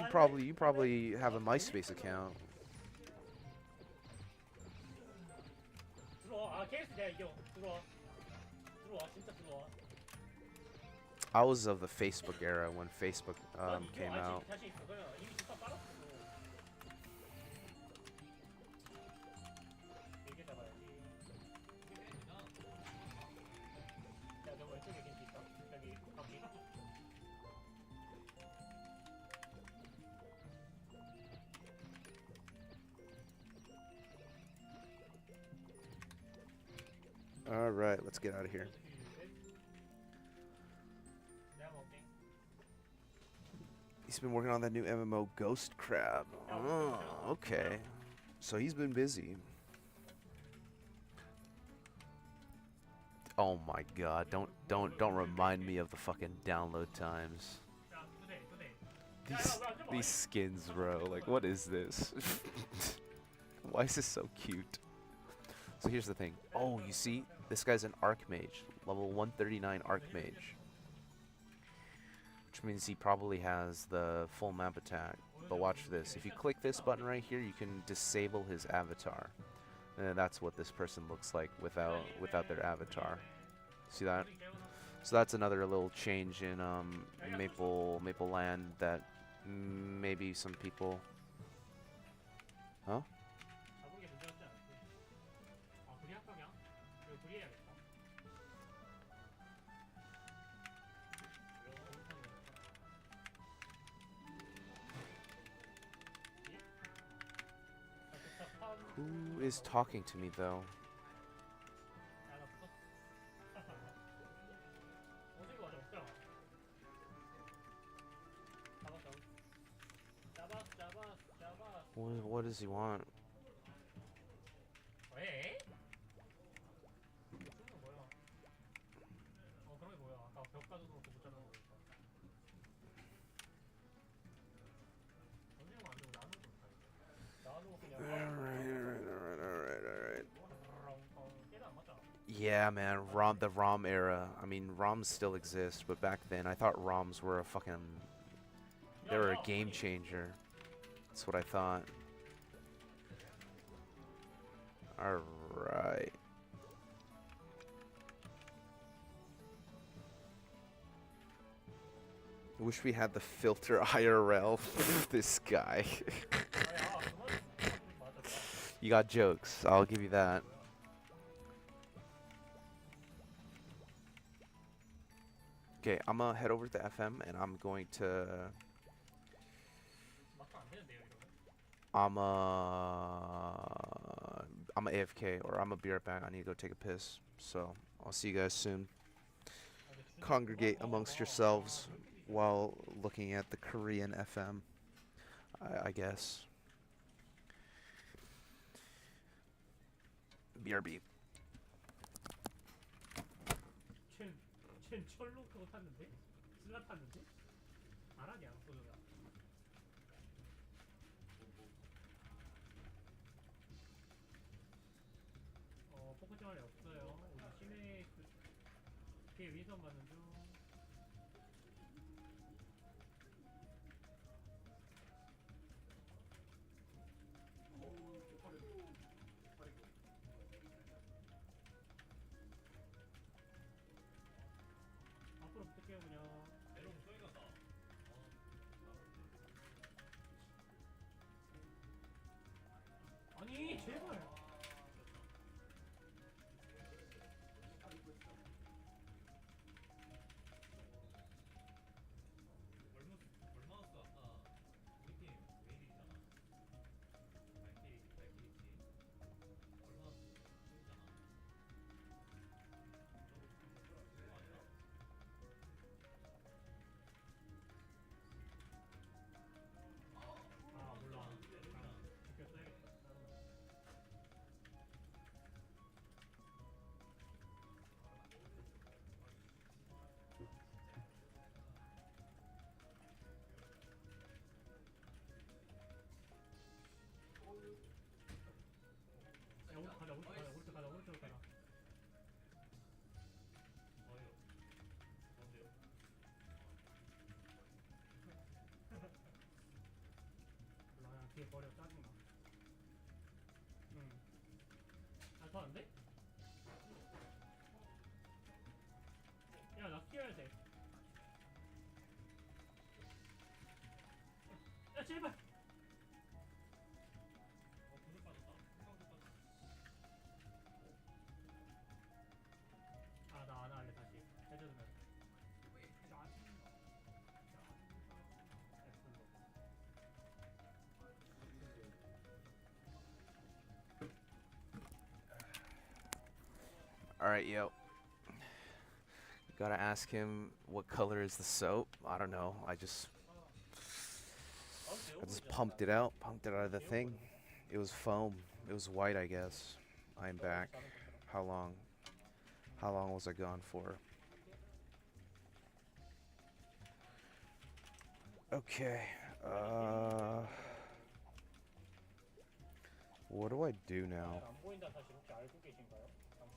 probably have a MySpace account. 들어와. 아 케이스 내가 이겨. 들어와. 들어와 진짜 들어와. I was of the Facebook era when Facebook 난 이겨. came 아 out. 지금 자신 있어. 그냥 이미 두판 빨았어. 이게 잡아야지. 야, 너 왼쪽에 겐지 있다. 여기 거기. All right, let's get out of here. 내가 먹게. He's been working on that new MMO Ghost Crab. Oh, okay. So he's been busy. Oh my god, don't remind me of the fucking download times. 야, 두 대. These skins, bro. Like, what is this? Why is this so cute? So here's the thing. Oh, you see? This guy's an Archmage. Level 139 Archmage. Which means he probably has the full map attack. But watch this. If you click this button right here, you can disable his avatar. And that's what this person looks like without their avatar. See that? So that's another little change in Maple Land that maybe some people. Huh? 잡은 게 문제였지 않았지? 아, 그리 합격이야? 이거 그리 해야겠다. Who is talking to me though? 야, 나 붙었어. 어제가 아직 없잖아. 잡았어. What does he want? 왜? 그런 거 뭐야? 그런 게 뭐야? 아까 벽 가져서 못 잡는 거 보니까. 언제가 안 되고 나는 좀 다. 나도 그냥. Alright. 걔는 안 맞아. Yeah, man, the ROM era. I mean, ROMs still exist, but back then I thought ROMs were they were a game changer. That's what I thought. Alright. I wish we had the filter IRL. This guy. You got jokes, I'll give you that. Okay, I'm gonna head over to FM and I'm going to I'm a AFK or I'm a be right back. I need to go take a piss. So I'll see you guys soon. Congregate amongst yourselves while looking at the Korean FM, I guess. BRB. 쟨 철로 그거 탔는데? 슬라 탔는데? 잘하냐 소주가. 포커싱 할래 없어요. 우리 심해 피해 위선 받는 중. 앞으로 붙을게요 그냥. 아니 제발. 뒤에 버려 짜증나. 더 안 돼? 야, 나 뛰어야 돼. 야, 제발. 구슬 빠졌다. 아, 나 안 할래 다시. 해줘주면. Alright, yo. Gotta ask him what color is the soap. I don't know. I just pumped it out of the thing. It was foam. It was white, I guess. I'm back. How long? How long was I gone for? Okay. What do I do now?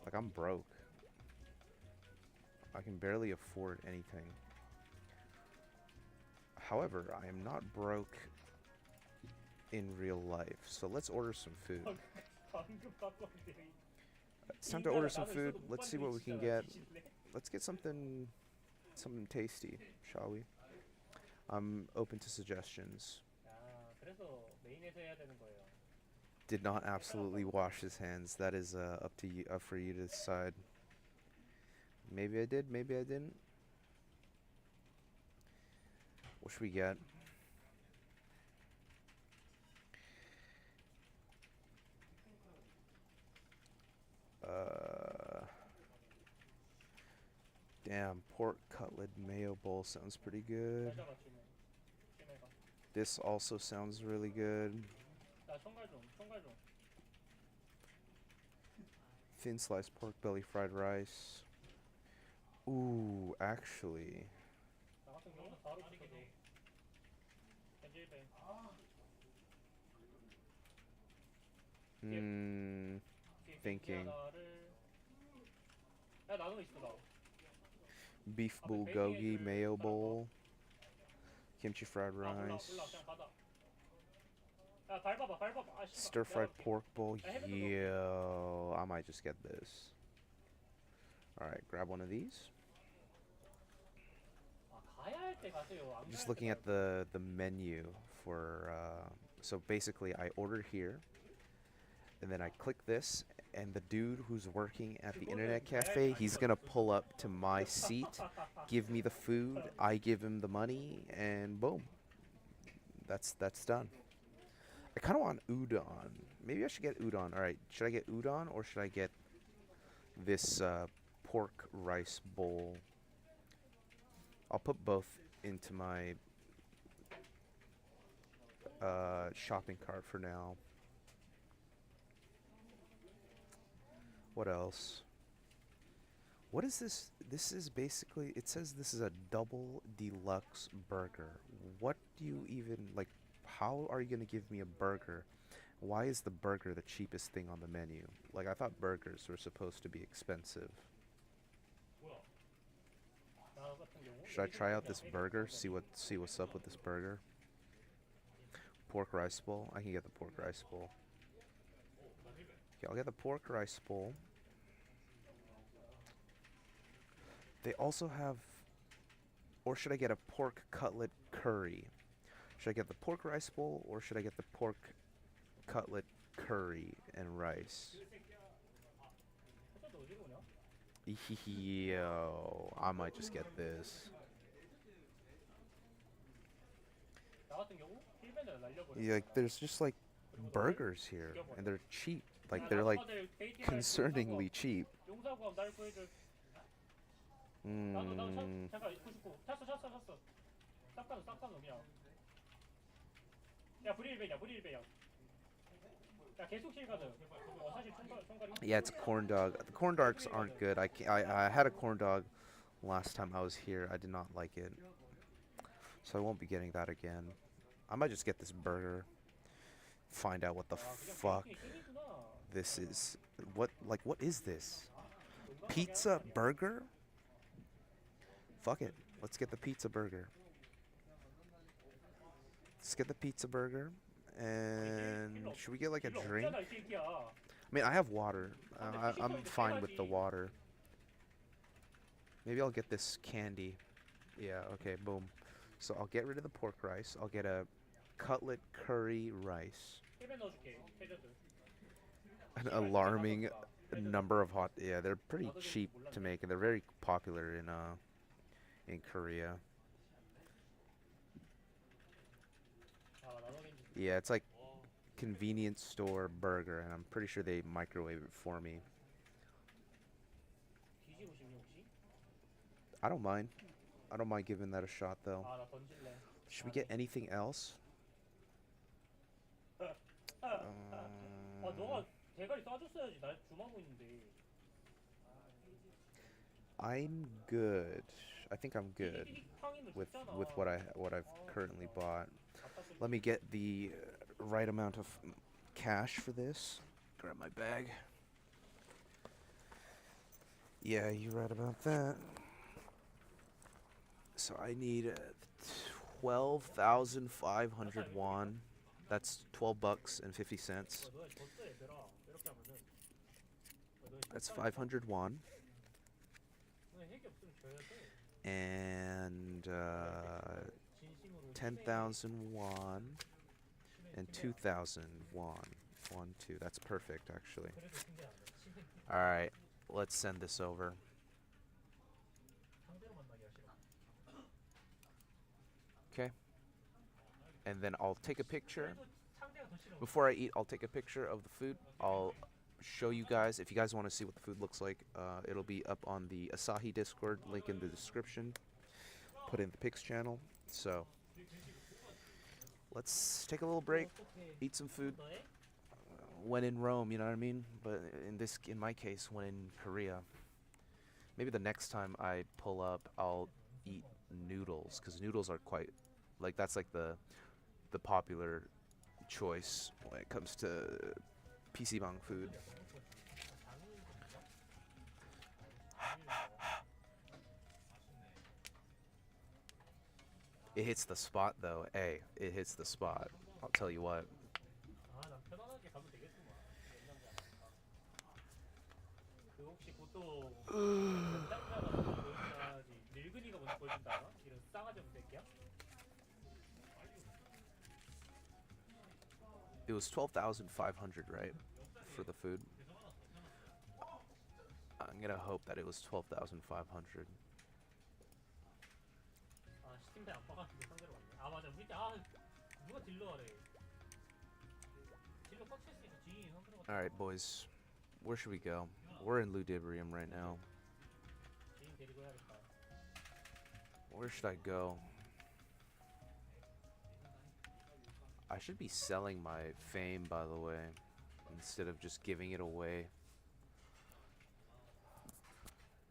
Like, I'm broke. I can barely afford anything. However, I am not broke in real life. So let's order some food. It's time to order some food. Let's see what we can get. Let's get something tasty, shall we? I'm open to suggestions. Did not absolutely wash his hands. That is up to you, up for you to decide. Maybe I did, maybe I didn't. What should we get? Damn, pork cutlet mayo bowl sounds pretty good. This also sounds really good. Thin sliced pork belly fried rice. Ooh, actually. Thinking. Beef bulgogi mayo bowl. Kimchi fried rice. Stir fried pork bowl. Yo, I might just get this. Alright, grab one of these. Just looking at the menu for so basically I ordered here and then I click this and the dude who's working at the internet cafe, he's gonna pull up to my seat, give me the food, I give him the money, and boom. That's done. I kinda want udon. Maybe I should get udon. Alright, should I get udon or should I get this pork rice bowl? I'll put both into my shopping cart for now. What else? What is this? This is basically, it says this is a double deluxe burger. What do you even, like, how are you going to give me a burger? Why is the burger the cheapest thing on the menu? Like, I thought burgers were supposed to be expensive. Should I try out this burger? See what's up with this burger? Pork rice bowl. I can get the pork rice bowl. Okay, I'll get the pork rice bowl. They also have, or should I get a pork cutlet curry? Should I get the pork rice bowl or should I get the pork cutlet curry and rice? Yo, I might just get this. Yeah, like, there's just like burgers here, and they're cheap. Like, they're like concerningly cheap. Yeah, it's a corn dog. The corn dogs aren't good. I had a corn dog last time I was here. I did not like it, so I won't be getting that again. I might just get this burger. Find out what the fuck this is. What is this? Pizza burger? Fuck it. Let's get the pizza burger. Let's get the pizza burger, And should we get like a 길러 drink? 없잖아 이 새끼야. I mean, I have water. I'm fine with the water. Maybe I'll get this candy. Yeah, okay, boom. So I'll get rid of the pork rice. I'll get a cutlet curry rice. 힐에 넣어줄게 해저드. An alarming number of hot. Yeah, they're pretty cheap to make, and they're very popular in Korea. 아 나도 겐지. Yeah, it's like convenience store burger, and I'm pretty sure they microwave it for me. 뒤지고 싶니 혹시? I don't mind. I don't mind giving that a shot though. 아나 던질래. Should we get anything else? 아 너가 대가리 싸줬어야지. 나 주마고 있는데. I'm good. I think I'm good 팡이면 with 죽잖아. what I've currently bought. Let me get the right amount of cash for this. Grab my bag. Yeah, you're right about that. So I need 12,500 won. That's 12 bucks and 50 cents. 너네 졌어 얘들아. 이렇게 하면은. 너네 That's 졌다니까. 500 won. 너네 핵이 없으면 져야 돼. And 진심으로 10,000 won and 2,000 won. 1, 2. That's perfect, actually. 그래도 신경 안 돼. 신경 All right, let's send this over. 상대로 만나기 싫어. Okay. And then I'll take a picture. 그래도 상대가 더 싫어. Before I eat, I'll take a picture of the food. I'll show you guys. If you guys want to see what the food looks like, it'll be up on the Asahi Discord, link in the description. Put in the Pix channel. So let's take a little break, eat some food. 너네? When in Rome, you know what I mean? But in my case, when in Korea. Maybe the next time I pull up, I'll eat noodles, because noodles are quite, like, that's like the popular choice when it comes to PC Bang food. It hits the spot though. Hey, it hits the spot. I'll tell you what. 아난 편안하게 가면 되겠구만. 그 혹시 보통 연장자가 먼저 보여준다지 늙은이가 먼저 보여준다 알아? 이런 싸가지 없는 새끼야? It was 12,500, right, for the food. I'm gonna hope that it was 12,500. 아 스팀대 안 빠가지고 상대로 왔네. 아 맞아 우리 때아 누가 딜러 하래. 딜러 꽉찼으니까 지인이 상대로 왔다. All right, boys, where should we go? We're in Ludibrium right now. 지인 데리고 해야겠다. Where should I go? I should be selling my fame, by the way, instead of just giving it away.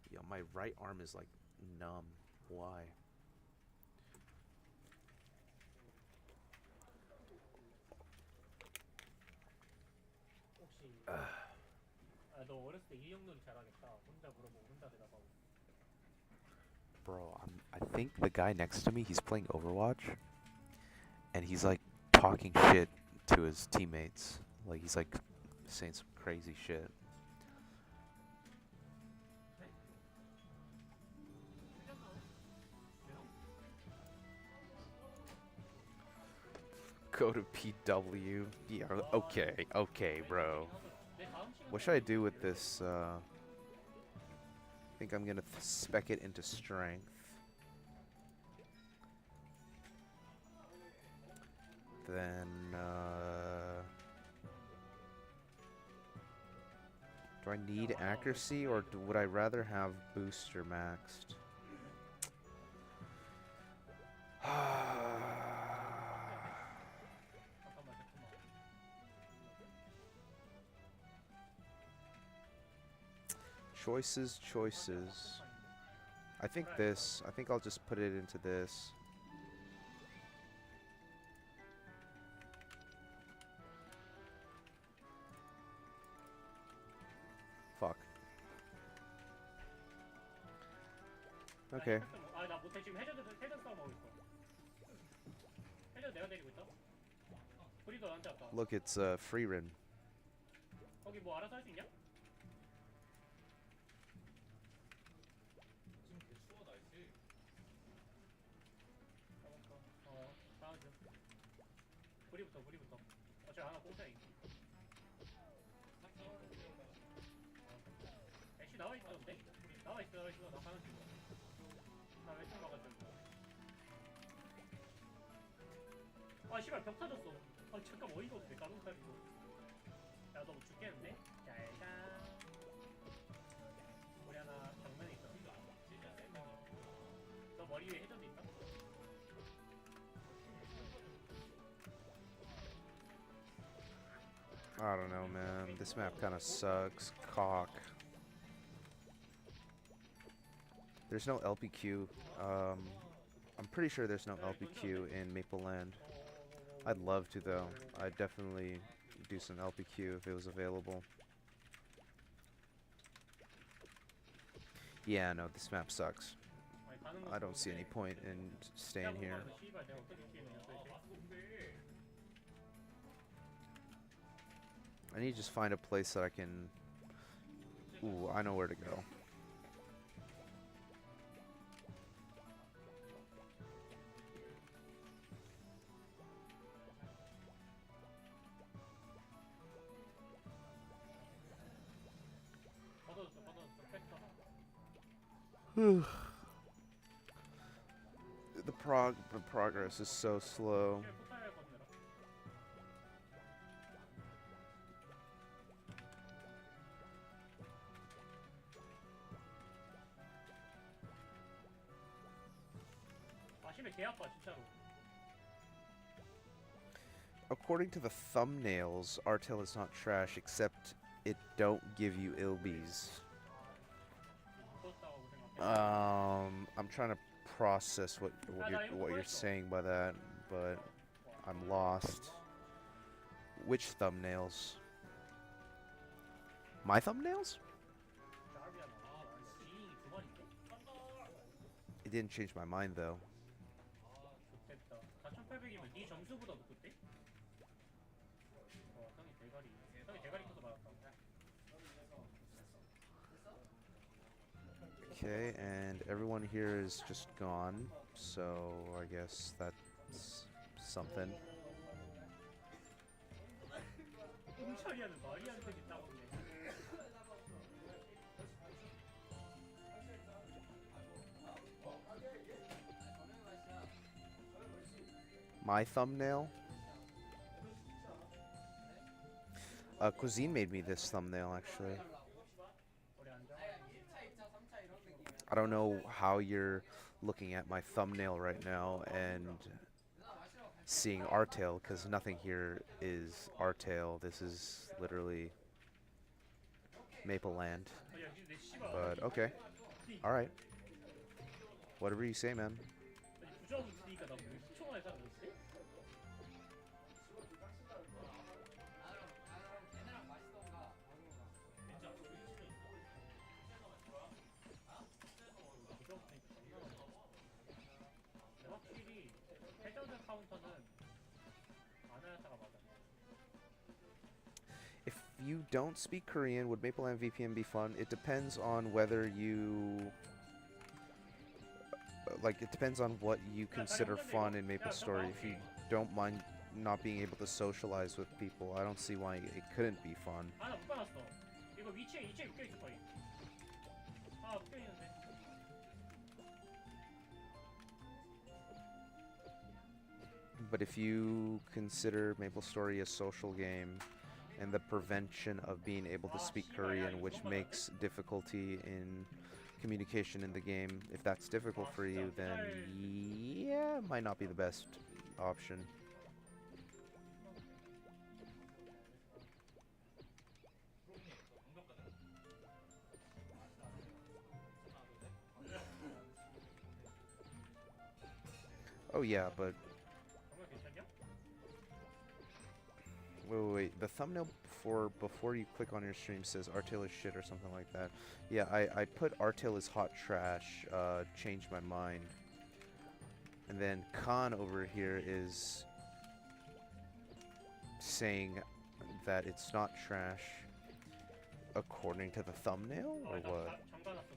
Yo, my right arm is like numb. Why? 혹시 너 어렸을 때 이 정도는 잘하겠다. 혼자 물어보고 혼자 대답하고. Bro, I think the guy next to me, he's playing Overwatch, and he's like talking shit to his teammates. Like he's like saying some crazy shit. Go to PW. Yeah, okay, bro. What should I do with this? I think I'm gonna spec it into strength. Then, do I need accuracy, or would I rather have booster maxed? Choices. I think I'll just put it into this. Fuck. Okay. 아나 못해 지금 해저드 싸움 하고 있어. 해저드 내가 데리고 있어. 우리도 나한테 왔다. Look, it's free run. 거기 뭐 알아서 할 수 있냐? 다음 중. 부리부터. 어차피 하나 공짜이. 애쉬 나와 있었는데? 나와 있어. 나 가는 중. 나 왼쪽 가가지고. 아 씨발 벽 터졌어. 아 잠깐 어이가 없네. 까놓사리고. 야 너 죽겠는데? 잘가. 우리 하나 정면에 있어. 너 머리 위에 해저드 있다? I don't know, man. This map kind of sucks. Cock. There's no LPQ. I'm pretty sure there's no LPQ in Maple Land. I'd love to, though. I'd definitely do some LPQ if it was available. Yeah, no, this map sucks. I don't see any point in staying here. I need to just find a place that I can... Ooh, I know where to go. The progress is so slow. According to the thumbnails, Artale is not trash, except it don't give you ilbies. I'm trying to process what you're saying by that, but I'm lost. Which thumbnails? My thumbnails? It didn't change my mind though. Okay, and everyone here is just gone, so I guess that's something. My thumbnail? Cuisine made me this thumbnail, actually. I don't know how you're looking at my thumbnail right now and seeing Artale, because nothing here is Artale. This is literally Maple Land. But okay. Alright. Whatever you say, man. If you don't speak Korean, would Maple Land VPN be fun? It depends on whether you... it depends on what you consider fun in MapleStory. If you don't mind not being able to socialize with people, I don't see why it couldn't be fun. But if you consider MapleStory a social game and the prevention of being able to speak Korean, which makes difficulty in communication in the game, if that's difficult for you, then yeah, it might not be the best option. Oh yeah, but wait. The thumbnail before you click on your stream says Artale is shit or something like that. Yeah, I put Artale is hot trash, changed my mind. And then Khan over here is saying that it's not trash according to the thumbnail, or 일단 what? 잠가놨어.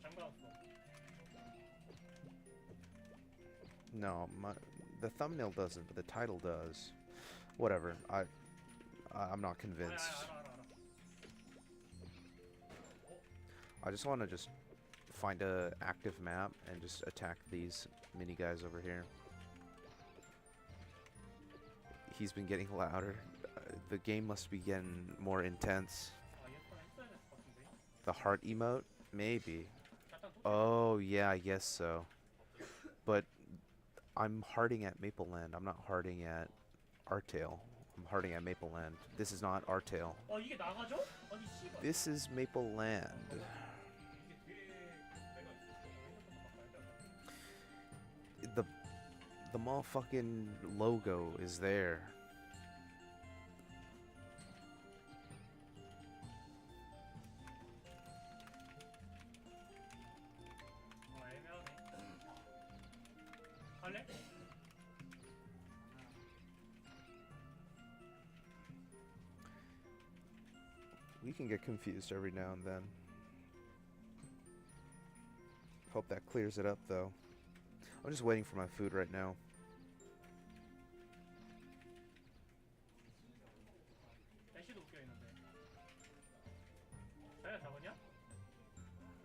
No, the thumbnail doesn't, but the title does. Whatever. I'm not convinced. 알아. I just want to just find a active map and just attack these mini guys over here. He's been getting louder. The game must be getting more intense. 이어폰 했어야 됐을 것 같은데. The heart emote? Maybe. 잠깐 또 Oh, yeah, I guess so. But I'm hearting at Mapleland. I'm not hearting at Artale. I'm hearting at Mapleland. This is not Artale. 이게 나가죠? 아니 씨발. This is Mapleland. 이게 뒤에 내가 있었어. The motherfucking logo is there. 애매하네. 갈래? We can get confused every now and then. Hope that clears it up, though. I'm just waiting for my food right now. 애쉬도 웃겨 있는데. 자기가 잡았냐? 잡았어.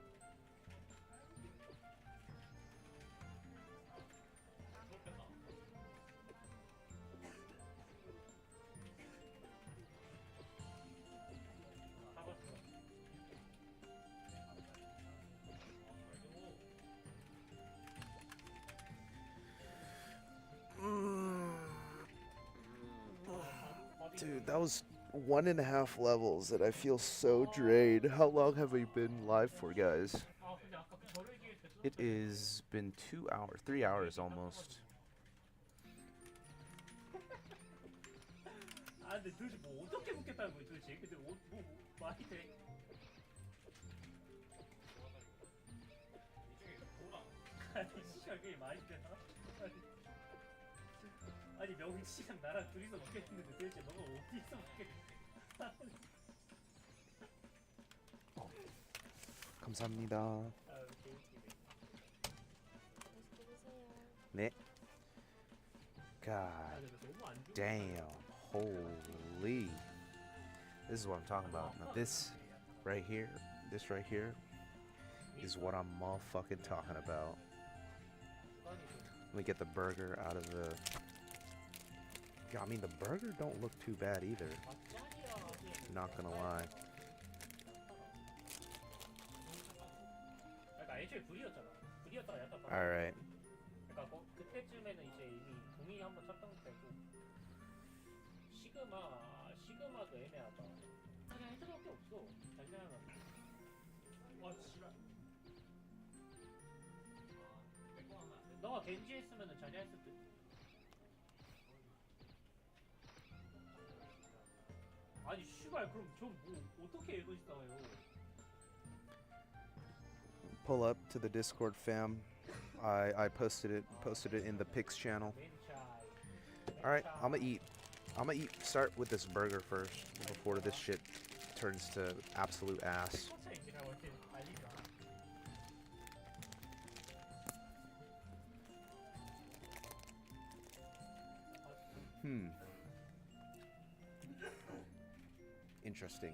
Dude, that was 1.5 levels, and I feel so drained. How long have we been live for, guys? 근데 아까 그 절을 이길 때 It has been 2 hours, 3 hours almost. 근데 도대체 뭐 어떻게 묶겠다는 거야 도대체? 근데 뭐 말이 돼? 아니 씨발 그게 말이 되나? 아니 명치랑 나랑 둘이서 먹겠는데 도대체 너가 어디서 먹겠냐? 감사합니다. 개웃기네. 네. God 근데 너무 안 좋은 damn. Holy. This is what I'm talking about. Now this right here is what I'm motherfucking talking about. Let me get the burger out of the... I mean, the burger don't look too bad either. Not gonna lie. 그러니까 애초에 불이었잖아. 불이었다가 약간 Alright. 그러니까 그때쯤에는 이제 이미 동의 한번 쳤던 때고 시그마도 애매하다. 그냥 헤드밖에 없어. 잘 생각하면. 와 씨발. 너가 겐지 했으면은 자리 했을 듯. 아니 씨발 그럼 저 뭐 어떻게 에너지 싸워요? Pull up to the Discord, fam. I posted it in the Pix channel. Alright, I'ma eat. Start with this burger first before this shit turns to absolute ass. Interesting.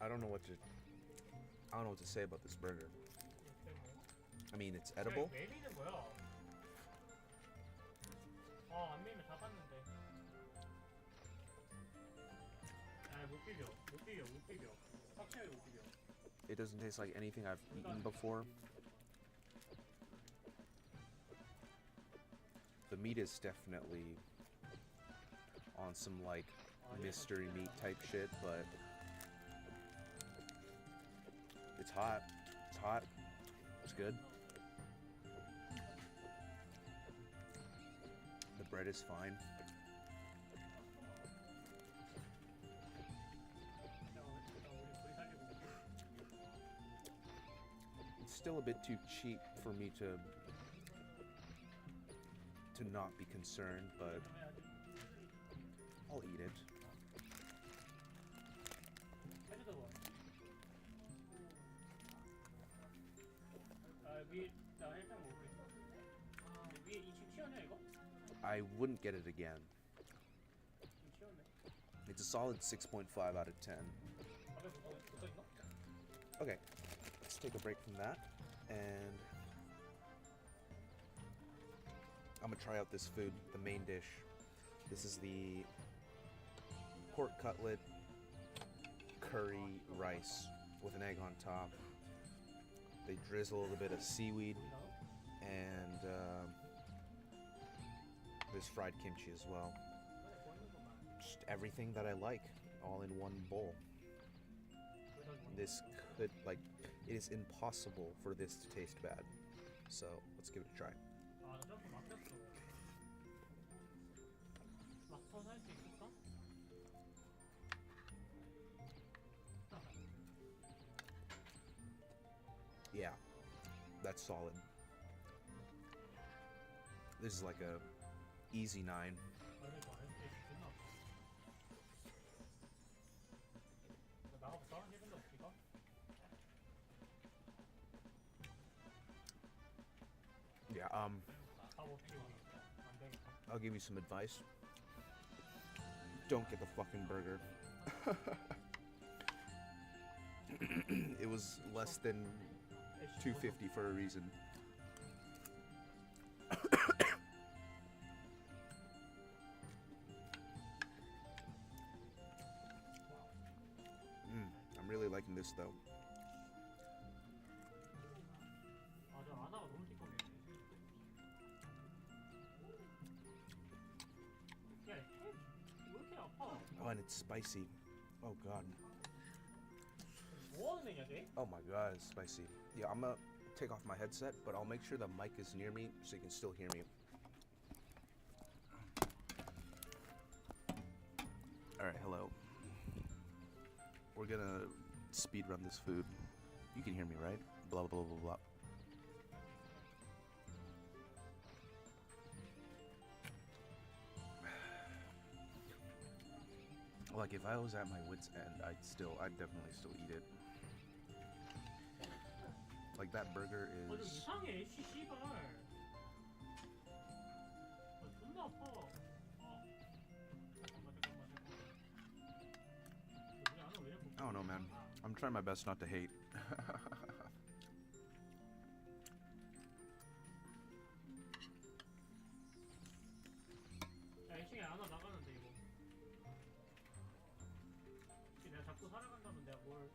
I don't know what to say about this burger. I mean, it's edible. 메리는 뭐야? 안 메리면 다 봤는데. 못 비벼. 확실하게 못 비벼. It doesn't taste like anything I've eaten before. The meat is definitely on some like mystery meat type shit, but it's hot. It's hot. It's good. The bread is fine. 우리 살리고. still a bit too cheap for me to not be concerned, but I'll eat it. 해주도 뭐. 위에 나 일단 먹을게. 위에 2층 치웠냐 이거? I wouldn't get it again. 좀 치웠네. It's a solid 6.5 out of 10. 앞에 붙어 있나? Okay, let's take a break from that, and I'm gonna try out this food, the main dish. This is the pork cutlet curry rice with an egg on top. They drizzle a little bit of seaweed and there's fried kimchi as well. Just everything that I like, all in one bowl. This could, like, it is impossible for this to taste bad. So let's give it a try. 아, 나 점프 막혔어. 막턴 할 수 있을까? Yeah, that's solid. This is like a easy 9. 그러니까 이게 존나 아파. 나가서 다른 해본다 없을까? Yeah, 다 못해 우리. 안 되겠다. I'll give you some advice. Don't get the fucking burger. It was less than $2.50 for a reason. I'm really liking this though. 아, 저 아나가 너무 띠껍네. 야, 왜 이렇게 아파? Oh, and it's spicy. Oh god. 뭐 하는 애냐, 쟤? Oh my god, it's spicy. Yeah, I'm gonna take off my headset, but I'll make sure the mic is near me so you can still hear me. Alright, hello. We're gonna speed run this food. You can hear me, right? Blah blah blah blah blah. Like, if I was at my wit's end, I'd definitely still eat it. Like, that burger 좀 is... 이상해, 씨발. 존나 아파. I don't know, man. I'm trying my best not to hate. 야, 2층에 하나 나가는데 이거. 내가 자꾸 살아간다면 내가 뭘?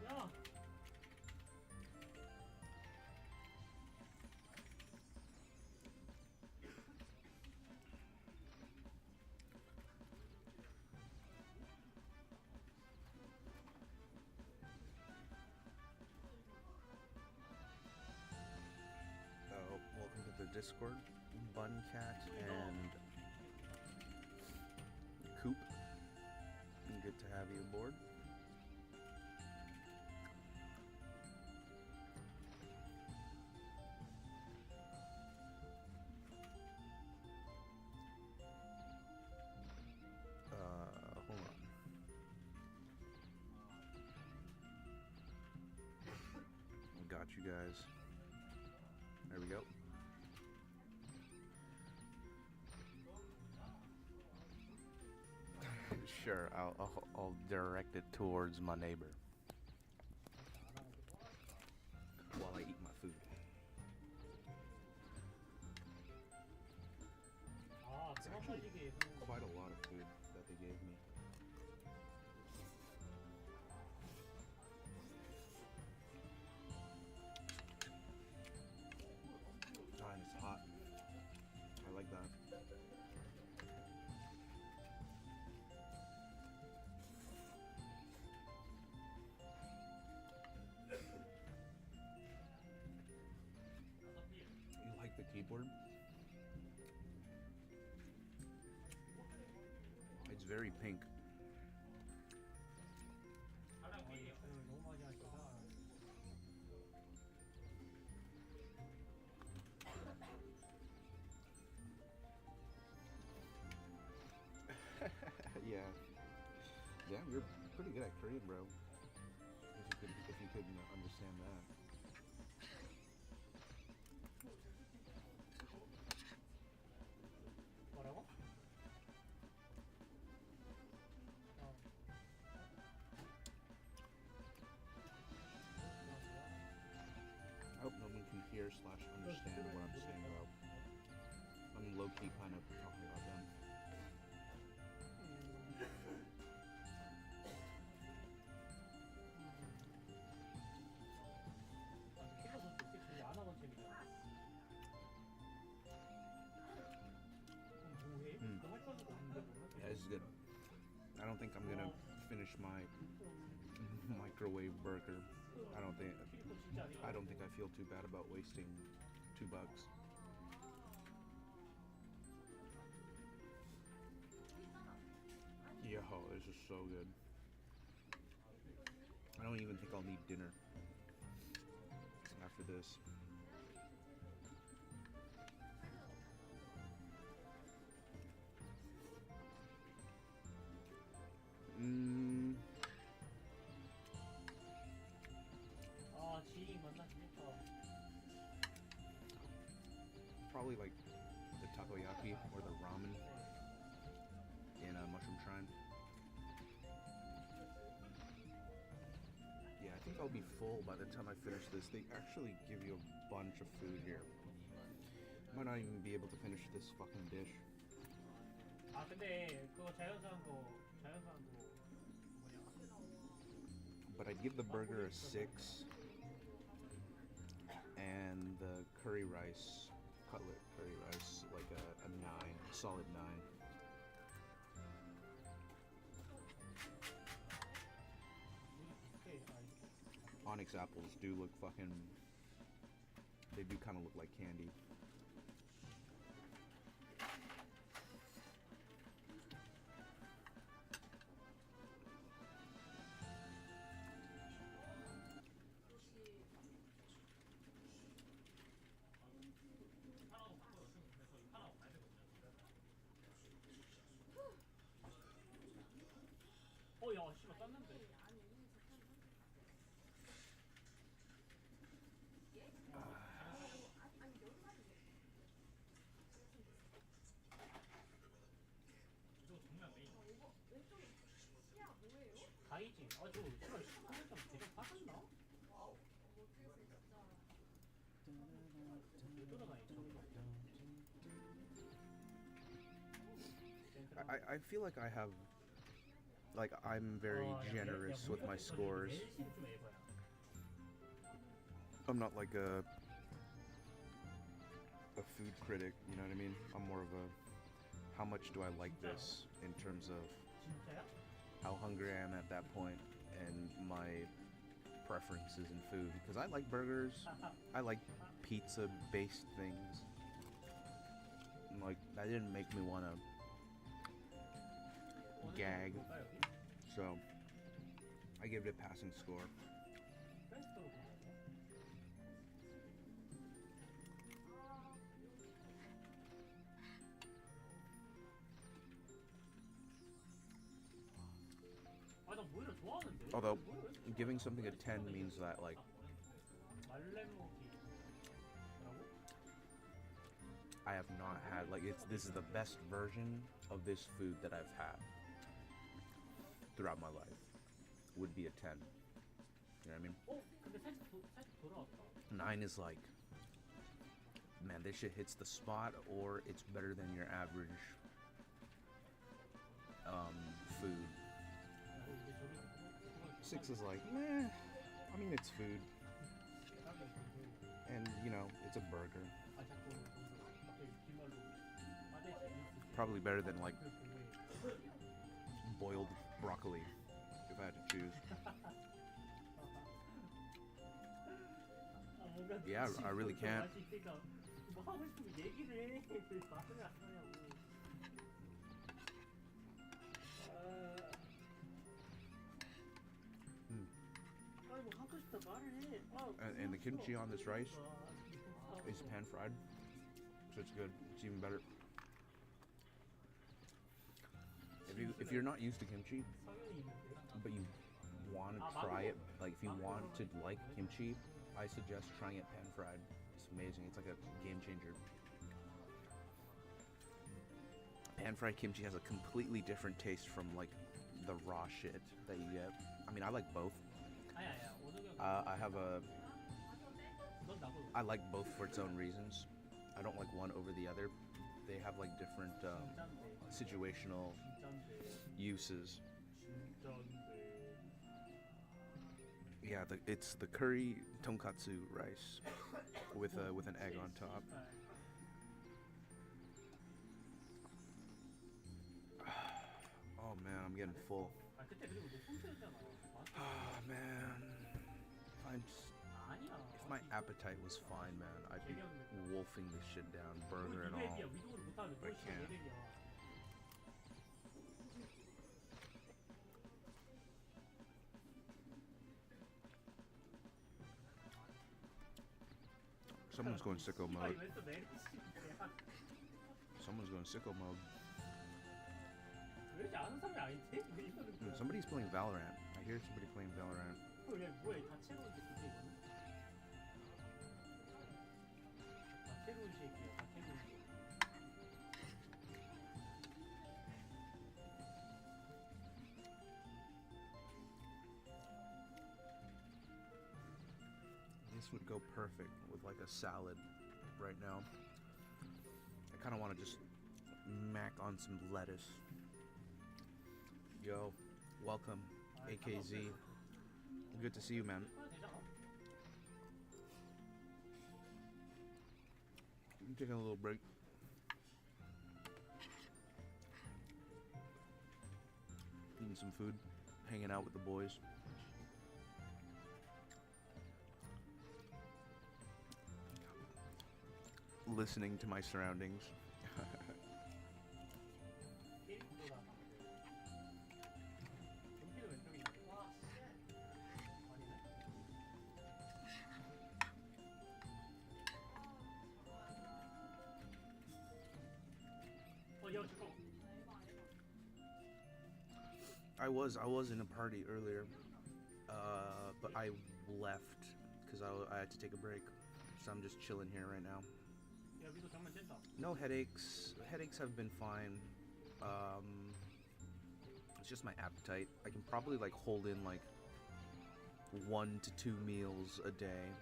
야. Welcome to the Discord, Buncat and Coop. Good to have you aboard. Hold on. Got you guys. There we go. Sure, I'll direct it towards my neighbor while I eat my food. 아, It's 그만 actually 빨리게 해서. quite a lot of food that they gave me. Ah, and it's hot. I like that. You like the keyboard? It's very pink. good at Korean, bro. If you could understand that. 뭐라고? I hope no one can hear / understand what I'm saying, bro. I'm low-key kind of talking about them. 킬러 선수 안 하던 챔이잖아. 그럼 뭐해? 너할 거는 없는데 뭐? Yeah, this is good. I don't think I'm gonna finish my microwave burger. I don't think I feel too bad about wasting $2. Yo, this is so good. I don't even think I'll need dinner after this. 아, 지인 만나기 좋다. Probably like the takoyaki or the ramen in a Mushroom Shrine. Yeah, I think I'll be full by the time I finish this. They actually give you a bunch of food here. Might not even be able to finish this fucking dish. 아, 근데 그거 자연스러운 거 뭐냐? But I'd give the burger a 6 and the curry rice, cutlet curry rice, like a 9, solid 9. Onyx apples do look fucking, they do kind of look like candy. 야, 씨발 땄는데. 다이지. 아, 저 씨발 시간점 대략 빠졌나? 왜 돌아다니지? I feel like I have, like I'm very generous with my scores. I'm not like a food critic, you know what I mean? I'm more of a, how much do I like this in terms of 진짜야? how hungry I am at that point and my preferences in food. Because I like burgers, I like pizza-based things. And, like, that didn't make me want to gag, so I give it a passing score. Although giving something a 10 means that, like, I have not had, like, this is the best version of this food that I've had throughout my life. Would be a 10. You know what I mean? 9 is like, man, this shit hits the spot, or it's better than your average food. 6 is like, meh. I mean, it's food. And, you know, it's a burger. Probably better than, like, boiled broccoli, if I had to choose. Yeah, I really can't. And the kimchi on this rice is pan fried, so it's good. It's even better. If you're not used to kimchi, but you want to try it, like if you want to like kimchi, I suggest trying it pan fried. It's amazing. It's like a game changer. Pan fried kimchi has a completely different taste from like the raw shit that you get. I mean, I like both. I have a. I like both for its own reasons. I don't like one over the other. They have like different situational uses. Yeah, it's the curry tonkatsu rice with an egg on top. Oh man, I'm getting full. Oh man, if my appetite was fine, man, I'd be wolfing this shit down, burger and all. But I can't. Someone's going sicko mode. Someone's going sicko mode. Somebody's playing Valorant. I hear somebody playing Valorant. This would go perfect with like a salad right now. I kind of want to just mac on some lettuce. Yo, welcome, AKZ. Good to see you, man. I'm taking a little break. Eating some food, hanging out with the boys. Listening to my surroundings. I was in a party earlier, but I left because I had to take a break, so I'm just chilling here right now. No headaches. Headaches have been fine. It's just my appetite. I can probably like hold in like 1 to 2 meals a day,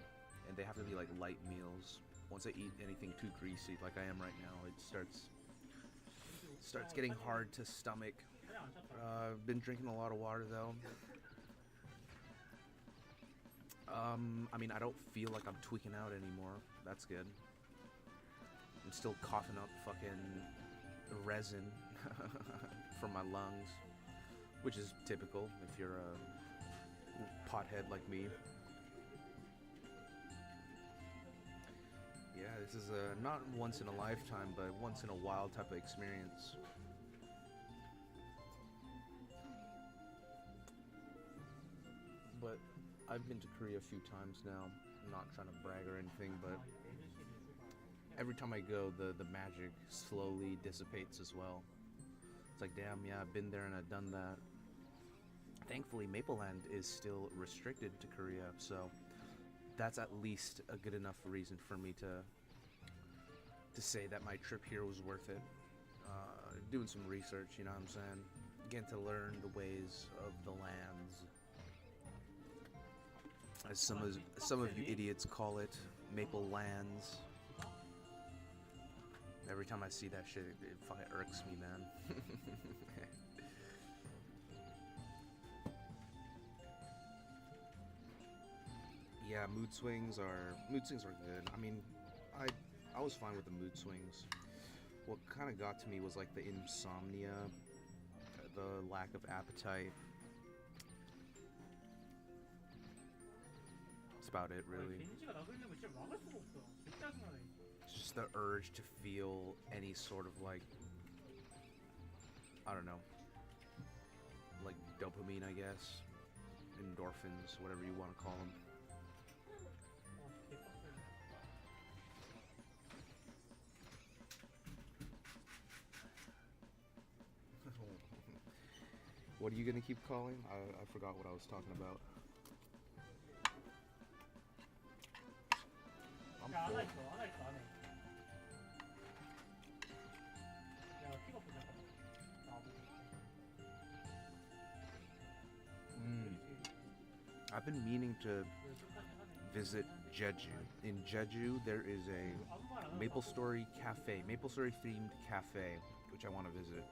and they have to be like light meals. Once I eat anything too greasy, like I am right now, it starts getting hard to stomach. I've been drinking a lot of water though. I mean, I don't feel like I'm tweaking out anymore. That's good. I'm still coughing up fucking resin from my lungs, which is typical if you're a pothead like me. Yeah, this is a not once in a lifetime, but once in a while type of experience. But I've been to Korea a few times now. I'm not trying to brag or anything, but every time I go, the magic slowly dissipates as well. It's like, damn, yeah, I've been there and I've done that. Thankfully, Mapleland is still restricted to Korea, so that's at least a good enough reason for me to say that my trip here was worth it. Doing some research, you know what I'm saying? Getting to learn the ways of the lands. As some of you idiots call it, Maple Lands. Every time I see that shit, it fucking irks me, man. Yeah, mood swings are good. I mean, I was fine with the mood swings. What kind of got to me was like the insomnia, the lack of appetite. That's about it, really. It's just the urge to feel any sort of like, I don't know, like dopamine, I guess, endorphins, whatever you want to call them. What are you gonna keep calling? I forgot what I was talking about. I'm 야, 하나 full. 있어, 하나 있어, 안에. 야, 픽업 좀 잠깐만. 나와보고 있어. I've been meaning to 왜 술까지 하네? visit Jeju. In Jeju, there is a 아무 말 안 하고 MapleStory cafe, MapleStory themed cafe, which I want to visit.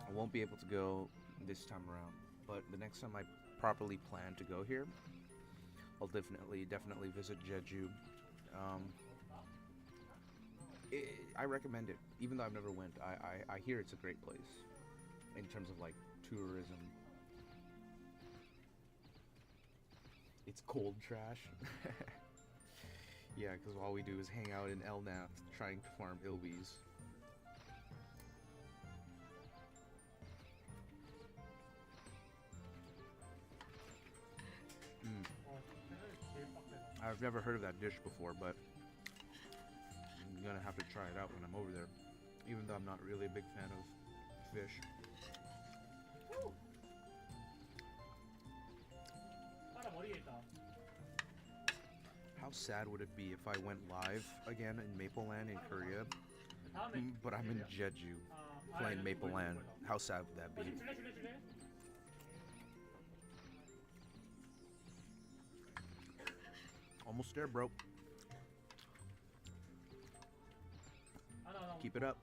I won't be able to go this time around, but the next time I properly plan to go here, I'll definitely visit Jeju. I recommend it, even though I've never went. I hear it's a great place in terms of like tourism. It's cold trash. Yeah, because all we do is hang out in Elnath trying to farm Ilbies. 제일 빡세다. I've never heard of that dish before, but I'm gonna have to try it out when I'm over there, even though I'm not really a big fan of fish. 따라 머리에 있다. How sad would it be if I went live again in Mapleland in Korea, 다음에 but I'm in Jeju playing Mapleland? How sad would that be? 줄래? Almost there, bro. 하나. Keep it up.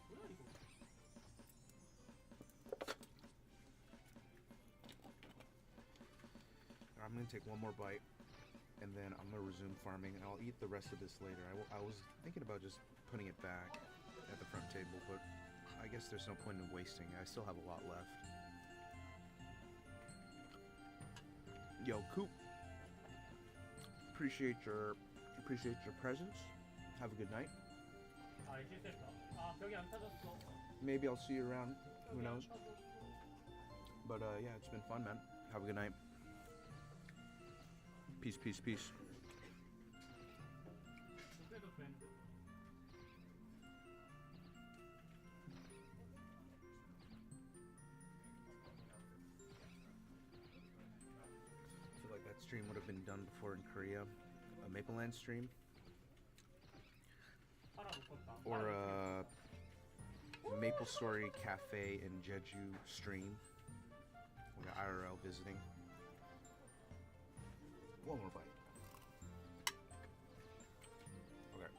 뭐야 이거? I'm gonna take one more bite, and then I'm gonna resume farming, and I'll eat the rest of this later. I was thinking about just putting it back at the front table, but I guess there's no point in wasting it. I still have a lot left. Yo, Coop. Appreciate your presence. Have a good night. 아, 실수했다. 아, 벽이 안 타졌어. Maybe I'll see you around. Who 벽이 안 knows? 타졌어. But yeah, it's been fun, man. Have a good night. Peace, peace, peace. 그래도 돼. I feel like that stream would have been done before in Korea. A Mapleland stream. 하나 묶었다. Or a MapleStory Cafe in Jeju stream. Like an IRL visiting. One more bite. Okay.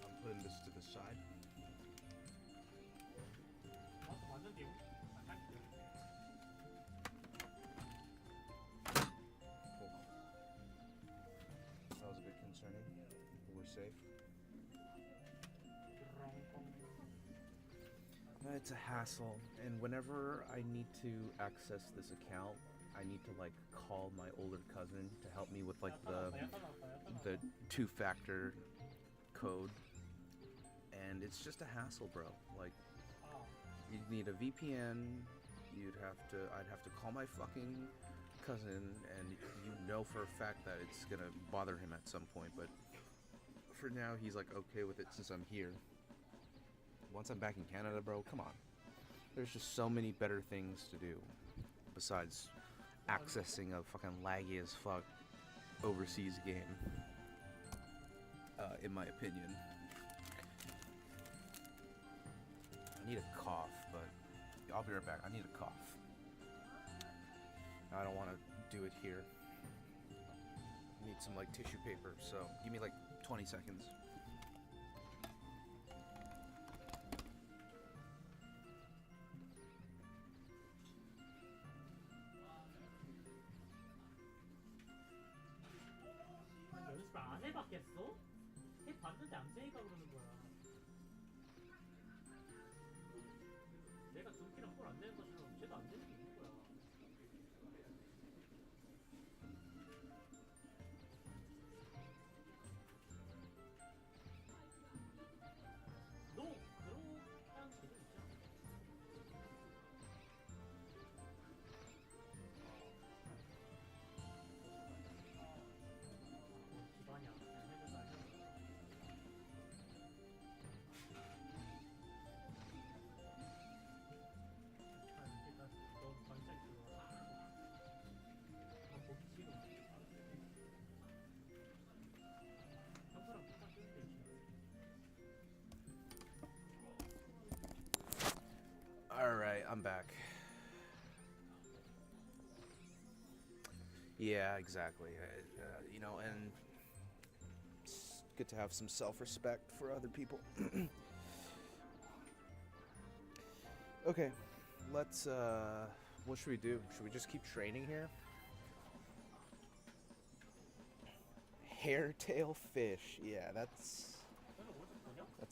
I'm putting this to the side. 완전 띄우. Cool. That was a bit concerning. We're safe. It's a hassle, and whenever I need to access this account, I need to like call my older cousin to help me with like the two-factor code, and it's just a hassle, bro. Like, you'd need a VPN. I'd have to call my fucking cousin, and you know for a fact that it's gonna bother him at some point. But for now, he's like okay with it since I'm here. Once I'm back in Canada, bro, come on. There's just so many better things to do besides accessing a fucking laggy as fuck overseas game, in my opinion. I need a cough, but I'll be right back. I need a cough. I don't want to do it here. I need some like tissue paper, so give me like 20 seconds. 연습을 안 해봤겠어? 해봤는데 안 되니까 그러는 거야. 내가 등키랑 골 안 내는 것처럼 쟤도 안 되는 게 있는 거야. 너 그렇게 하는 제도 있지 않아? I'm back. Yeah, exactly. You know, and it's good to have some self-respect for other people. Okay, let's, what should we do? Should we just keep training here? Hairtail fish. Yeah, that's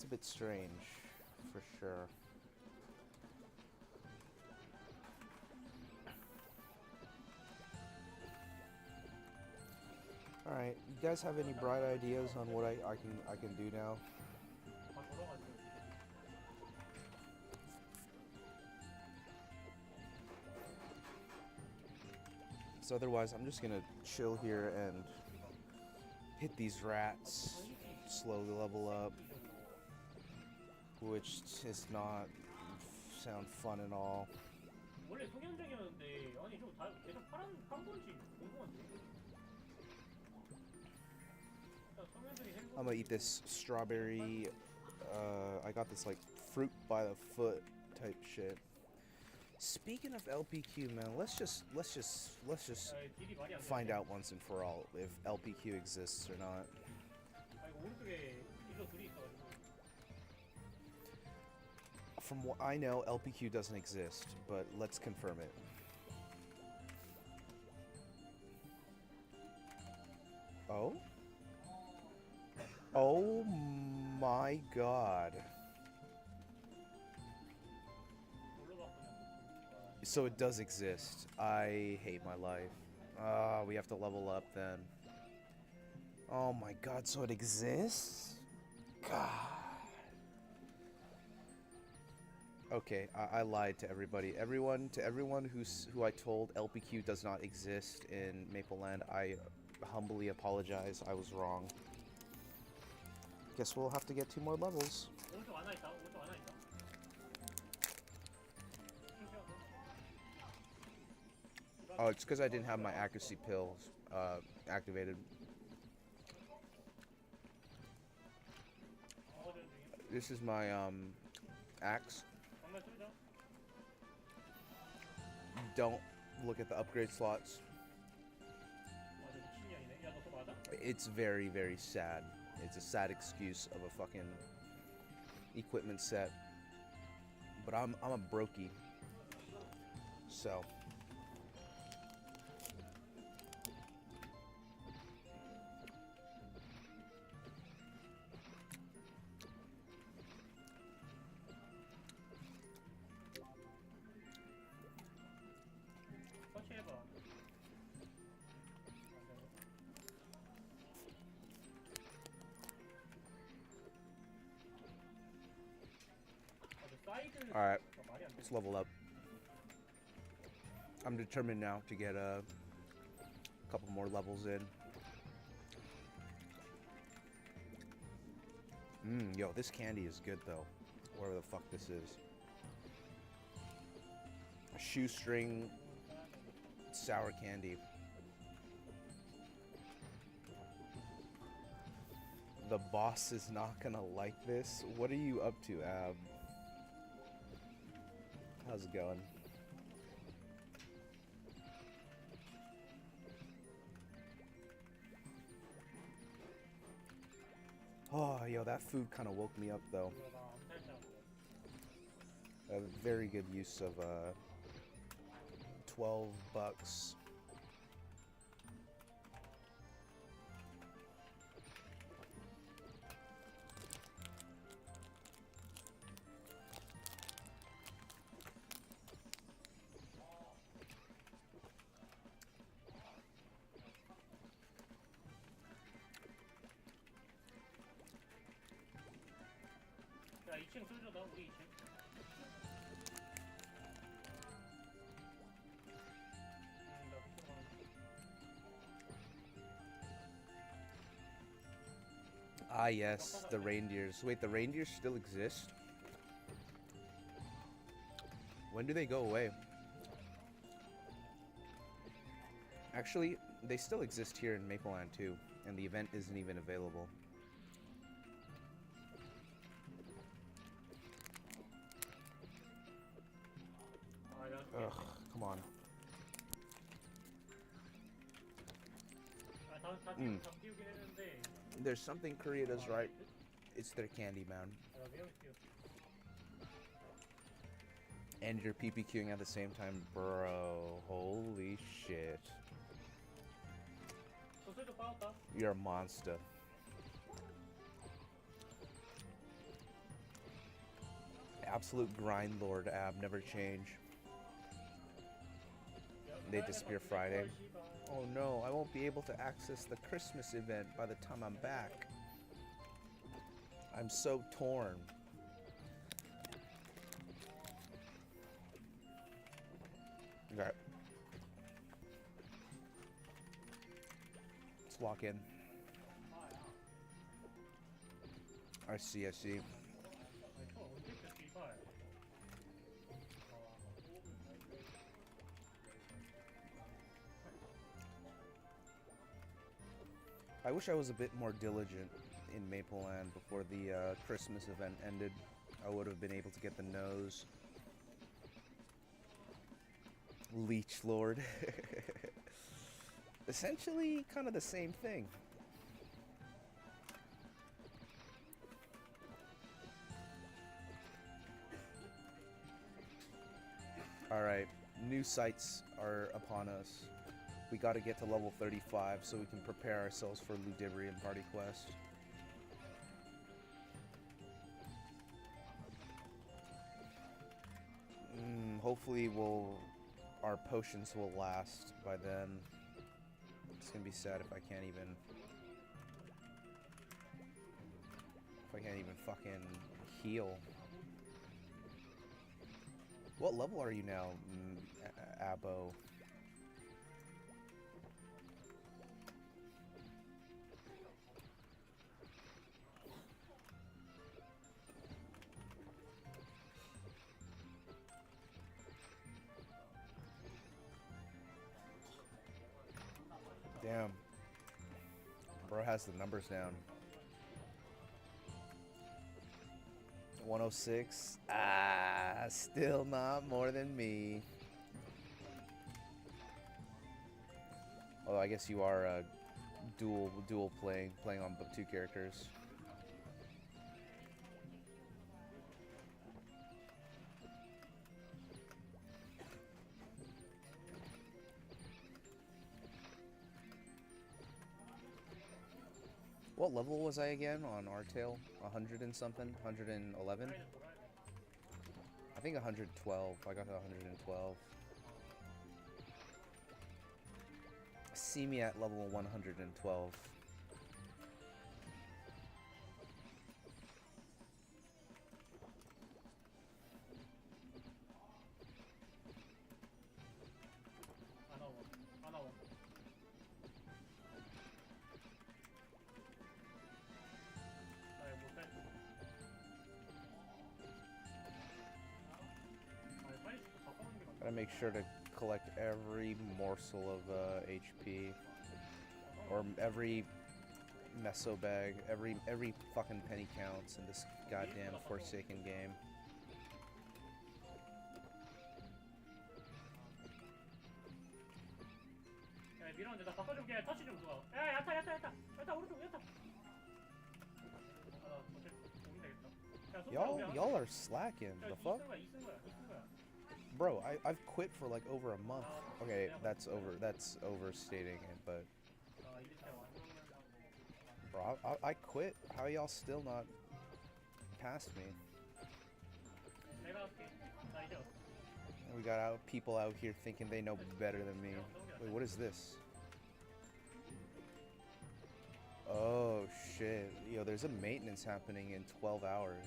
a bit strange, for sure. All right, you guys have any bright ideas on what I can do now? 다 돌아가지고. So otherwise, I'm just gonna chill here and hit these rats, slowly level up, which is not sound fun at all. 원래 송현정이었는데 아니 좀 계속 파란 건지 궁금한데. 일단 송현정이 헬 I'm gonna eat this strawberry. I got this like fruit by the foot type shit. Speaking of LPQ, man, let's just 딜이 말이 안 돼. find out once and for all if LPQ exists or not. 아 이거 오른쪽에 딜러 둘이 있어가지고. From what I know, LPQ doesn't exist, but let's confirm it. Oh? Oh my god. So it does exist. I hate my life. We have to level up then. Oh my god, so it exists? God. Okay, I lied to everybody. To everyone who I told LPQ does not exist in Mapleland, I humbly apologize. I was wrong. Guess we'll have to get 2 more levels. 오른쪽 하나 있다. 오른쪽 하나 있다. Oh, it's because I didn't have my accuracy pills activated. This is my axe. 정말 쏠죠. Don't look at the upgrade slots. 맞아 미친년이네. 야 너 그거 맞아? It's very, very sad. It's a sad excuse of a fucking equipment set. But I'm a brokey. So 서치해봐. 사이드 all right, 말이 안 돼. let's level up. I'm determined now to get a couple more levels in. Yo, this candy is good though. Whatever the fuck this is. A shoestring sour candy. The boss is not gonna like this. What are you up to, Ab? How's it going? Oh, yo, that food kind of woke me up though. 이거 나 암살자. A very good use of $12. 야 2층 쏠져다 우리 2층. 나 미친놈. Ah, yes, the reindeers. Wait, the reindeers still exist? When do they go away? Actually, they still exist here in Mapleland too, and the event isn't even available. Come on. 다 띄우긴 했는데. There's something Korea does right. It's their candy, man. And you're PPQing at the same time, bro. Holy shit. You're a monster. Absolute grind lord ab, never change. They disappear Friday. Oh no, I won't be able to access the Christmas event by the time I'm back. I'm so torn. Okay. Let's lock in. I see, I see. I wish I was a bit more diligent in Mapleland before the Christmas event ended. I would have been able to get the nose. Leech Lord. Essentially, kind of the same thing. Alright, new sites are upon us. We gotta get to level 35 so we can prepare ourselves for Ludibrium Party Quest. Hopefully our potions will last by then. It's gonna be sad if I can't even fucking heal. What level are you now, Abo? Damn. Bro has the numbers down. 106. Ah, still not more than me. Although I guess you are dual playing on two characters. What level was I again on Artale? 100 and something? 111? I think 112. I got to 112. See me at level 112. Gotta make sure to collect every morsel of HP, or every meso bag. Every fucking penny counts in this goddamn Forsaken game. Y'all are slacking. The fuck? Bro, I've quit for like over a month. Okay, that's overstating it, but bro, I quit. How y'all still not past me? We got people out here thinking they know better than me. Wait, what is this? Oh shit. Yo, there's a maintenance happening in 12 hours.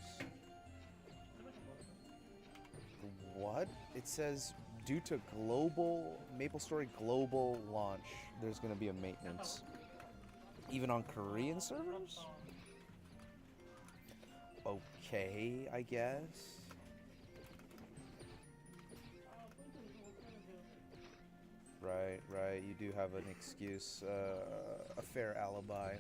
What? It says due to MapleStory global launch, there's gonna be a maintenance. Even on Korean servers? Okay, I guess. Right, you do have an excuse, a fair alibi.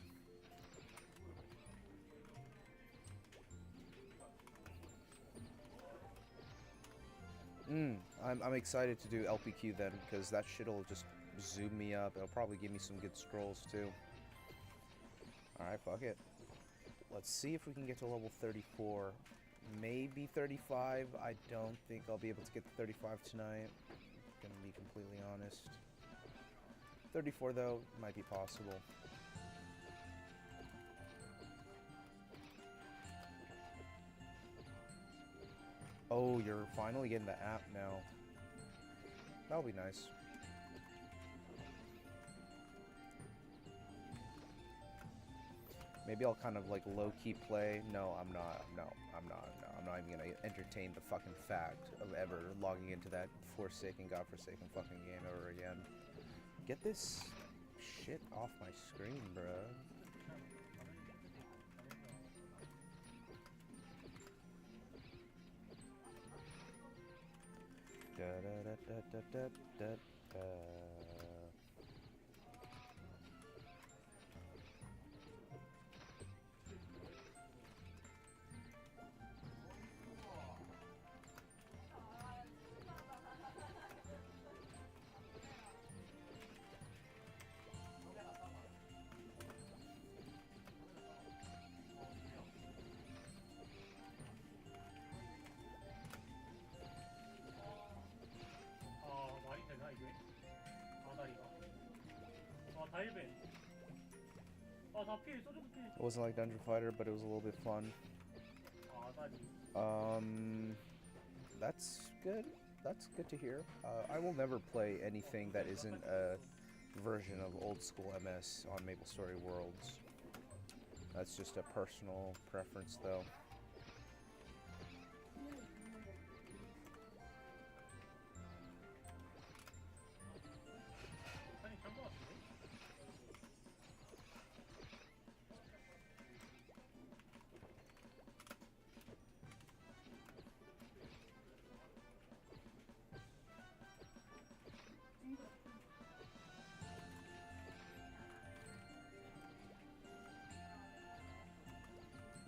I'm excited to do LPQ then, because that shit'll just zoom me up. It'll probably give me some good scrolls too. Alright, fuck it. Let's see if we can get to level 34. Maybe 35. I don't think I'll be able to get to 35 tonight. Gonna be completely honest. 34 though, might be possible. Oh, you're finally getting the app now. That'll be nice. Maybe I'll kind of like low-key play. No, I'm not. No, I'm not. No, I'm not even gonna entertain the fucking fact of ever logging into that forsaken, godforsaken fucking game ever again. Get this shit off my screen, bruh. Da da da da da da da. 말이 되나 이게? 다리가. 다일벤. 다 필, 소주도 필. It wasn't like Dungeon Fighter, but it was a little bit fun. 다리. That's good. That's good to hear. I will never play anything that isn't a version of old school MS on MapleStory Worlds. That's just a personal preference, though.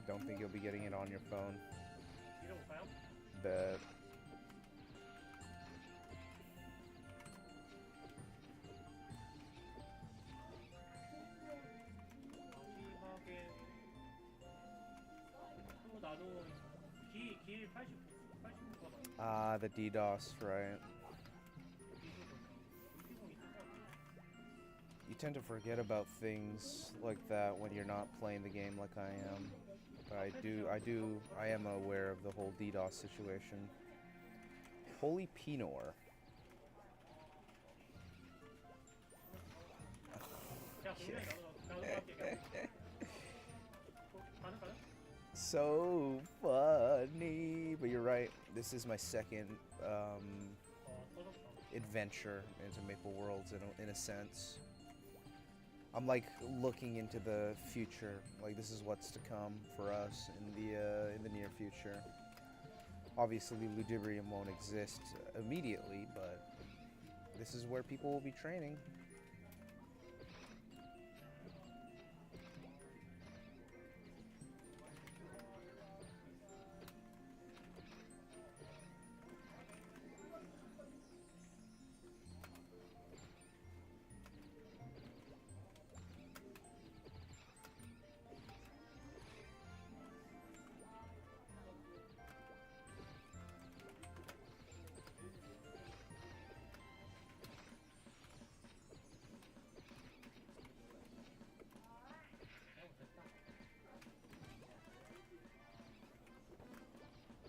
Don't think you'll be getting it on your phone. Bet. Ah, the DDoS, right. You tend to forget about things like that when you're not playing the game like I am. But I am aware of the whole DDoS situation. Holy Pinor. So funny. But you're right, this is my second adventure into Maple Worlds in a sense. I'm like looking into the future. Like this is what's to come for us in the near future. Obviously, Ludibrium won't exist immediately, but this is where people will be training.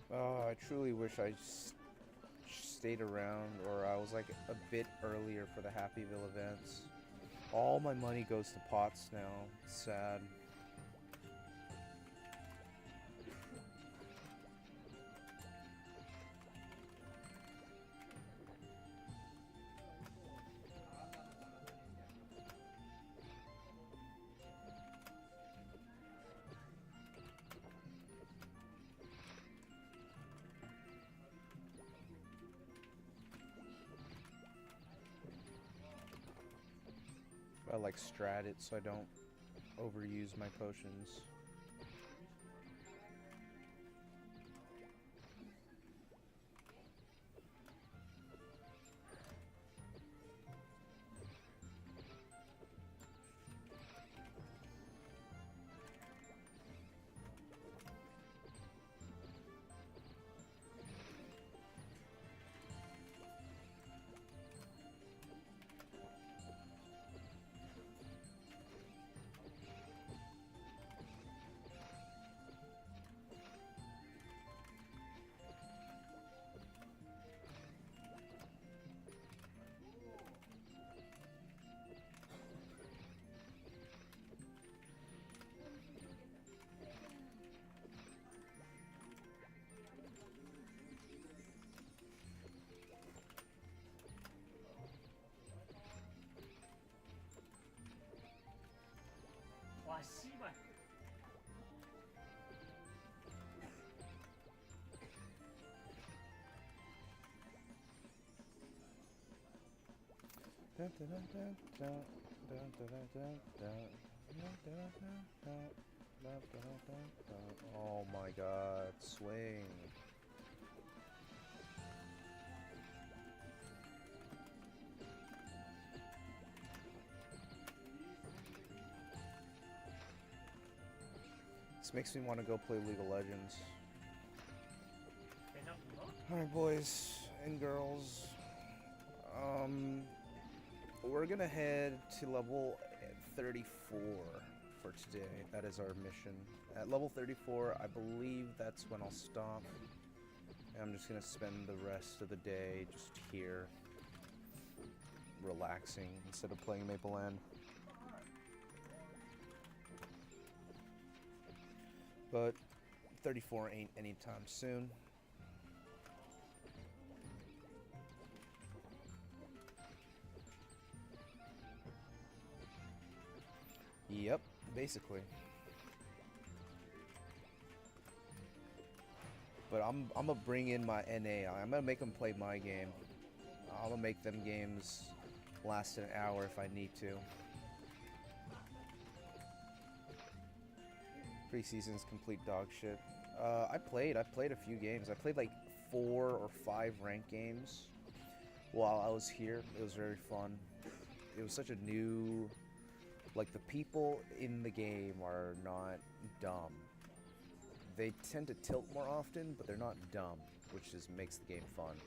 Oh, I truly wish I stayed around, or I was like a bit earlier for the Happyville events. All my money goes to pots now. It's sad. I like strat it so I don't overuse my potions. 와 씨발. Oh my god, swing. This makes me want to go play League of Legends. 괜찮은가? Alright, boys and girls. We're gonna head to level 34 for today. That is our mission. At level 34, I believe that's when I'll stop. And I'm just gonna spend the rest of the day just here, relaxing instead of playing Maple Land. But 34 ain't anytime soon. Yep, basically. But I'm gonna bring in my NA. I'm gonna make them play my game. I'm gonna make them games last an hour if I need to. Preseason's complete dog shit. I played a few games. I played like 4 or 5 ranked games while I was here. It was very fun. It was such a new, like, the people in the game are not dumb. They tend to tilt more often, but they're not dumb, which just makes the game fun.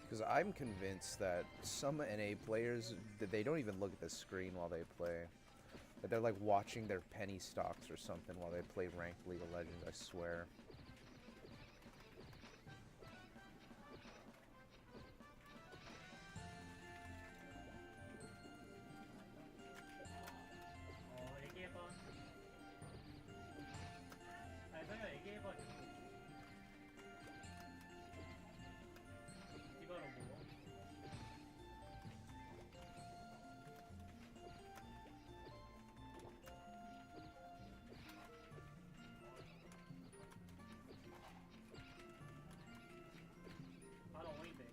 Because I'm convinced that some NA players, that they don't even look at the screen while they play. That they're like watching their penny stocks or something while they play ranked League of Legends, I swear. 얘기해봐. 아니 설마 얘기해봐. 디바로 뭐? 바로 오인데.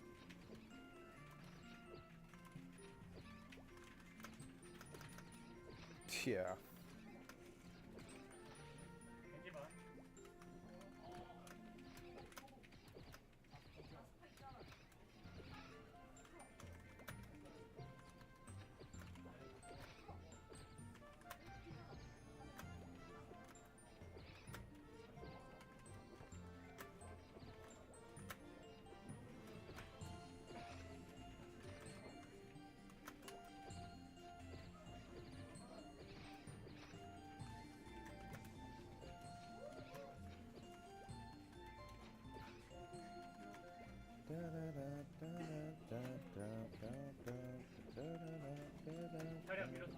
Yeah. 겐지바. 차량 밀었어.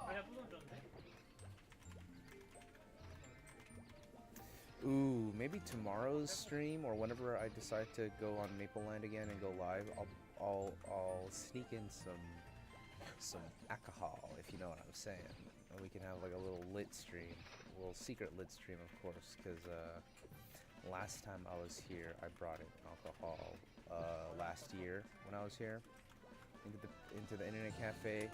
차량 또 던졌네. Ooh, maybe tomorrow's stream or whenever I decide to go on Maple Land again and go live, I'll sneak in some alcohol, if you know what I'm saying. And we can have like a little lit stream, a little secret lit stream, of course, because last time I was here, I brought in alcohol last year when I was here into the internet cafe.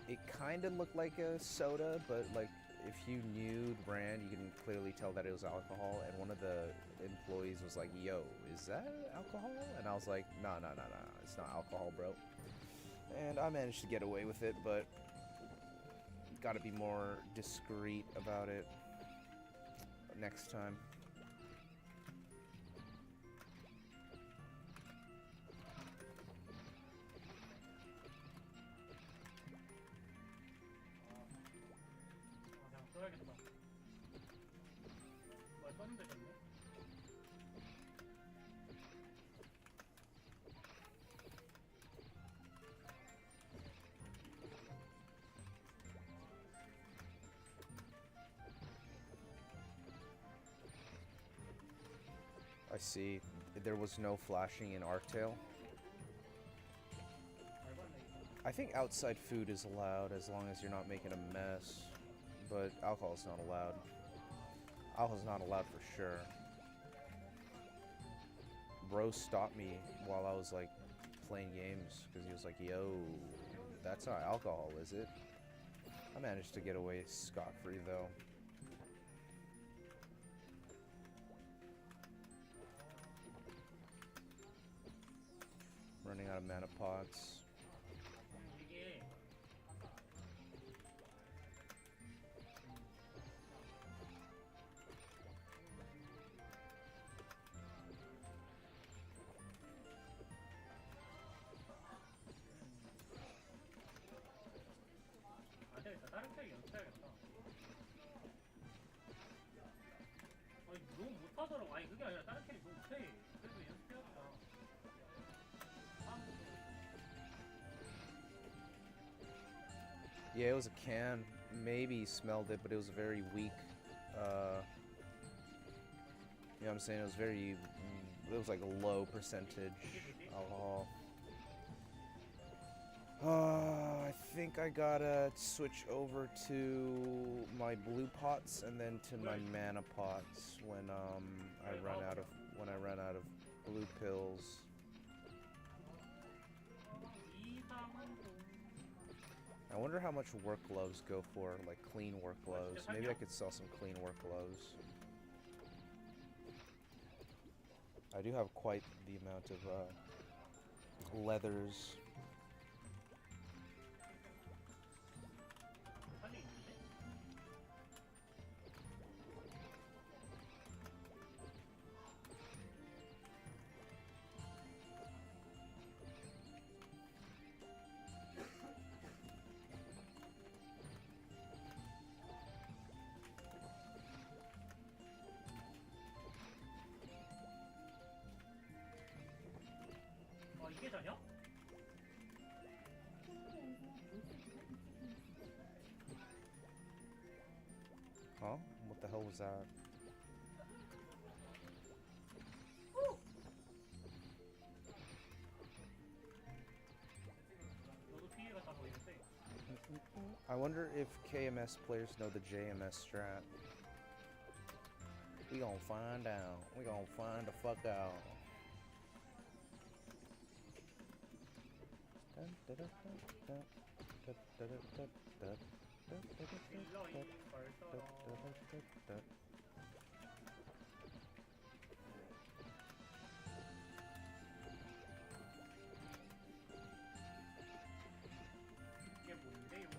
It kind of looked like a soda, but like if you knew the brand, you can clearly tell that it was alcohol. And one of the employees was like, "Yo, is that alcohol?" And I was like, "No, it's not alcohol, bro." And I managed to get away with it, but got to be more discreet about it next time. 그냥 써야겠다. 뭐야 썼는데 됐네? I see. There was no flashing in Artale. I think outside food is allowed as long as you're not making a mess, but alcohol's not allowed. Alcohol's not allowed for sure. Bro stopped me while I was like playing games because he was like, "Yo, that's not alcohol, is it?" I managed to get away scot-free though. Running out of mana pots. 이게 안 되겠다. 다른 팩 연습해야겠다. 아니 너무 못하더라고. 아니 그게 아니라 다른 팩이 너무 못해. 그래서 연습해야겠다. Yeah, it was a can. Maybe he smelled it, but it was very weak. You know what I'm saying? It was very. It was like a low percentage alcohol. I think I gotta switch over to my blue pots and then to my mana pots when I run out of blue pills. I wonder how much work gloves go for, like clean work gloves. Maybe I could sell some clean work gloves. I do have quite the amount of leathers. 이게 전혀? Huh? What the hell was that? 너도 피해가 다 보이는데. I wonder if KMS players know the JMS strat. We gonna find out. We gonna find the fuck out. 이게 뭔데요?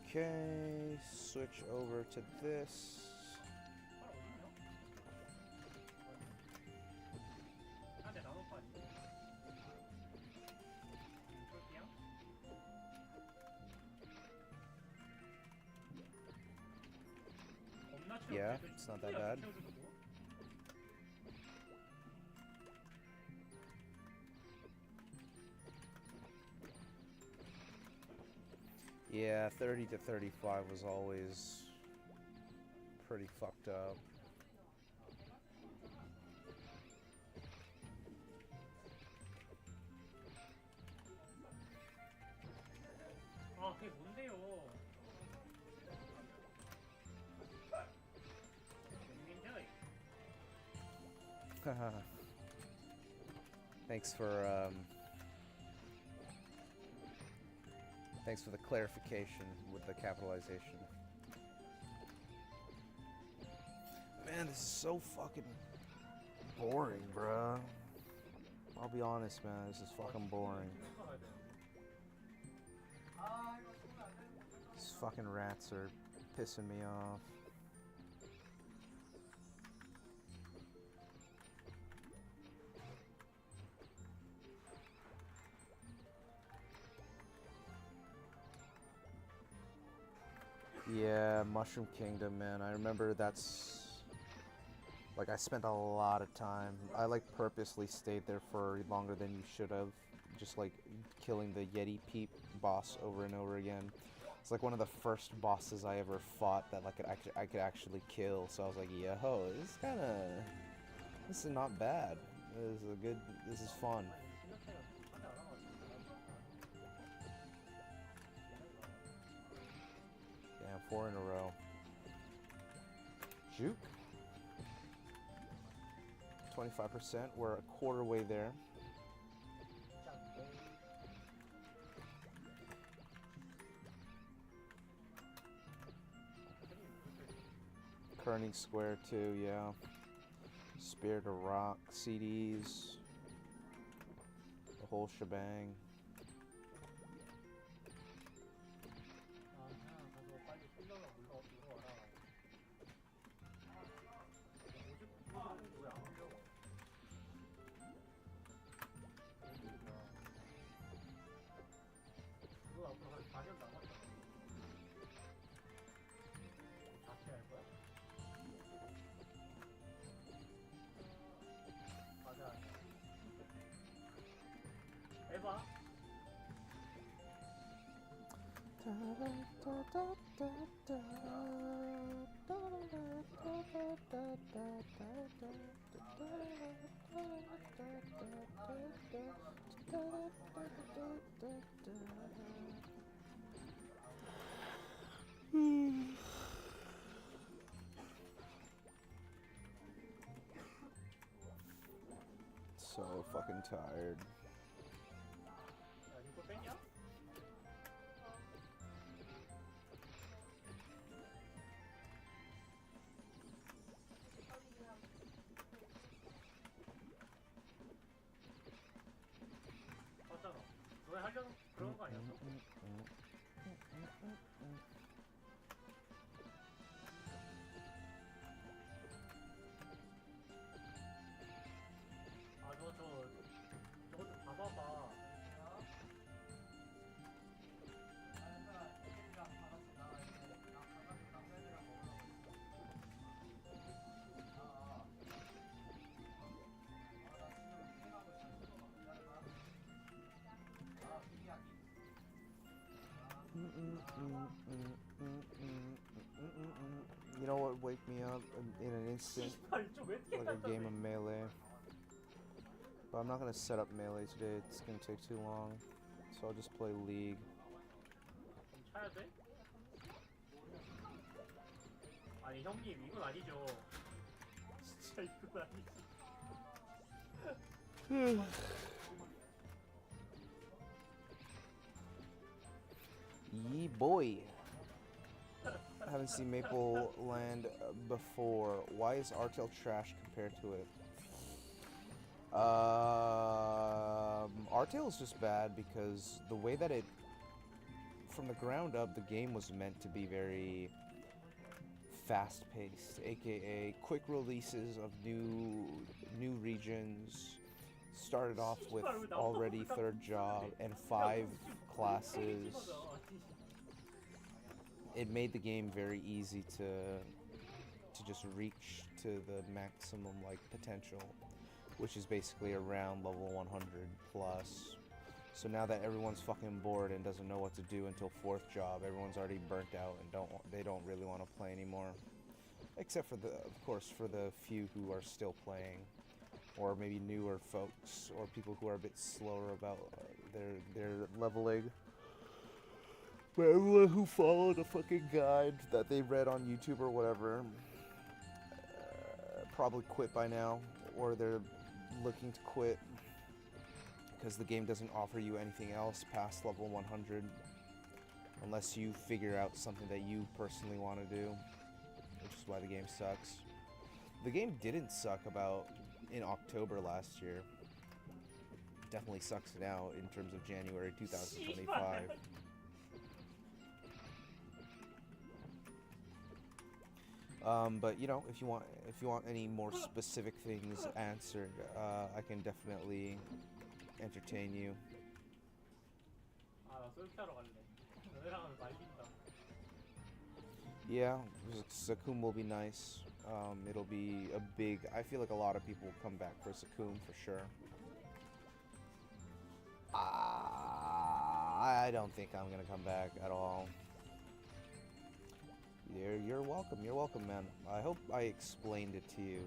Okay, switch over to this. 팔 어딨냐? 아, 내 나노파 아닌데? 볼게요. 겁나 채워. Yeah, it's not that bad. Yeah, 30 to 35 was always pretty fucked up. 아, 그게 뭔데요? 연민자이. Thanks for the clarification with the capitalization. Man, this is so fucking boring, bruh. I'll be honest, man, this is fucking boring. These fucking rats are pissing me off. Yeah, Mushroom Kingdom, man. I remember that's... Like, I spent a lot of time. I, like, purposely stayed there for longer than you should have. Just, like, killing the Yeti Peep boss over and over again. It's, like, one of the first bosses I ever fought that, like, I could actually kill. So I was like, yo, this is This is not bad. This is a good. This is fun. 실력 차이가 크지 않아가지고. Damn, 4 in a row. Juke. 25%. We're a quarter way there. Kerning Square too, yeah. Spirit of Rock, CDs, the whole shebang. 아, 그냥 가서 빨리 실력을 올라와라. 50%는 왜안 올려? 그거 앞으로 한 4년 남았잖아. 자퇴 할 거야? 맞아. 해봐. So fucking tired. 야, 이거 뺐냐? 맞잖아. 너네 하려는 그런 거 아니었어? 아, 저거 좀 봐봐봐. You know what? Wake me up in an instant, 씨발, 좀왜 이렇게 like a game of 깜깜해. Melee. But I'm not gonna set up Melee today. It's gonna take too long, so I'll just play League. 좀 차야 돼? 아니 형님 이건 아니죠. 진짜 이건 아니지. Yee boy. I haven't seen Maple Land before. Why is Artale trash compared to it? Artale is just bad because the way that it, from the ground up, the game was meant to be very fast-paced, aka quick releases of new regions. Started off with already third job and 5 classes. It made the game very easy to just reach to the maximum like potential, which is basically around level 100 plus. So now that everyone's fucking bored and doesn't know what to do until 4th job, everyone's already burnt out and they don't really want to play anymore. Except for of course for the few who are still playing, or maybe newer folks or people who are a bit slower about their leveling. But everyone who followed a fucking guide that they read on YouTube or whatever probably quit by now, or they're looking to quit because the game doesn't offer you anything else past level 100 unless you figure out something that you personally want to do, which is why the game sucks. The game didn't suck in October last year. Definitely sucks now in terms of January 2025. But you know, if you want any more specific things answered, I can definitely entertain you. 아나 솔키하러 갈래. 너네랑은 말린다. Yeah, Sakum will be nice. It'll be a big. I feel like a lot of people will come back for Sakum for sure. I don't think I'm gonna come back at all. You're welcome. You're welcome, man. I hope I explained it to you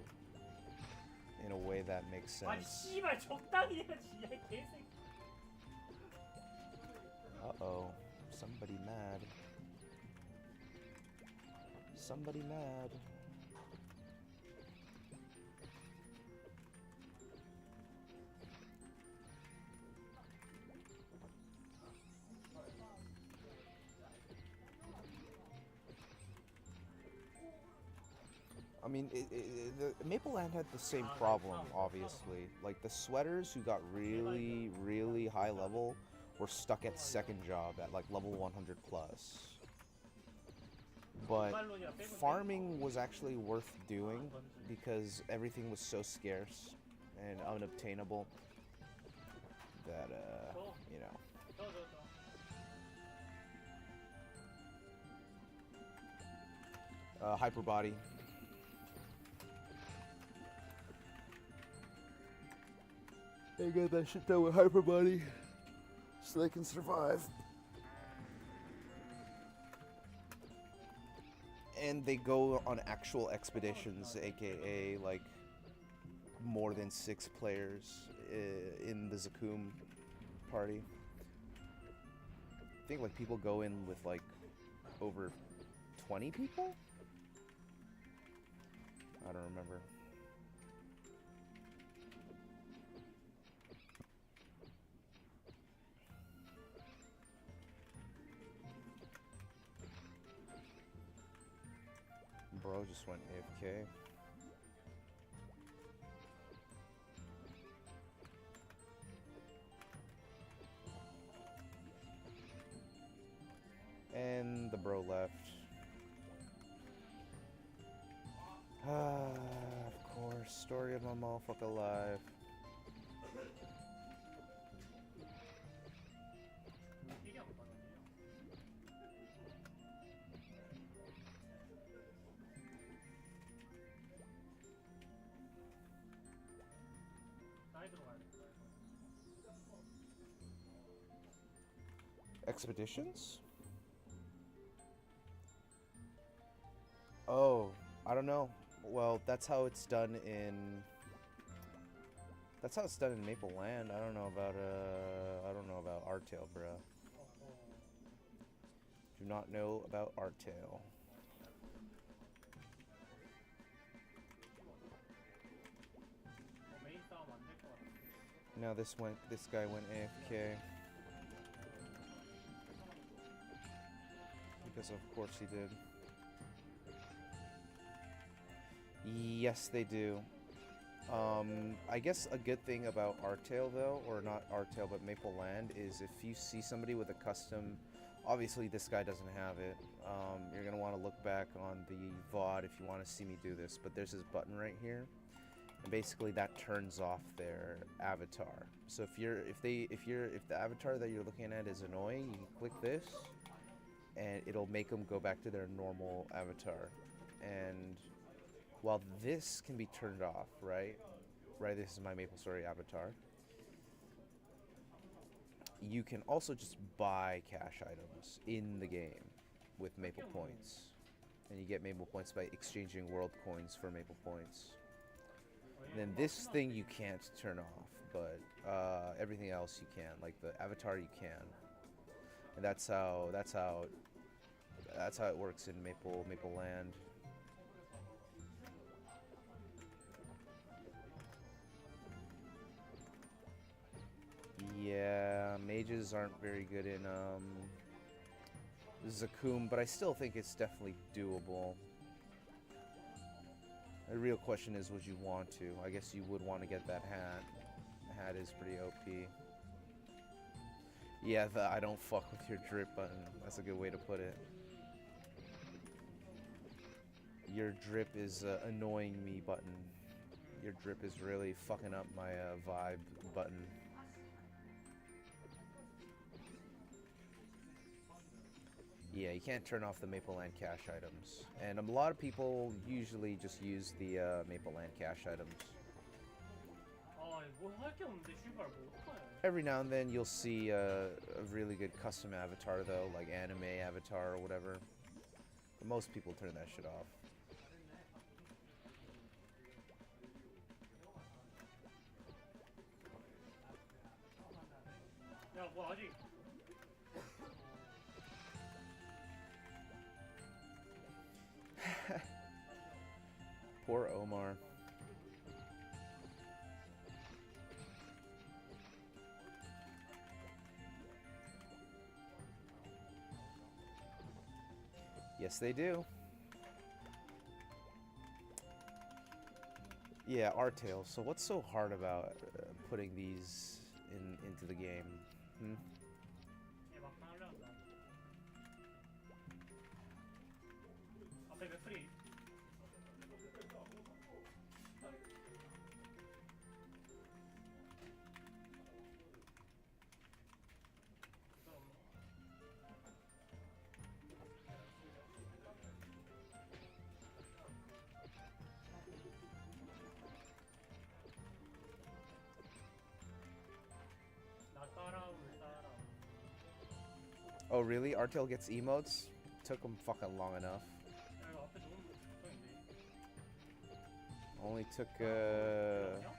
in a that makes 아니 sense. 씨발 적당히 해야지 야 개새끼. Uh-oh. Somebody mad. Somebody mad. I mean, the Maple Land had the same problem, obviously. Like, the sweaters who got really, really high level were stuck at second job at, like, level 100 plus. But farming was actually worth doing because everything was so scarce and unobtainable that, you know. Hyper body. They got that shit done with hyper body so they can survive. And they go on actual expeditions, aka like more than 6 players in the Zakum party. I think like people go in with like over 20 people? I don't remember. Bro just went AFK. And the bro left. Of course, story of my motherfucker life. Expeditions? Oh, I don't know. Well, that's how it's done in... That's how it's done in Maple Land. I don't know about Artale, bruh. Do not know about Artale. Now this guy went AFK. Because of course he did. Yes, they do. I guess a good thing about Artale though, or not Artale, but Maple Land, is if you see somebody with a custom, obviously this guy doesn't have it, you're gonna want to look back on the VOD if you want to see me do this, but there's this button right here, and basically that turns off their avatar. So if the avatar that you're looking at is annoying, you can click this, and it'll make them go back to their normal avatar. And while this can be turned off, right, this is my MapleStory avatar, you can also just buy cash items in the game with Maple Points. And you get Maple Points by exchanging world coins for Maple Points. And then this thing you can't turn off, but everything else you can. Like the avatar you can. And that's how it works in Maple Land. Yeah, mages aren't very good in Zakum, but I still think it's definitely doable. The real question is, would you want to? I guess you would want to get that hat. The hat is pretty OP. Yeah, the I don't fuck with your drip button. That's a good way to put it. Your drip is annoying me button. Your drip is really fucking up my vibe button. Yeah, you can't turn off the Maple Land cash items. And a lot of people usually just use the Maple Land cash items. Every now and then you'll see a really good custom avatar though, like anime avatar or whatever. But most people turn that shit off. 야, 뭐 아직. Poor Omar. Yes, they do. Yeah, Artale. So what's so hard about putting these into the game? Hmm? 얘 막상 하려한다. 앞에 맥프리. 나 따라올 따라. Oh, really? Artale gets emotes? Took them fucking long enough. 야, 이거 앞에 누구는 걱정인데. Only took, 아니야?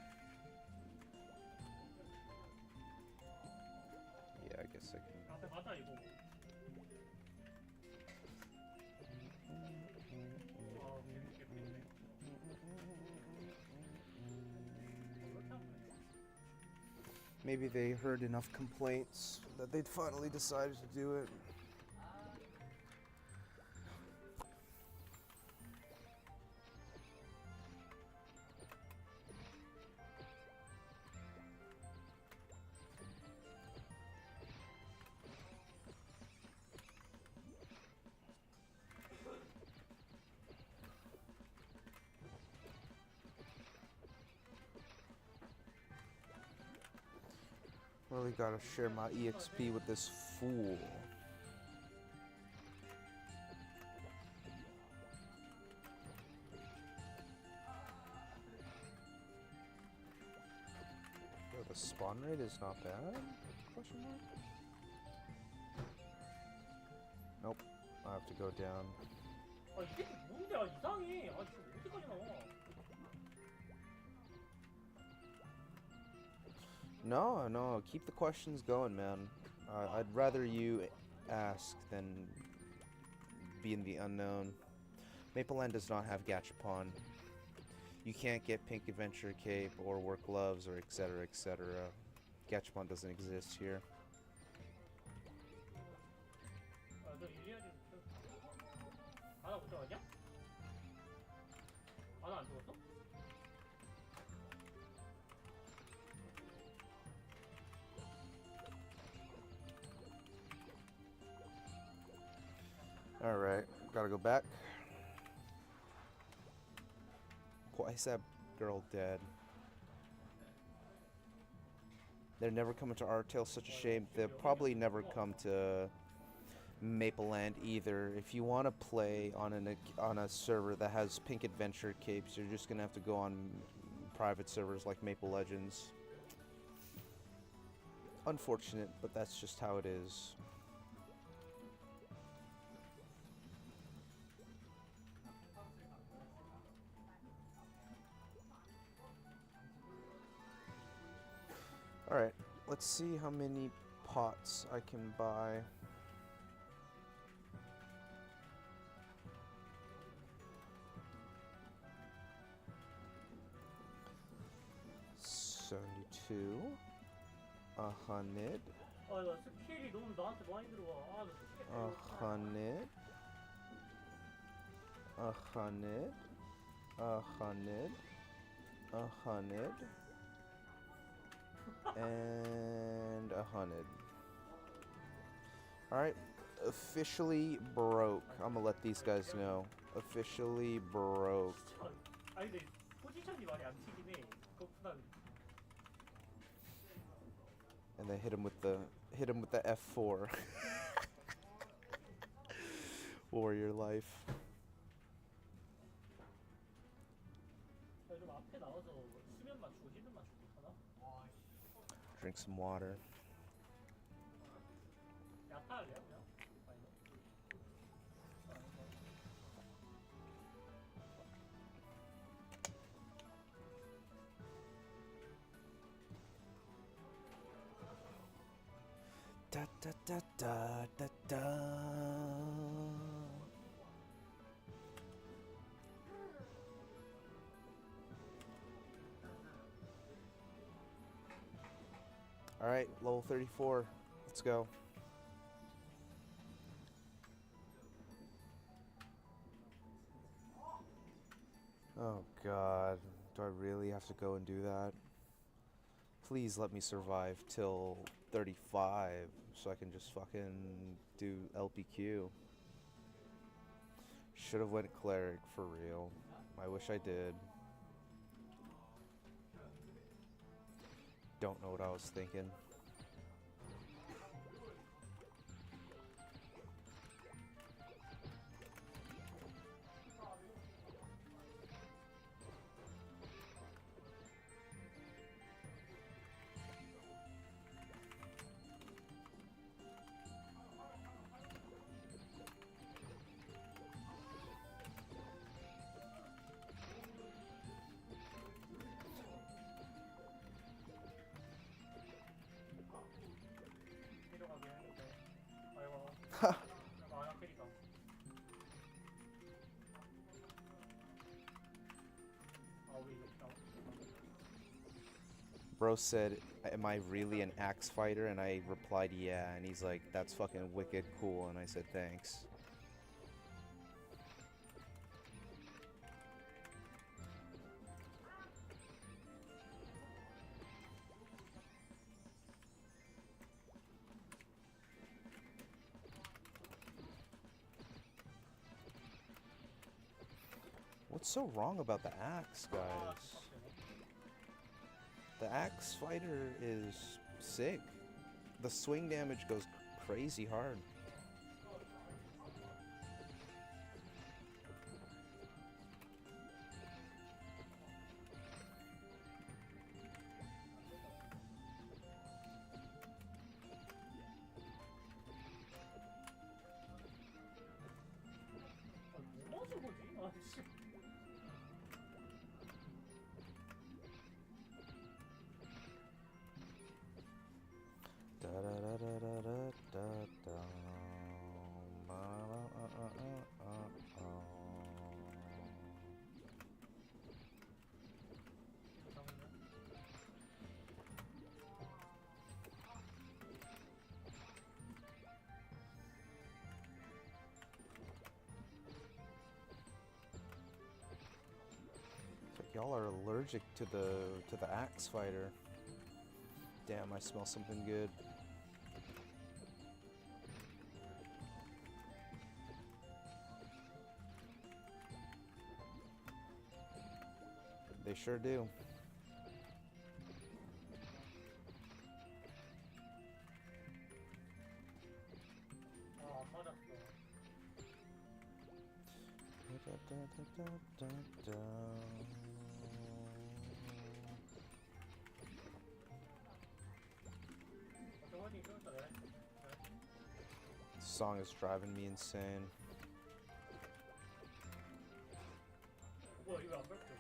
Yeah, I guess I can. 앞에 맞아 이거. 아, 개밌네. Maybe they heard enough complaints that they'd finally decided to do it. Really gotta share my EXP with this fool. Yo, the spawn rate is not bad? Question mark? Nope. I have to go down. 아, 이 새끼 뭔데? 아, 이상해. 아, 지금 어디까지 나와? No, keep the questions going, man. I'd rather you ask than be in the unknown. Mapleland does not have Gachapon. You can't get Pink Adventure Cape or wear gloves or etc. etc. Gachapon doesn't exist here. 아, 너 일리아지 아나 못 들어갔냐? 아나 안 죽었어? Alright, gotta go back. Why is that girl dead? They're never coming to Artale, such a shame. They'll probably never come to Mapleland either. If you want to play on a server that has Pink Adventure Capes, you're just gonna have to go on private servers like Maple Legends. Unfortunate, but that's just how it is. Alright, let's see how many pots I can buy. $72, 100, 아, 나 스킬이 너무 나한테 많이 들어와. 아, 나 스킬이 별로 없어. 100, 100, 100, 100, and 100. Alright, officially broke. I'm gonna let these guys know. Officially broke. 아니, 근데 포지션이 많이 안 튀긴 해. 그것보다 And then hit him with the F4. Warrior life. 좀 앞에 나와서 수면 맞추고 힐드 맞추고 못하나? Drink some water. 야타 할래요? 그냥? 아니면? Da da da da da da. All right, level 34. Let's go. Oh God, do I really have to go and do that? Please let me survive till 35 so I can just fucking do LPQ. Should have went cleric for real. I wish I did. Don't know what I was thinking. 필요하긴 했는데. 아이고. Ha! 만화 캐리다. 아 우리 나. Bro said, am I really an axe fighter? And I replied, yeah. And he's like, that's fucking wicked cool. And I said, thanks. What's so wrong about the axe, guys? The axe fighter is sick. The swing damage goes crazy hard. 뭐 맞은 거지? 아씨. Da da da da da da da da. Ba ba It's like y'all are allergic to the axe fighter. Damn, I smell something good. They sure do. 아 맞았어. Da, da, da, da, da, da. 저번에 이러니까 내가 This song is driving me insane. 뭐야 이거 안 밟혀.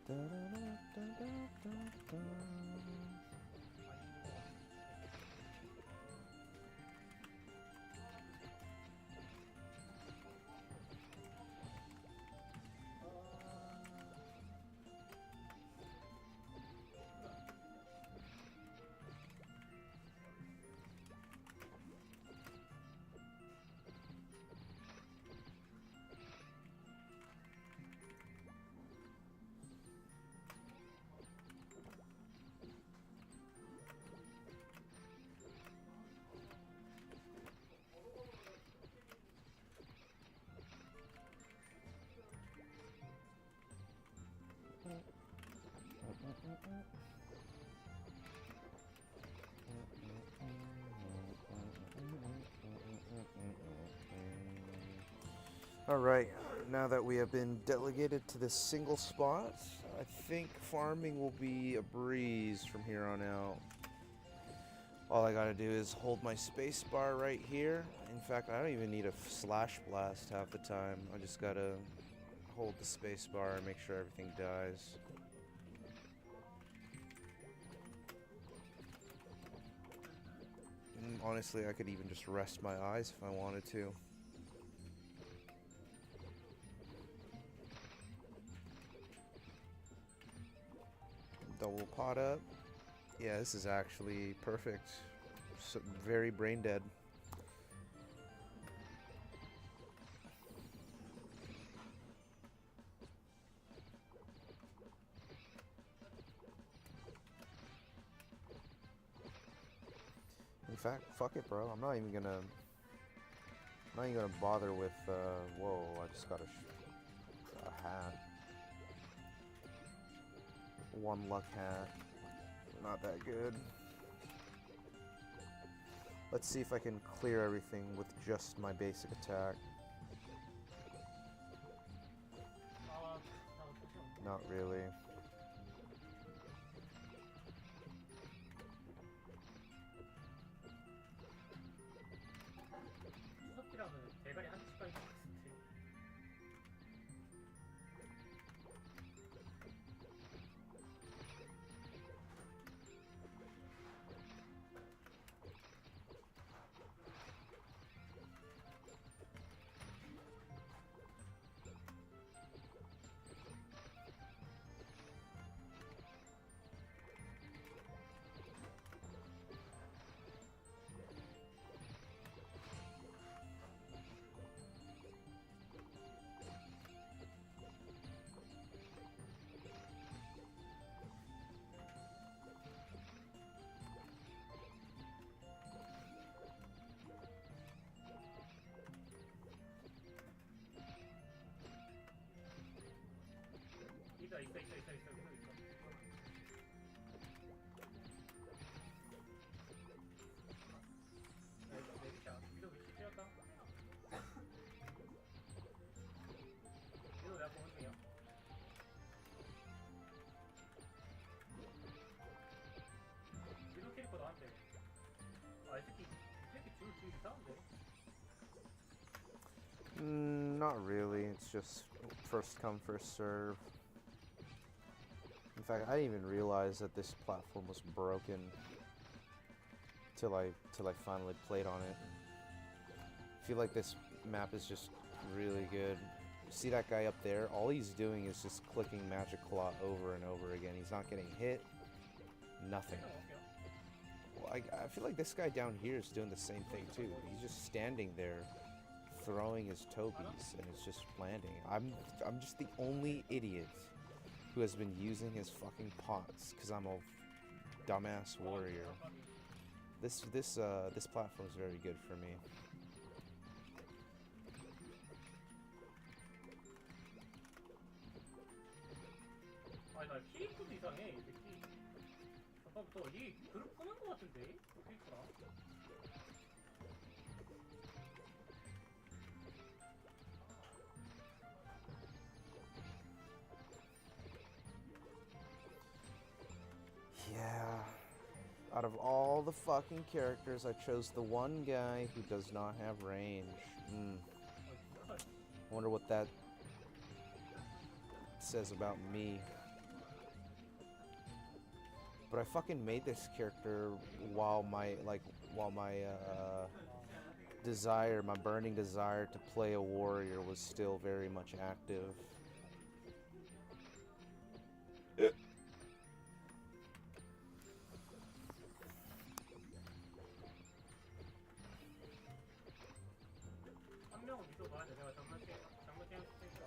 Da, da, da, da, da, da, da. All right, Now that we have been delegated to this single spot, I think farming will be a breeze from here on out. All I gotta do is hold my space bar right here. In fact, I don't even need a slash blast half the time. I just gotta hold the space bar and make sure everything dies. And honestly, I could even just rest my eyes if I wanted to. Double pot up. Yeah, this is actually perfect. So, very brain dead. In fact, fuck it, bro. I'm not even gonna bother with. Whoa! I just got a hat. One luck hat. Not that good. Let's see if I can clear everything with just my basic attack. Not really. 수석기랑은 대가리 한 대씩 가는 것 같은데. 있어. 위도 위치 찍었다. 위도 내가 보는 중이야. 위도 캐릭터 나한테. 아, 이 새끼 줄 이상한데? Not really. It's just first come, first serve. In fact, I didn't even realize that this platform was broken till I finally played on it. I feel like this map is just really good. See that guy up there? All he's doing is just clicking Magic Claw over and over again. He's not getting hit. Nothing. Well, I feel like this guy down here is doing the same thing too. He's just standing there, throwing his topies, and it's just landing. I'm just the only idiot who has been using his fucking pots because I'm a dumbass warrior. This platform is very good for me. 아니 나 캐릭터도 이상해 이 새끼. 아까부터 이 그룹 끊은 거 같은데? 그 캐릭터랑. Yeah. Out of all the fucking characters, I chose the one guy who does not have range. I wonder what that says about me. But I fucking made this character while my desire, my burning desire to play a warrior was still very much active. 한 명은 위도 봐야 돼. 내가 장만 게임 스테이지라.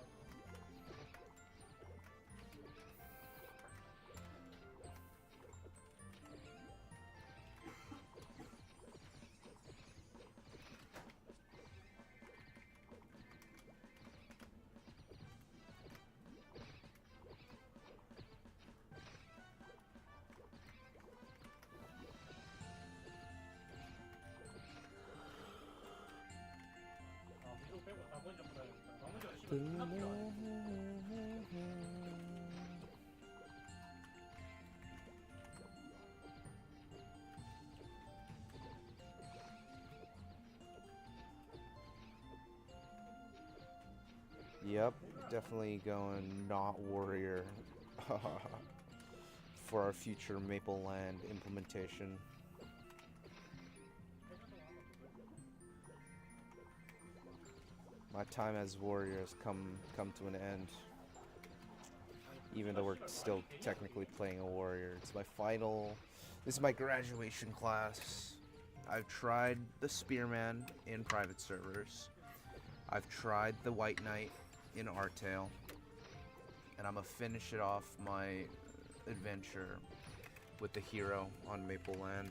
Yep, definitely going not warrior for our future Maple Land implementation. My time as warrior has come to an end. Even though we're still technically playing a warrior. It's my final... This is my graduation class. I've tried the Spearman in private servers. I've tried the White Knight in Artale. And I'm gonna finish it off my adventure with the hero on Maple Land.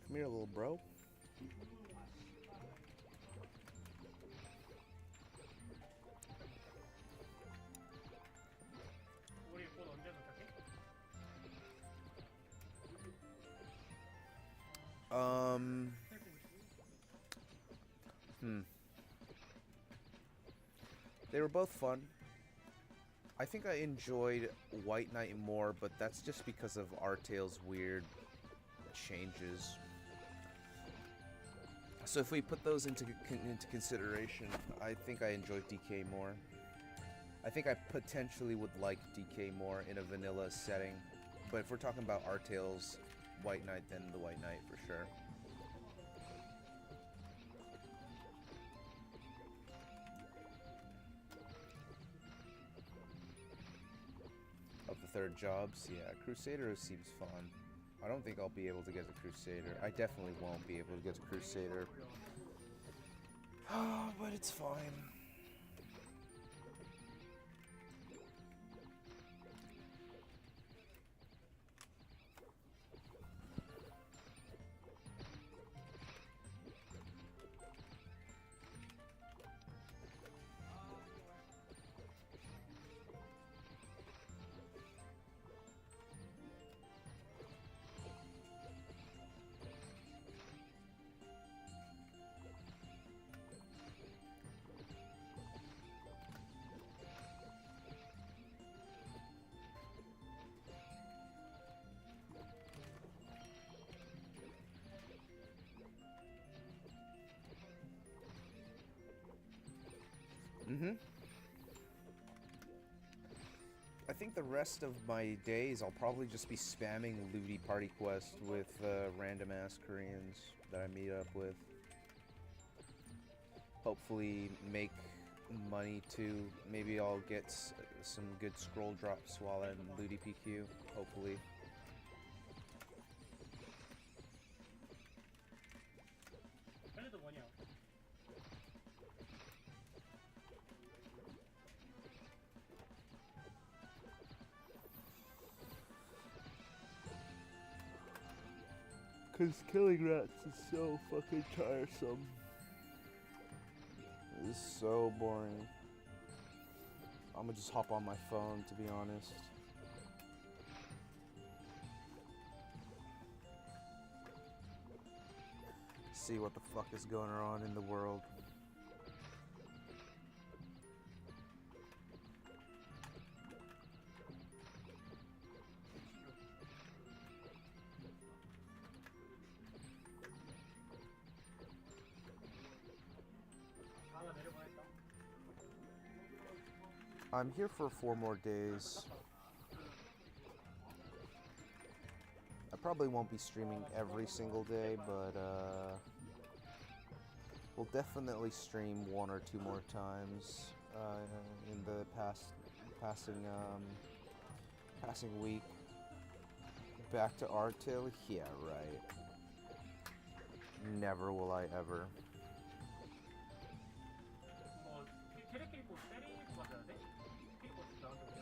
Come here, little bro. 우리 곧 언제 도착해? They were both fun. I think I enjoyed White Knight more, but that's just because of Artale's weird changes. So if we put those into consideration, I think I enjoyed DK more. I think I potentially would like DK more in a vanilla setting, but if we're talking about Artale's White Knight, then the White Knight for sure. Of the third jobs, yeah, Crusader seems fun. I don't think I'll be able to get the Crusader. I definitely won't be able to get the Crusader. But it's fine. I think the rest of my days I'll probably just be spamming Looty Party Quest with random ass Koreans that I meet up with. Hopefully make money too. Maybe I'll get some good scroll drops while I'm Looty PQ. Hopefully. 헬리도 뭐냐? Cause killing rats is so fucking tiresome. It is so boring. I'm gonna just hop on my phone, to be honest. See what the fuck is going on in the world. 하나 내려보냈다. I'm here for 4 more days. I probably won't be streaming every single day, but we'll definitely stream 1 or 2 more times in the passing week. Back to Artale? Yeah, right. Never will I ever. 뭐 캐릭터 입고 때리고 맞아야 돼? 캐릭터 나한테 그냥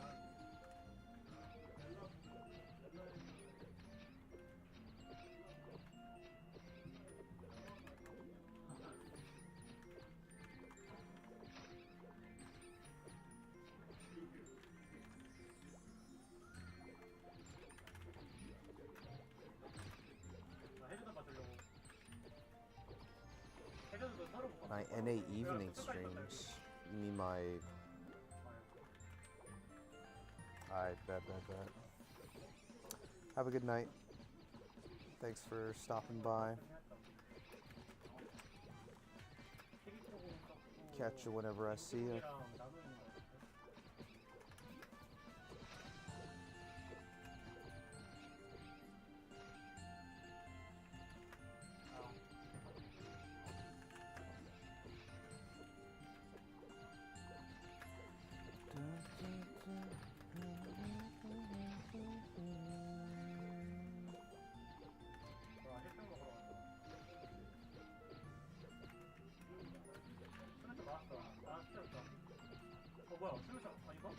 NA evening streams. You mean my... I bet. Have a good night. Thanks for stopping by. Catch you whenever I see you. 뭐야? 슬로션 아닌가?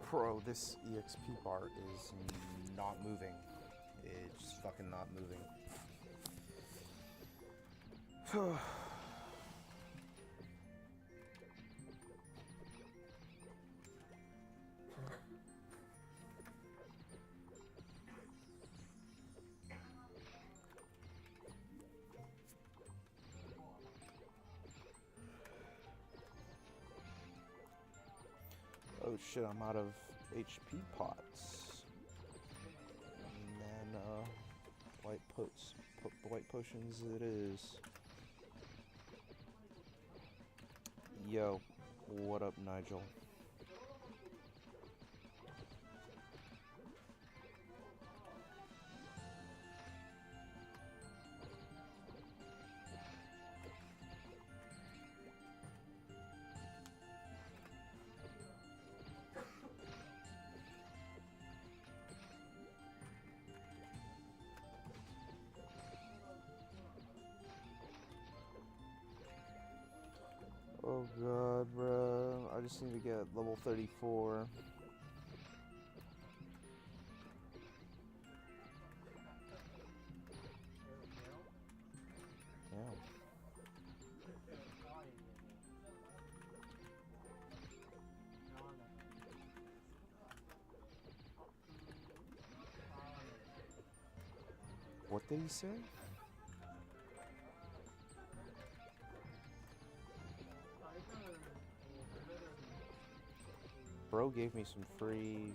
Bro, this EXP bar is not moving. It's just fucking not moving. Oh shit, I'm out of HP pots. And then, white potions it is. Yo, what up, Nigel? Oh god, bro. I just need to get level 34. Yeah. fuck did he say? Bro gave me some free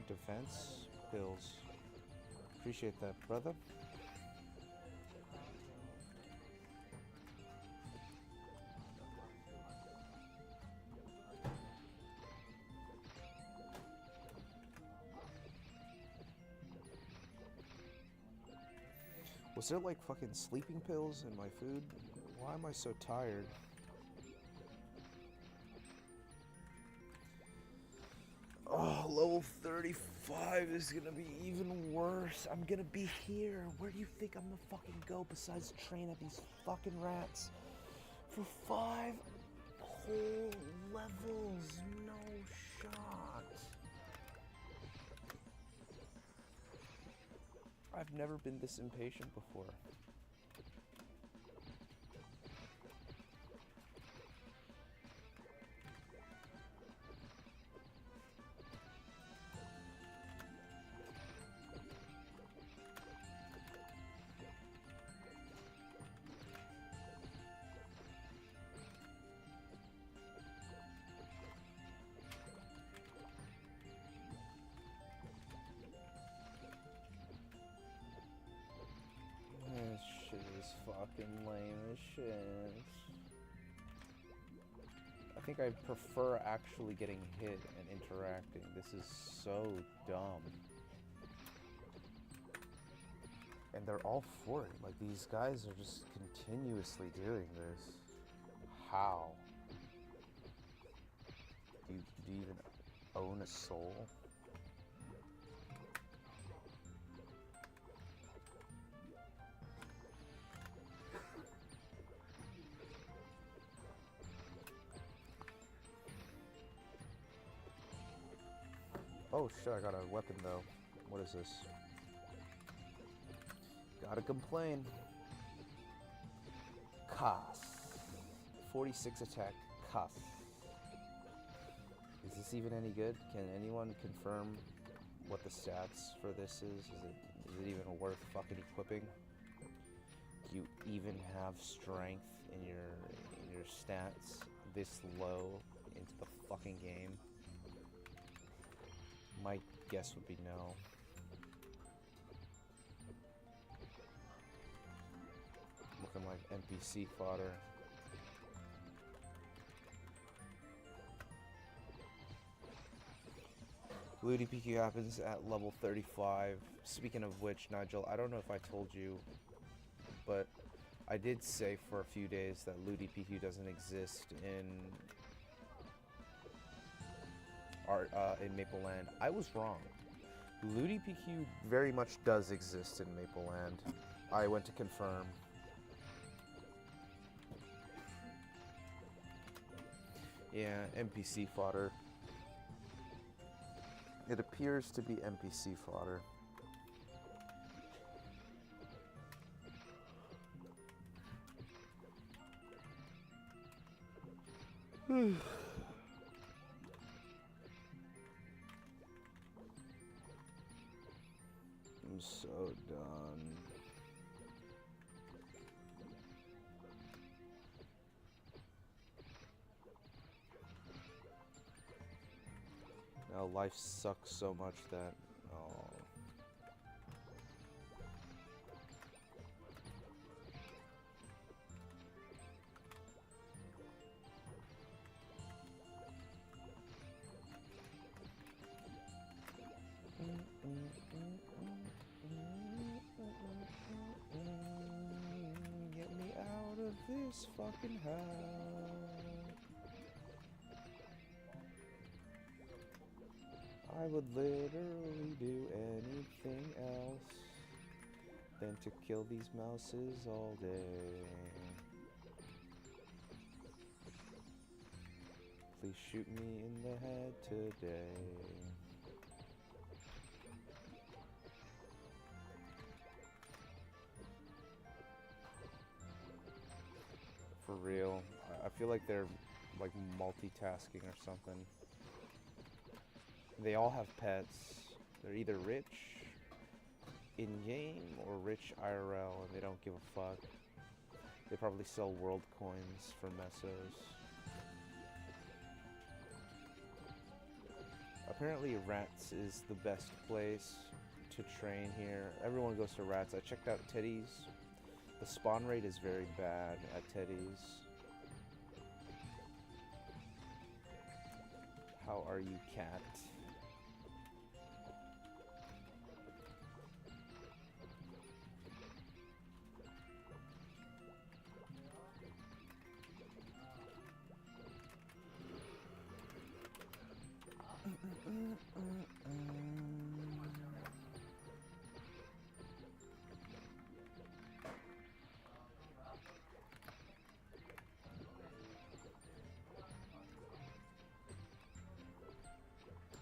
defense pills. Appreciate that, brother. Was there like fucking sleeping pills in my food? Why am I so tired? Oh, level 35 is gonna be even worse. I'm gonna be here. Where do you think I'm gonna fucking go besides train at these fucking rats? For 5 whole levels. No shot. I've never been this impatient before. This shit is fucking lame as shit. I think I prefer actually getting hit and interacting. This is so dumb. And they're all for it. Like, these guys are just continuously doing this. How? Do you even own a soul? Oh shit, I got a weapon though. What is this? Gotta complain. Kas. 46 attack. Kas. Is this even any good? Can anyone confirm what the stats for this is? Is it even worth fucking equipping? Do you even have strength in your stats this low into the fucking game? My guess would be no. Looking like NPC fodder. Looty PQ happens at level 35. Speaking of which, Nigel, I don't know if I told you, but I did say for a few days that Looty PQ doesn't exist in Maple Land. I was wrong. Looty PQ very much does exist in Maple Land. I went to confirm. Yeah, NPC fodder. It appears to be NPC fodder. I'm so done. Now life sucks so much that, oh. Get me out of this fucking hell. I would literally do anything else than to kill these mouses all day. Please shoot me in the head today. For real, I feel like they're like multitasking or something. They all have pets. They're either rich in-game or rich IRL, and they don't give a fuck. They probably sell world coins for mesos. Apparently Rats is the best place to train here. Everyone goes to Rats. I checked out Teddy's. The spawn rate is very bad at Teddy's. How are you, cat?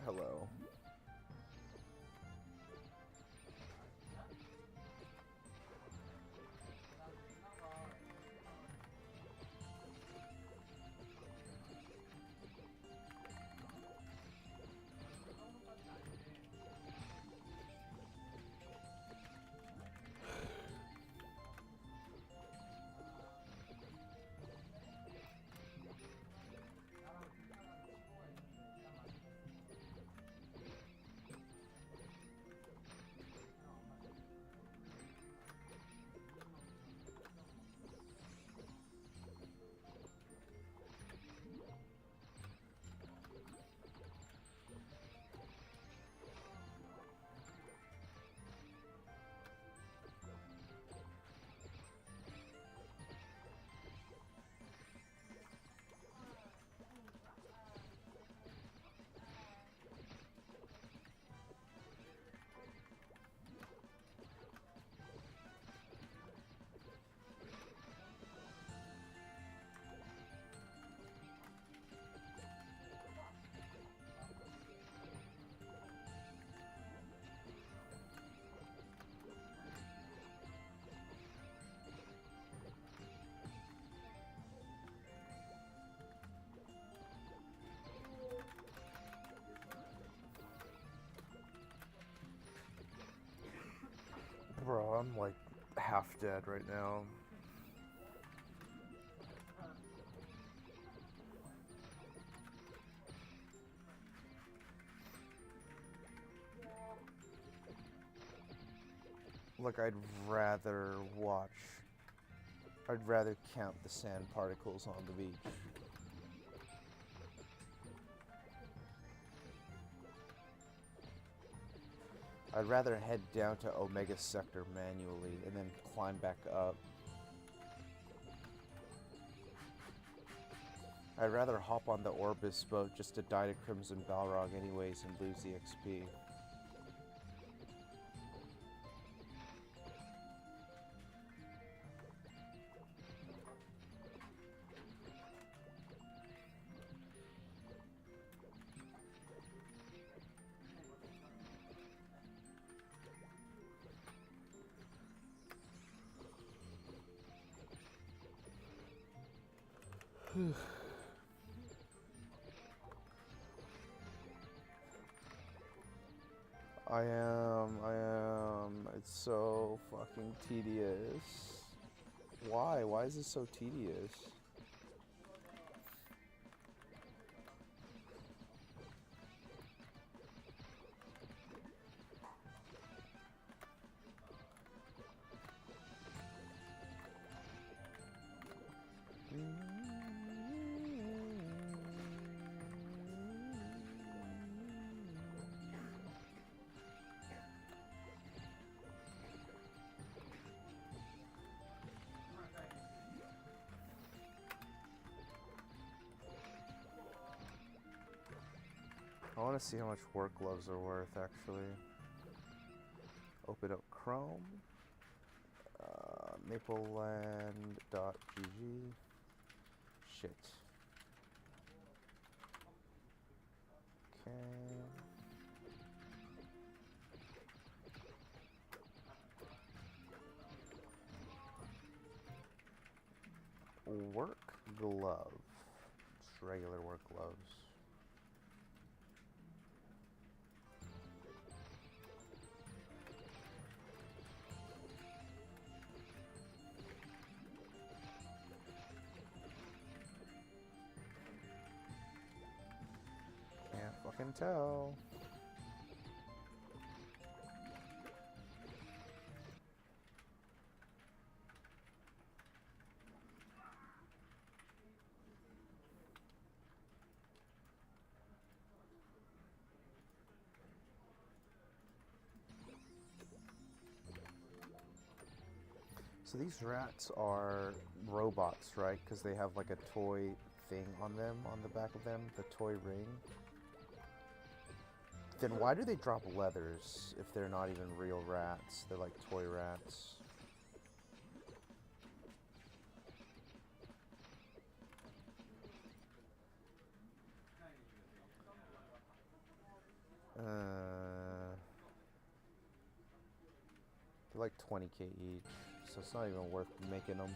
Hello. Bro, I'm like half dead right now. Like I'd rather count the sand particles on the beach. I'd rather head down to Omega Sector manually and then climb back up. I'd rather hop on the Orbis boat just to die to Crimson Balrog anyways and lose the XP. I am. It's so fucking tedious. Why? Why is this so tedious? I want to see how much work gloves are worth, actually. Open up Chrome. Mapleland.gg. Shit. Okay. Work glove. Just regular work gloves. fucking tell. So these rats are robots, right? Because they have like a toy thing on them, on the back of them, the toy ring. Then why do they drop leathers if they're not even real rats? They're like toy rats. They're like 20k each, so it's not even worth making them.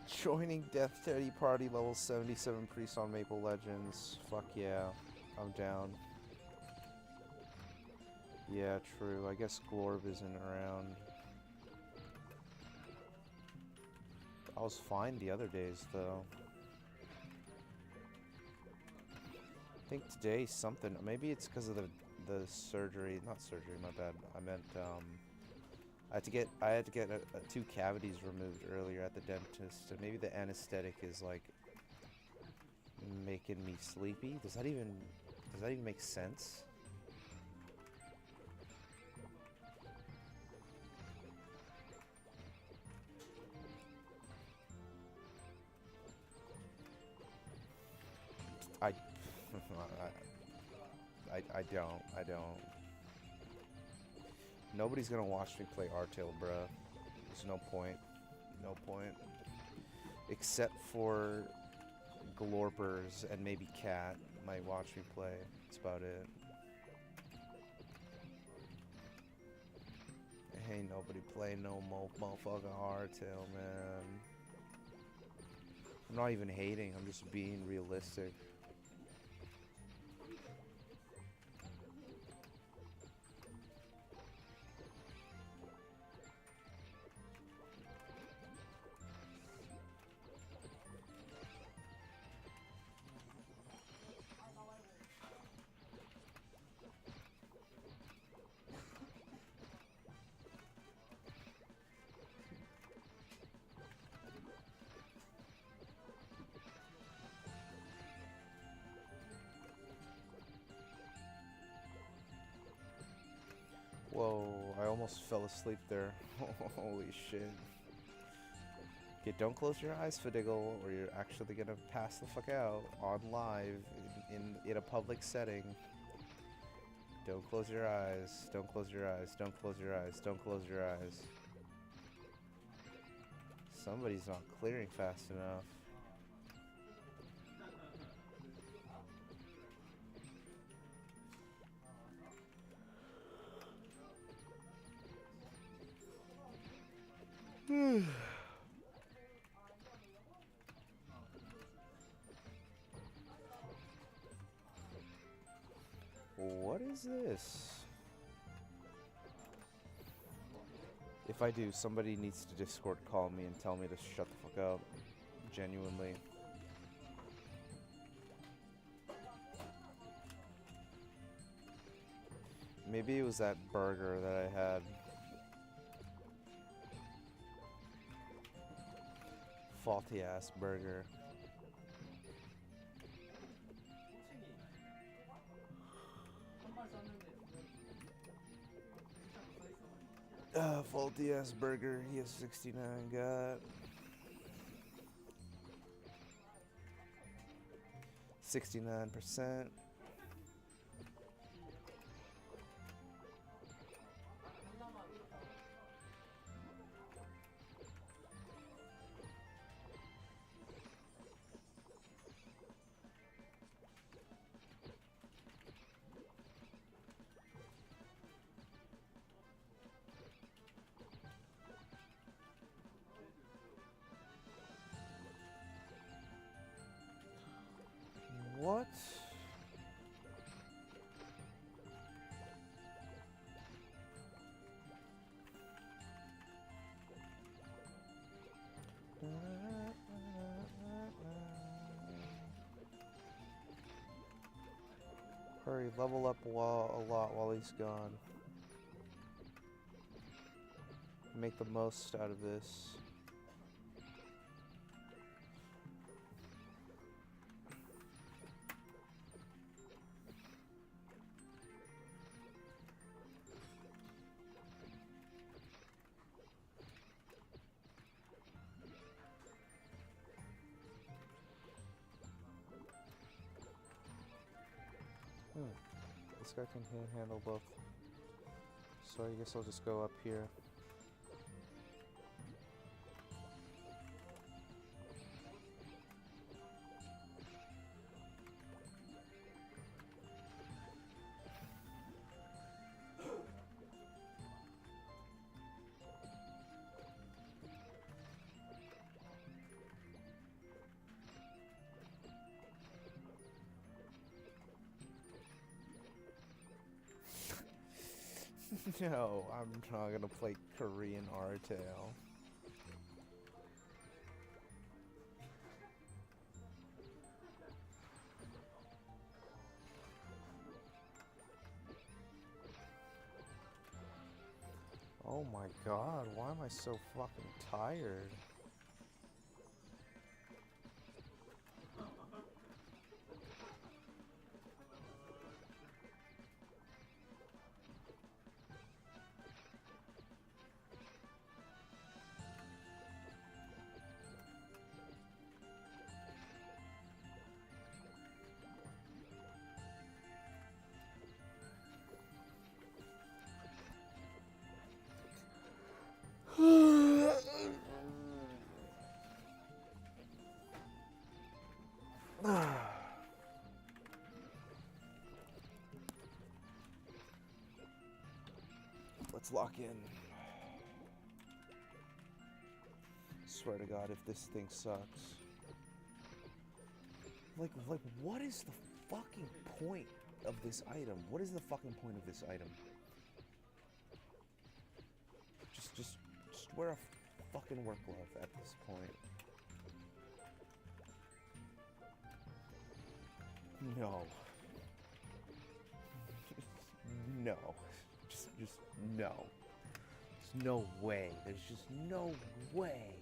Joining Death Teddy Party level 77 priest on Maple Legends. Fuck yeah, I'm down. Yeah, true. I guess Glorb isn't around. I was fine the other days though. I think today something. Maybe it's because of the surgery. Not surgery. My bad. I meant I had to get 2 cavities removed earlier at the dentist, and maybe the anesthetic is like making me sleepy. Does that even make sense? I don't. Nobody's gonna watch me play Artale, bruh. There's no point. No point. Except for Glorpers and maybe Cat might watch me play. That's about it. Ain't nobody playing no motherfucking Artale, man. I'm not even hating, I'm just being realistic. Whoa, I almost fell asleep there. Holy shit. Okay, don't close your eyes, Fidiggle, or you're actually gonna pass the fuck out on live in a public setting. Don't close your eyes. Don't close your eyes. Don't close your eyes. Don't close your eyes. Somebody's not clearing fast enough. What is this? If I do, somebody needs to Discord call me and tell me to shut the fuck up. Genuinely. Maybe it was that burger that I had. Faulty ass burger. Faulty ass burger. He has 69 got 69%. What? level up a lot while he's gone. Make the most out of this. This guy can handle both. So I guess I'll just go up here. No, I'm not gonna play Korean Artale. Oh my god, why am I so fucking tired? Let's lock in. Swear to God, if this thing sucks. Like, what is the fucking point of this item? What is the fucking point of this item? Just wear a fucking work glove at this point. No. No. Just no. There's no way. There's just no way.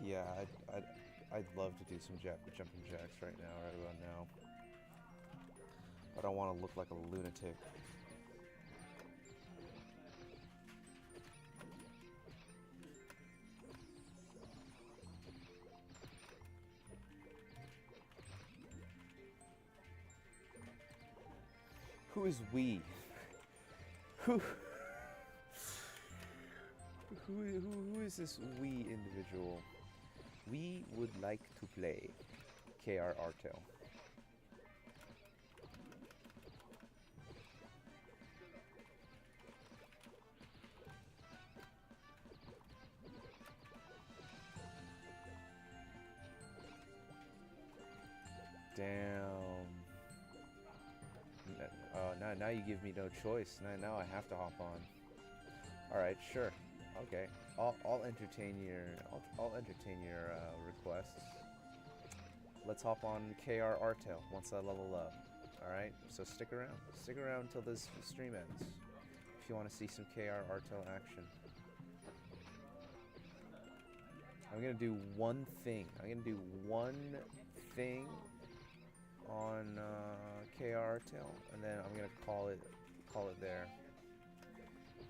Yeah, I'd love to do some jumping jacks right about now. I don't want to look like a lunatic. Who is we? Who is this we individual? We would like to play KR Artale. Damn. Now you give me no choice. Now I have to hop on. All right, sure. Okay, I'll entertain your requests. Let's hop on KR Artale once I level up. All right, so stick around until this stream ends if you want to see some KR Artale action. I'm gonna do one thing. On KR Artale, and then I'm gonna call it there.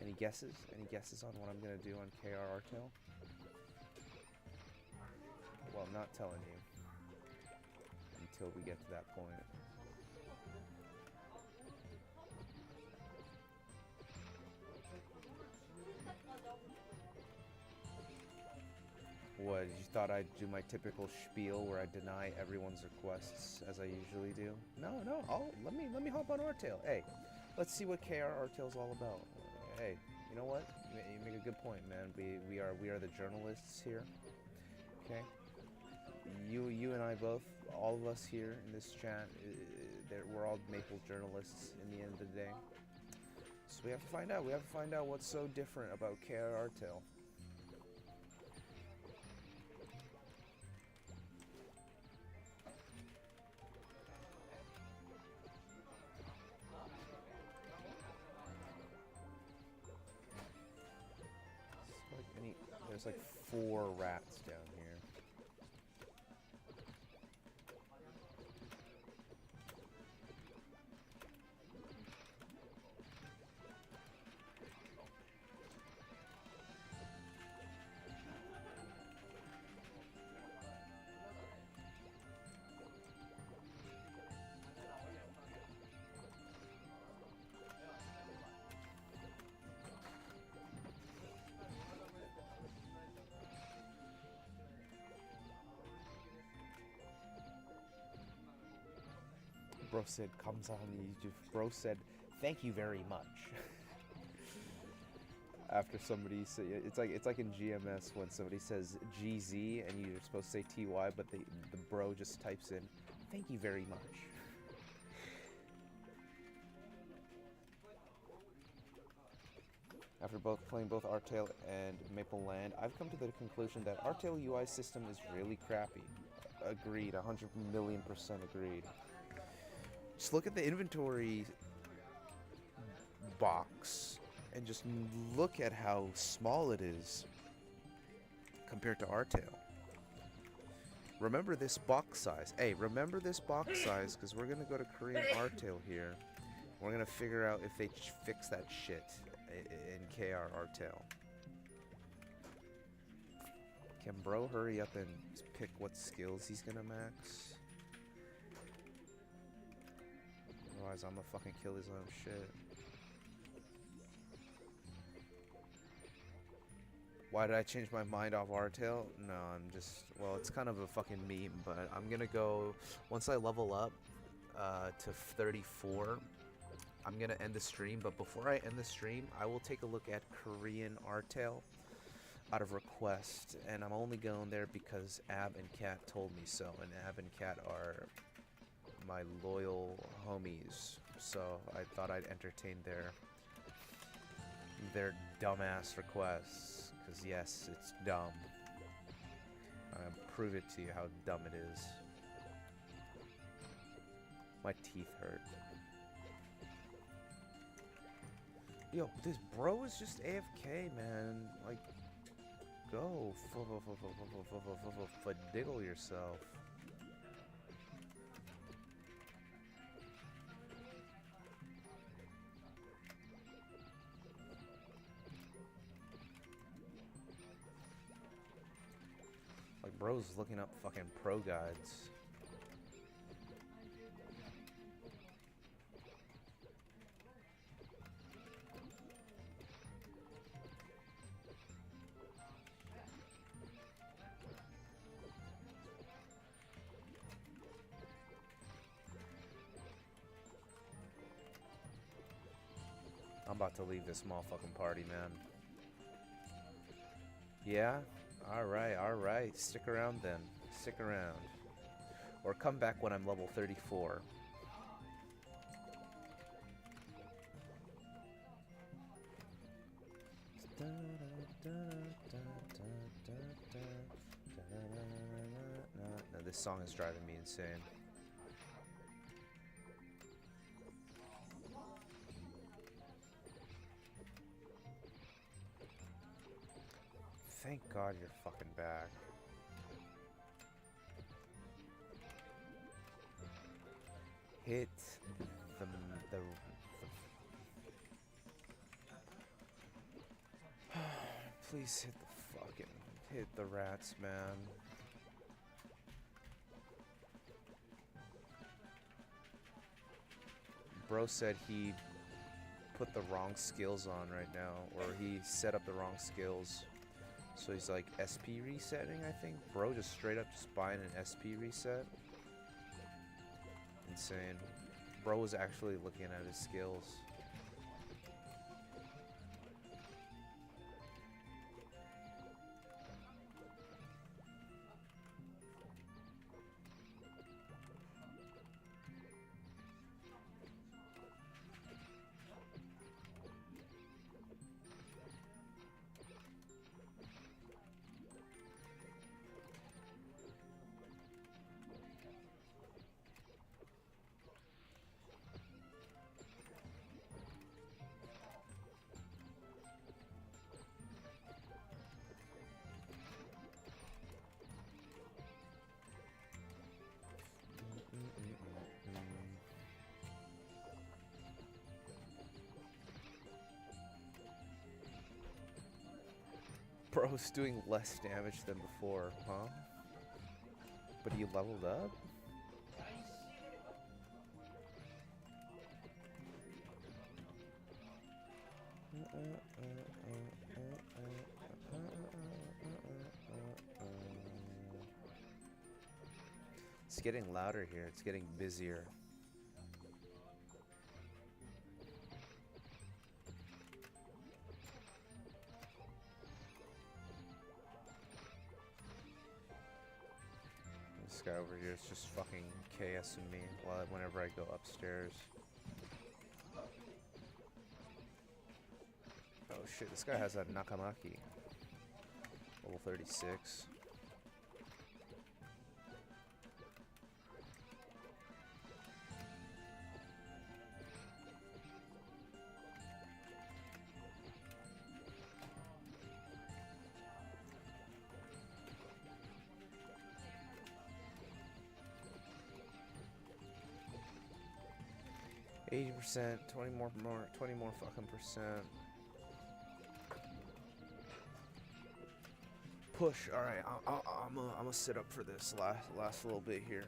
Any guesses? Any guesses on what I'm gonna do on KR Artale? Well, I'm not telling you until we get to that point. What, you thought I'd do my typical spiel where I deny everyone's requests as I usually do? No, let me hop on Artale. Hey, let's see what KR Artale's all about. Hey, you know what? You make a good point, man. We are the journalists here. Okay? You and I both, all of us here in this chat, we're all Maple journalists in the end of the day. this. We have to find out. We have to find out what's so different about KR Artale. There's like 4 rats down here. Bro said comes on YouTube. Bro said, "Thank you very much." After somebody say, it's like in GMS when somebody says GZ and you're supposed to say TY, but the bro just types in, "Thank you very much." After playing both Artale and Maple Land, I've come to the conclusion that Artale UI system is really crappy. Agreed, 100,000,000% agreed. Just look at the inventory box and just look at how small it is compared to Artale. Remember this box size. Hey, remember this box size because we're going to go to Korean Artale here. We're going to figure out if they fix that shit in KR Artale. Can bro hurry up and pick what skills he's going to max? Otherwise, I'm gonna fucking kill his own shit. Why did I change my mind off Artale? No, I'm just... Well, it's kind of a fucking meme, but I'm gonna go... Once I level up to 34, I'm gonna end the stream. But before I end the stream, I will take a look at Korean Artale out of request. And I'm only going there because Ab and Kat told me so. And Ab and Kat are my loyal homies, so I thought I'd entertain their dumbass requests, because yes, it's dumb. I'll prove it to you how dumb it is. My teeth hurt. Yo, this bro is just AFK, man. Like, go diggle yourself. Bro's looking up fucking pro guides. I'm about to leave this motherfucking party, man. Yeah? Alright. Stick around then. Stick around. Or come back when I'm level 34. No, this song is driving me insane. Thank God you're fucking back. Hit the please hit the rats, man. Bro said he put the wrong skills on right now, or he set up the wrong skills. So he's like SP resetting, I think. Bro just straight up just buying an SP reset. Insane. Bro was actually looking at his skills. Bro's doing less damage than before, huh? But he leveled up? It's getting louder here. It's getting busier. This guy over here is just fucking KSing me whenever I go upstairs. Oh shit, this guy has a Nakamaki. Level 36. %, 20 more, 20 more fucking percent. Push. All right, I'm gonna sit up for this last little bit here.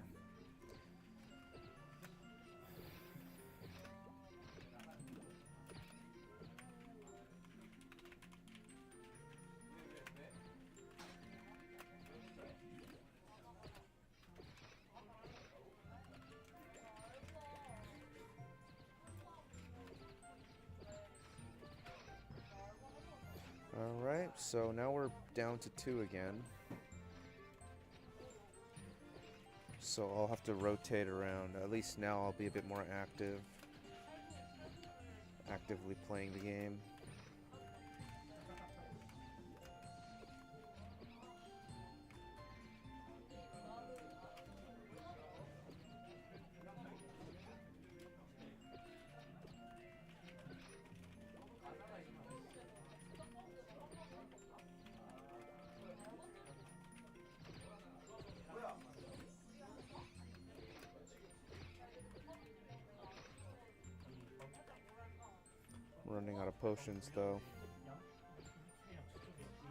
Alright, so now we're down to 2 again. So I'll have to rotate around. At least now I'll be a bit more active. Actively playing the game. Running out of potions though.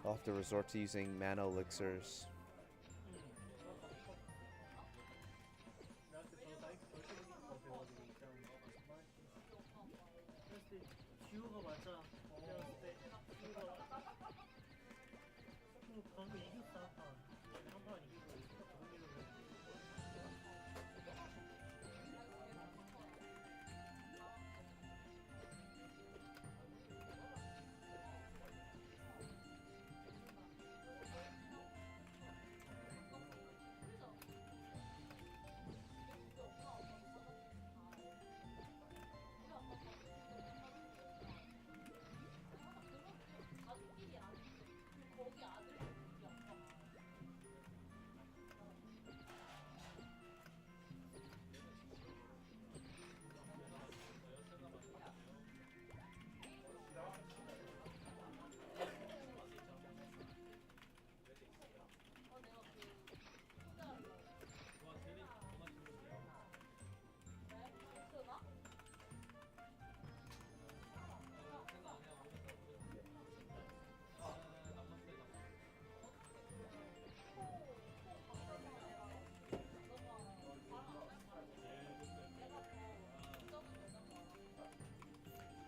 I'll have to resort to using mana elixirs.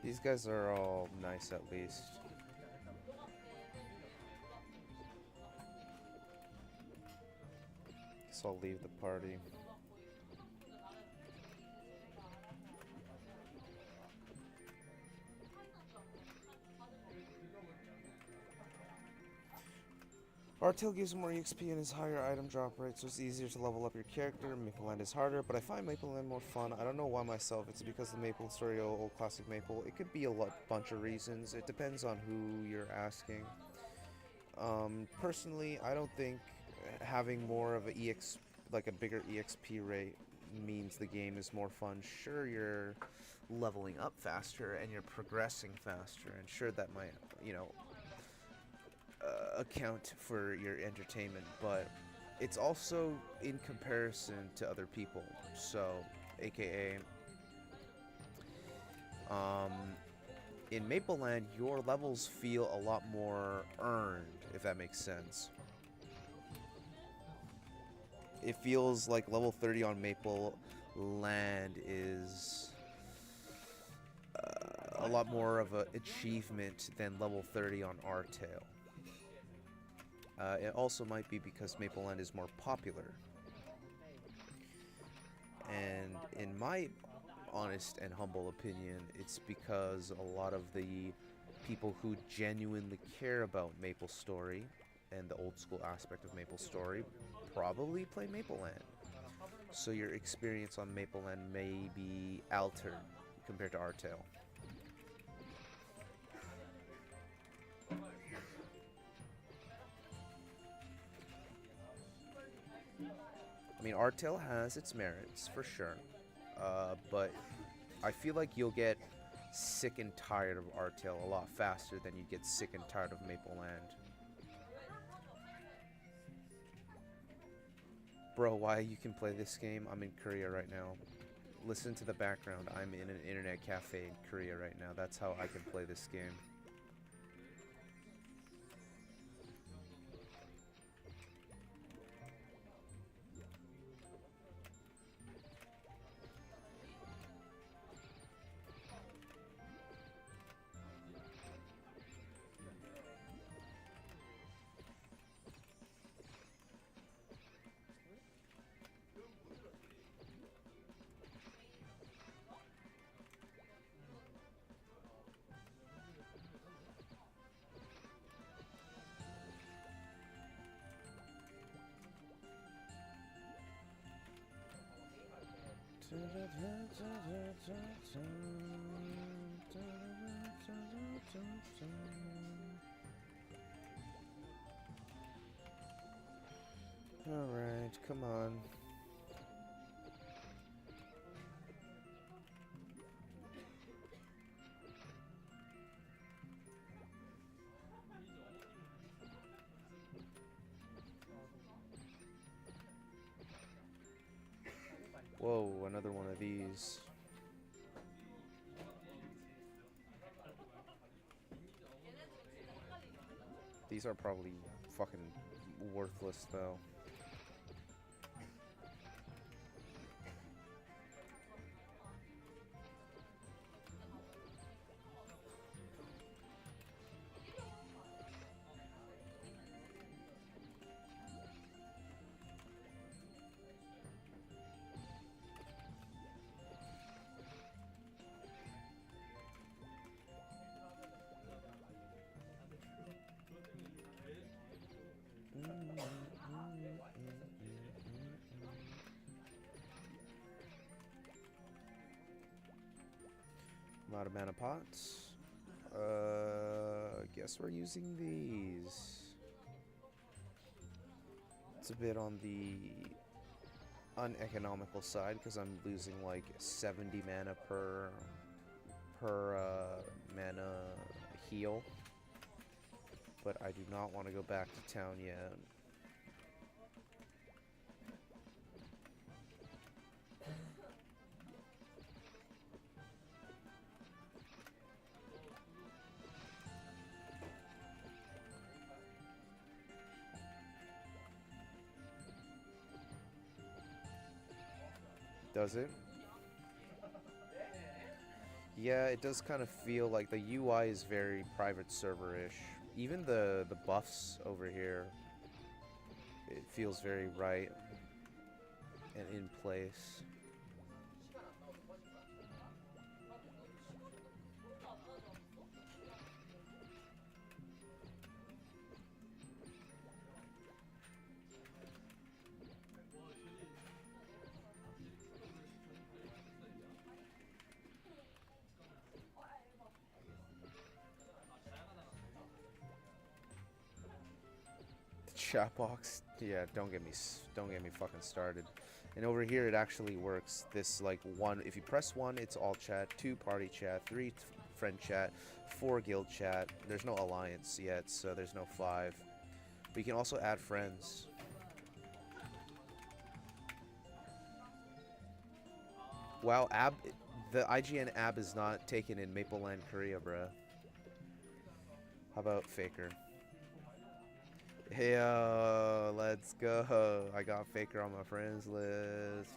These guys are all nice at least. Guess I'll leave the party. Artale gives more EXP and is higher item drop rate, so it's easier to level up your character. MapleLand is harder, but I find MapleLand more fun. I don't know why myself. It's because the MapleStory old classic Maple. It could be a bunch of reasons. It depends on who you're asking. Personally, I don't think having more of a a bigger EXP rate means the game is more fun. Sure, you're leveling up faster and you're progressing faster, and sure that might, account for your entertainment, but it's also in comparison to other people. So, aka, in MapleLand, your levels feel a lot more earned. if that makes sense. It feels like level 30 on Maple Land is a lot more of an achievement than level 30 on Artale. It also might be because Maple Land is more popular. And in my honest and humble opinion, it's because a lot of the people who genuinely care about MapleStory and the old school aspect of MapleStory probably play Maple Land. So your experience on Maple Land may be altered compared to Artale. I mean, Artale has its merits, for sure. But I feel like you'll get sick and tired of Artale a lot faster than you get sick and tired of Maple Land. Bro, why you can play this game? I'm in Korea right now. Listen to the background. I'm in an internet cafe in Korea right now. That's how I can play this game. Alright, come on. Whoa, another one of these. These are probably fucking worthless, though. I'm out of mana pots. Guess we're using these. It's a bit on the uneconomical side because I'm losing like 70 mana per mana heal. But I do not want to go back to town yet. Does it? Yeah, it does kind of feel like the UI is very private server-ish. Even the buffs over here, it feels very right and in place. Chat box, yeah, don't get me fucking started. And over here it actually works. This like one, if you press 1 it's all chat, 2 party chat, 3 friend chat, 4 guild chat. There's no alliance yet, so there's no 5. But you can also add friends. Wow, the IGN ab is not taken in Maple Land, Korea, bruh. How about Faker? Hey, let's go. I got Faker on my friends list.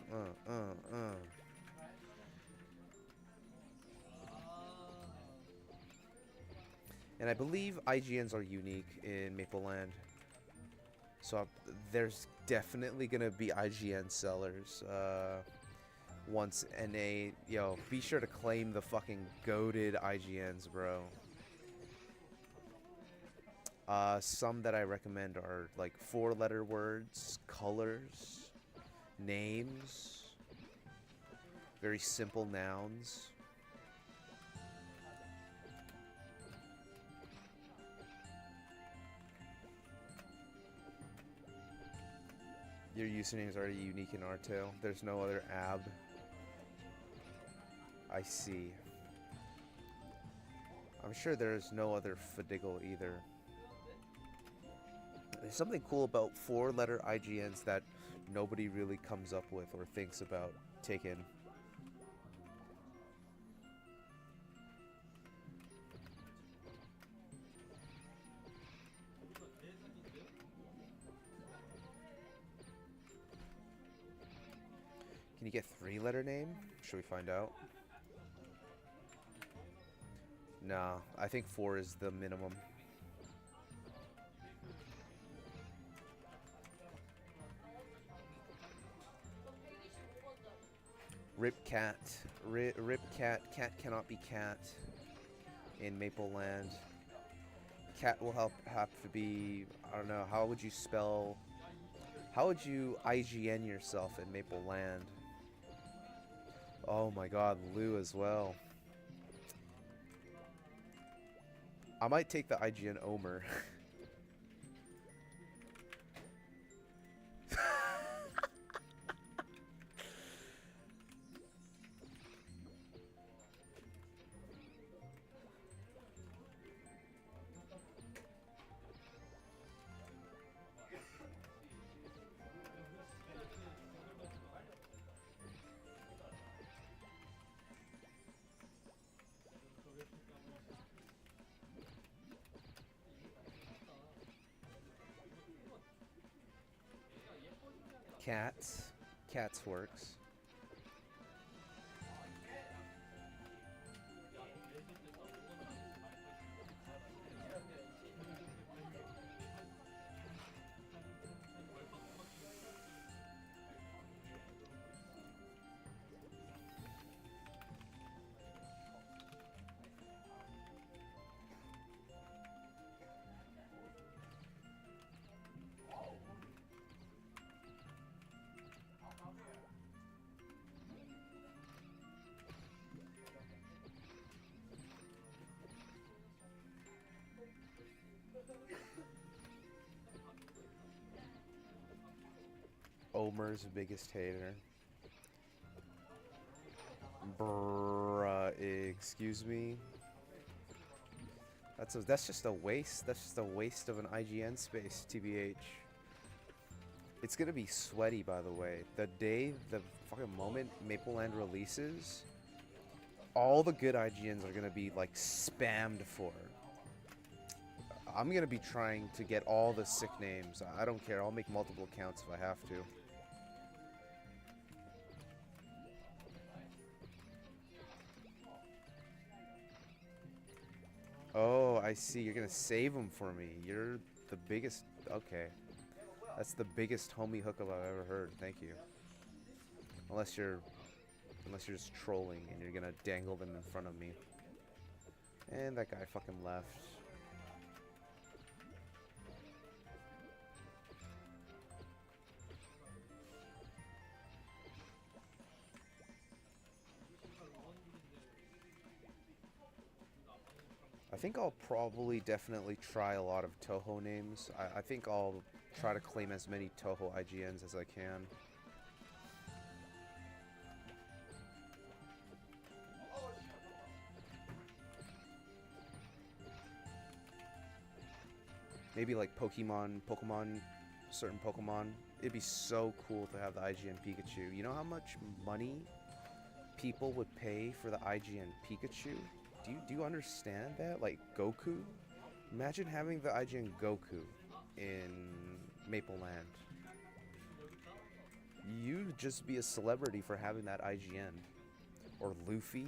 And I believe IGNs are unique in Mapleland. So there's definitely gonna be IGN sellers. Once NA, yo, be sure to claim the fucking goated IGNs, bro. Some that I recommend are like 4-letter words, colors, names, very simple nouns. Your username is already unique in Artale. There's no other ab. I see. I'm sure there's no other Fadigal either. There's something cool about 4-letter IGNs that nobody really comes up with or thinks about taking. Can you get 3-letter name? Should we find out? Nah, I think 4 is the minimum. Rip cat. Rip cat. Cat cannot be cat in Mapleland. Cat will have to be, I don't know, how would you spell, how would you IGN yourself in Mapleland? Oh my god, Lou as well. I might take the IGN Omer. Cats. Cats works. Omer's biggest hater. Bruh, excuse me. That's just a waste. That's just a waste of an IGN space, TBH. It's gonna be sweaty, by the way. The fucking moment Mapleland releases, all the good IGNs are gonna be like spammed for. I'm gonna be trying to get all the sick names. I don't care. I'll make multiple accounts if I have to. Oh, I see. You're gonna save them for me. You're the biggest. Okay, that's the biggest homie hookup I've ever heard. Thank you. Unless you're just trolling and you're gonna dangle them in front of me. And that guy fucking left. I think I'll probably definitely try a lot of Toho names. I think I'll try to claim as many Toho IGNs as I can. Maybe like Pokemon, certain Pokemon. It'd be so cool to have the IGN Pikachu. You know how much money people would pay for the IGN Pikachu? Do you understand that? Like Goku? Imagine having the IGN Goku. in Maple Land. You'd just be a celebrity for having that IGN. Or Luffy.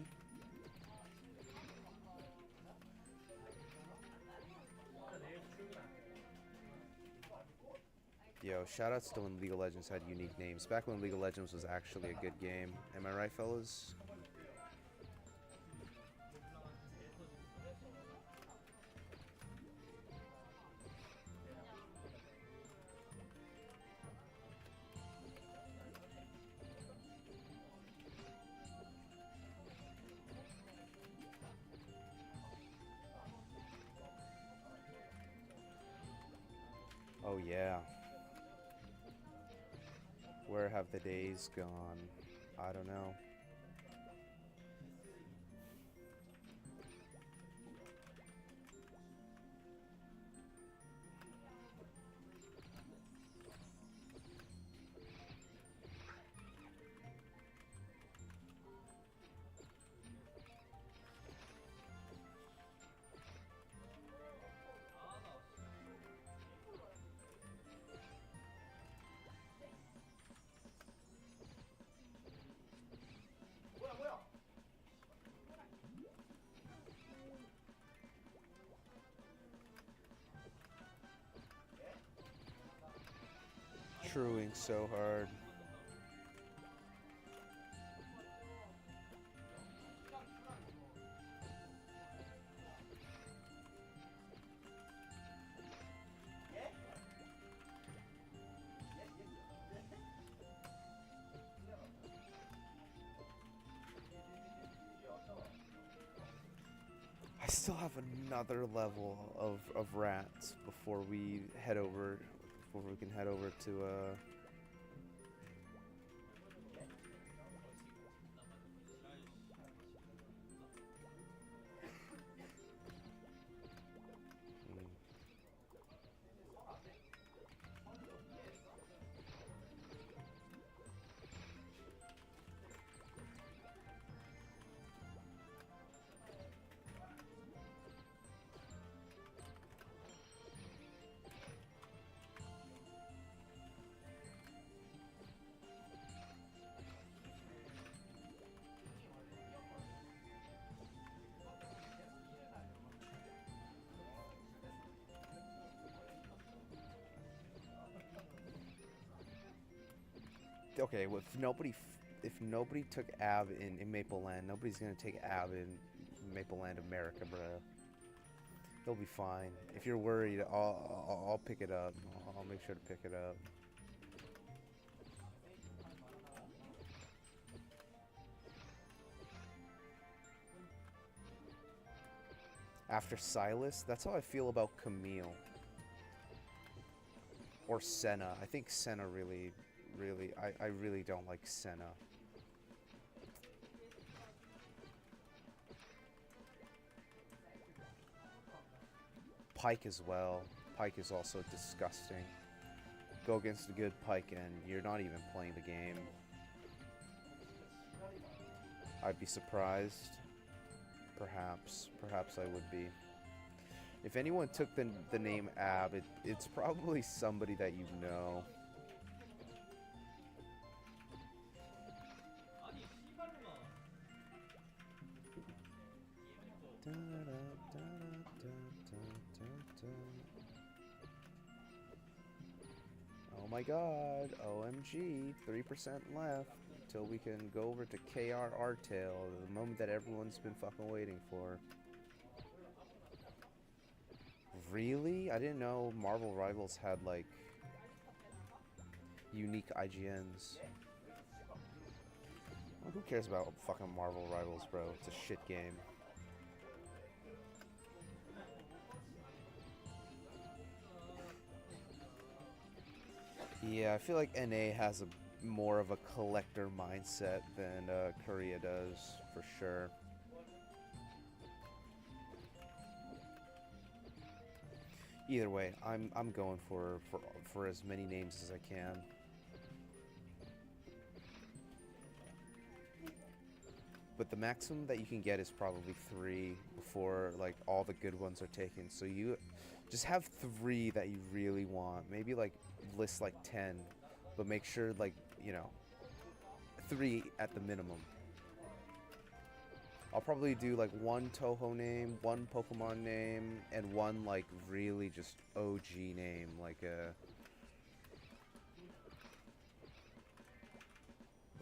Yo, shoutouts to when League of Legends had unique names. Back when League of Legends was actually a good game. Am I right, fellas? Oh yeah. Where have the days gone? I don't know. Truing so hard. I still have another level of rats before we head over, before we can head over to okay, well, if nobody took Ab in Maple Land, nobody's gonna take Ab in Maple Land America, bro. They'll be fine. If you're worried, I'll pick it up. I'll make sure to pick it up. After Silas, that's how I feel about Camille. Or Senna. I think Senna really, I really don't like Senna. Pike as well. Pike is also disgusting. Go against a good Pike and you're not even playing the game. I'd be surprised. Perhaps I would be. If anyone took the name Ab, it's probably somebody that you know. Oh my god, OMG, 3% left till we can go over to KR Artale, the moment that everyone's been fucking waiting for. Really? I didn't know Marvel Rivals had, like, unique IGNs. Well, who cares about fucking Marvel Rivals, bro? It's a shit game. Yeah, I feel like NA has a more of a collector mindset than Korea does, for sure. Either way, I'm going for as many names as I can. But the maximum that you can get is probably 3 before like all the good ones are taken. So Just have 3 that you really want. Maybe like list like 10, but make sure like, you know, 3 at the minimum. I'll probably do like 1 Toho name, 1 Pokemon name, and 1 like really just OG name, like a,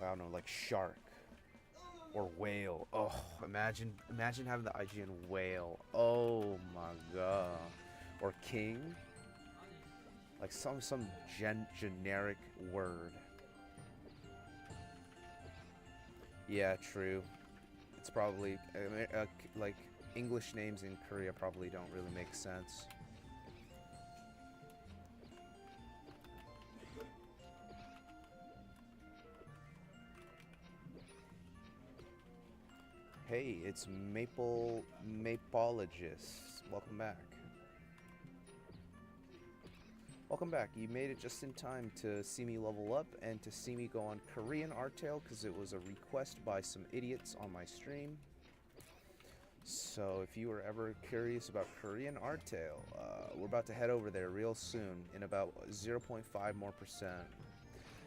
I don't know, like Shark or Whale. Oh, imagine having the IGN Whale. Oh my god. Or King. Like some generic word. Yeah, true. It's probably like English names in Korea probably don't really make sense. Hey, it's Mapleologist. Welcome back. Welcome back. You made it just in time to see me level up and to see me go on Korean Artale because it was a request by some idiots on my stream. So if you were ever curious about Korean Artale, we're about to head over there real soon in about 0.5 more %.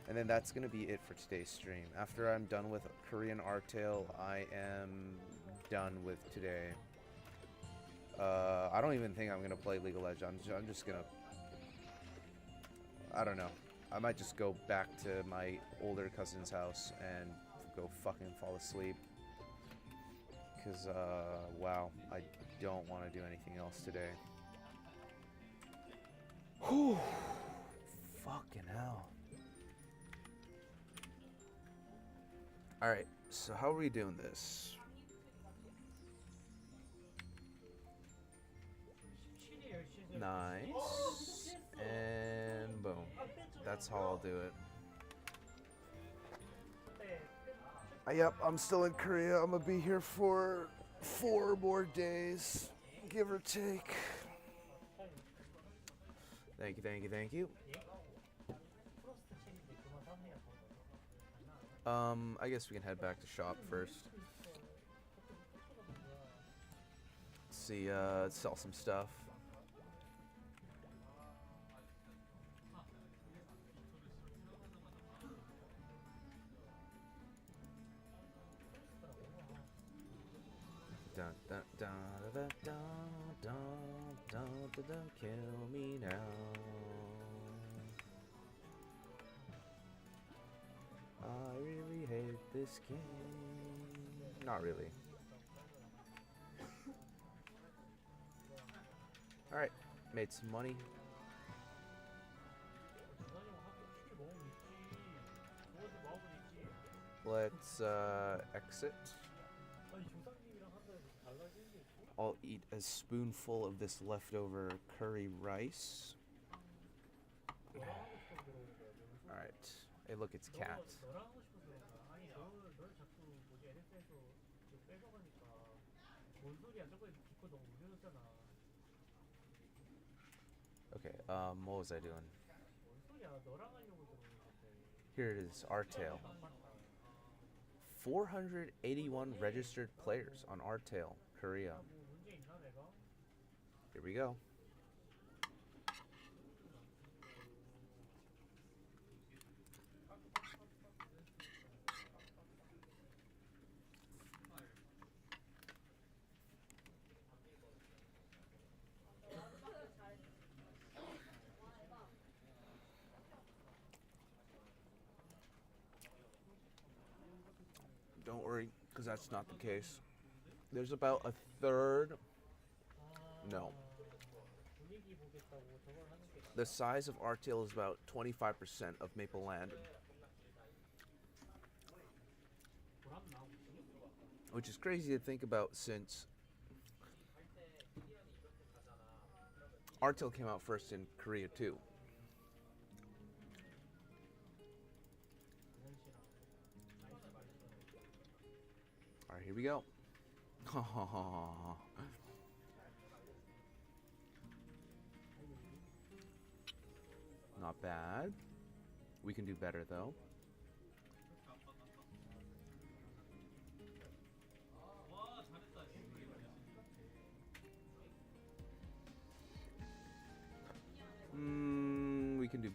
And then that's going to be it for today's stream. After I'm done with Korean Artale, I am done with today. I don't even think I'm going to play League of Legends. I'm just going to... I don't know. I might just go back to my older cousin's house and go fucking fall asleep. Because, wow, I don't want to do anything else today. Whew. Fucking hell. Alright, so how are we doing this? Nice. And boom. That's how I'll do it. Yep, I'm still in Korea. I'm gonna be here for 4 more days, give or take. Thank you, thank you, thank you. I guess we can head back to shop first. See, sell some stuff. Dun dun dun dun dun dun dun dun dun, kill me now. I really hate this game. Not really. Alright, made some money. Let's exit. I'll eat a spoonful of this leftover curry rice. Alright. Hey, look, it's Cat. Okay, what was I doing? Here it is, Artale. 481 registered players on Artale, Korea. Here we go. Don't worry, because that's not the case. There's about a third. No. The size of Artale is about 25% of Maple Land. Which is crazy to think about since Artale came out first in Korea too. Alright, here we go. Not bad. We can do better though.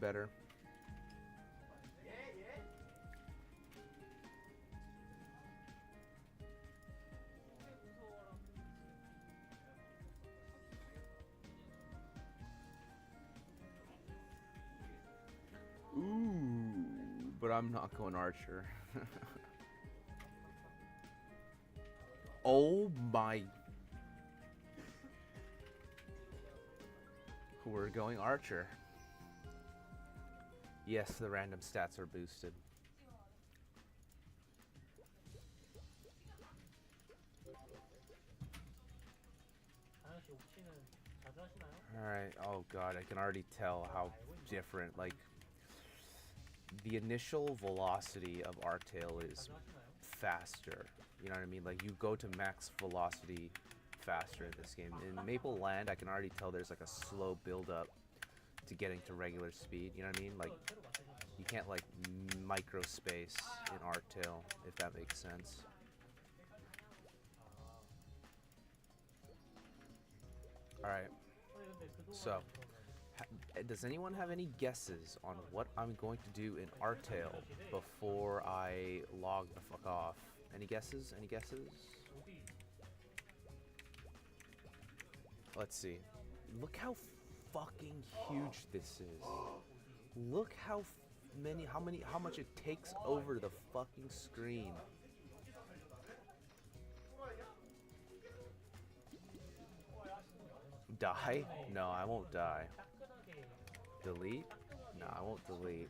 better. Ooh, but I'm not going Archer. Oh my. We're going Archer. Yes, the random stats are boosted. 다현씨 옥치는 자주 하시나요? Alright, oh god, I can already tell how different, like, the initial velocity of Artale is 자주 하시나요? faster. You know what I mean? Like, you go to max velocity faster in this game. In Maple Land, I can already tell there's like a slow build up to getting to regular speed. You know what I mean? Like, 새로 맡으셨죠? you can't like micro space in Artale, if that makes sense. Alright, 아니 근데 그동안 so does anyone have any guesses on what I'm going to do in Artale before I log the fuck off? Any guesses? Any guesses? 어디 Let's see. Look how fucking huge this is. Look how how much it takes over the fucking screen. Die? No, I won't die. 따끈하게 Delete? No, I won't delete.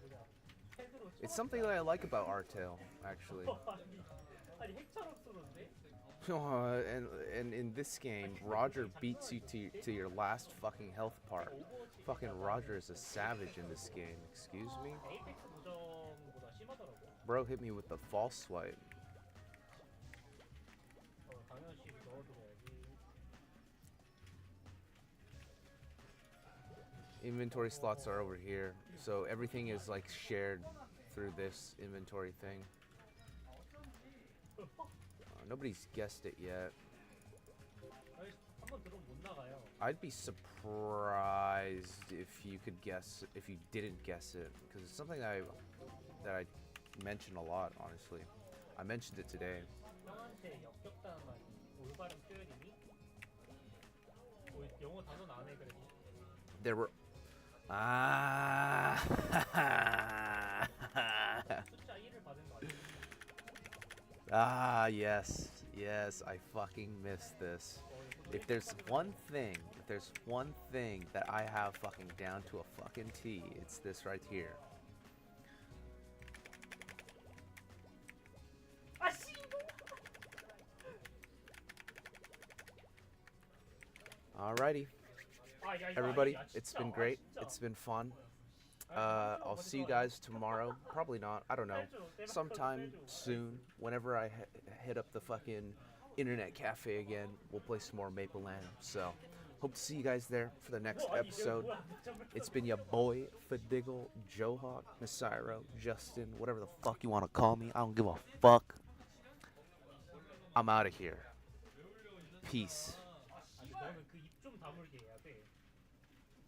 헤드로 It's something that I like about Artale, actually. 아니 핵처럼 쏘는데? And in this game, Roger beats you to your last fucking health part. Fucking Roger is a savage in this game. Excuse me? 에이펙스 고정보다 심하더라고. Bro hit me with the false swipe. 당연시 넣어드려야지. Inventory slots are over here, so everything is like shared through this inventory thing. Nobody's guessed it yet. 아니 한번 들어오면 못 나가요. I'd be surprised if you could guess, if you didn't guess it, because it's something that I mention a lot, honestly. I mentioned it today. 형한테 역겹다는 말이 올바른 표현이니? 영어 단어는 안 해 그래도. There were 숫자 1을 받은 거 아니야? yes, I fucking missed this. If there's one thing that I have fucking down to a fucking T, it's this right here. 아 씨! Alrighty, 아, 야, 이거 everybody, 아니야, it's 진짜. been 아, great. 진짜. It's been fun. I'll see you guys tomorrow. Probably not. I don't know. Sometime soon, whenever I hit up the fucking internet cafe again, we'll play some more Maple Land. So, hope to see you guys there for the next episode. It's been your boy, Fadiggle, Johawk, Nasairo, Justin, whatever the fuck you want to call me. I don't give a fuck. I'm out of here. Peace. 아니, 너는 그 입 좀 다물게 해야 돼.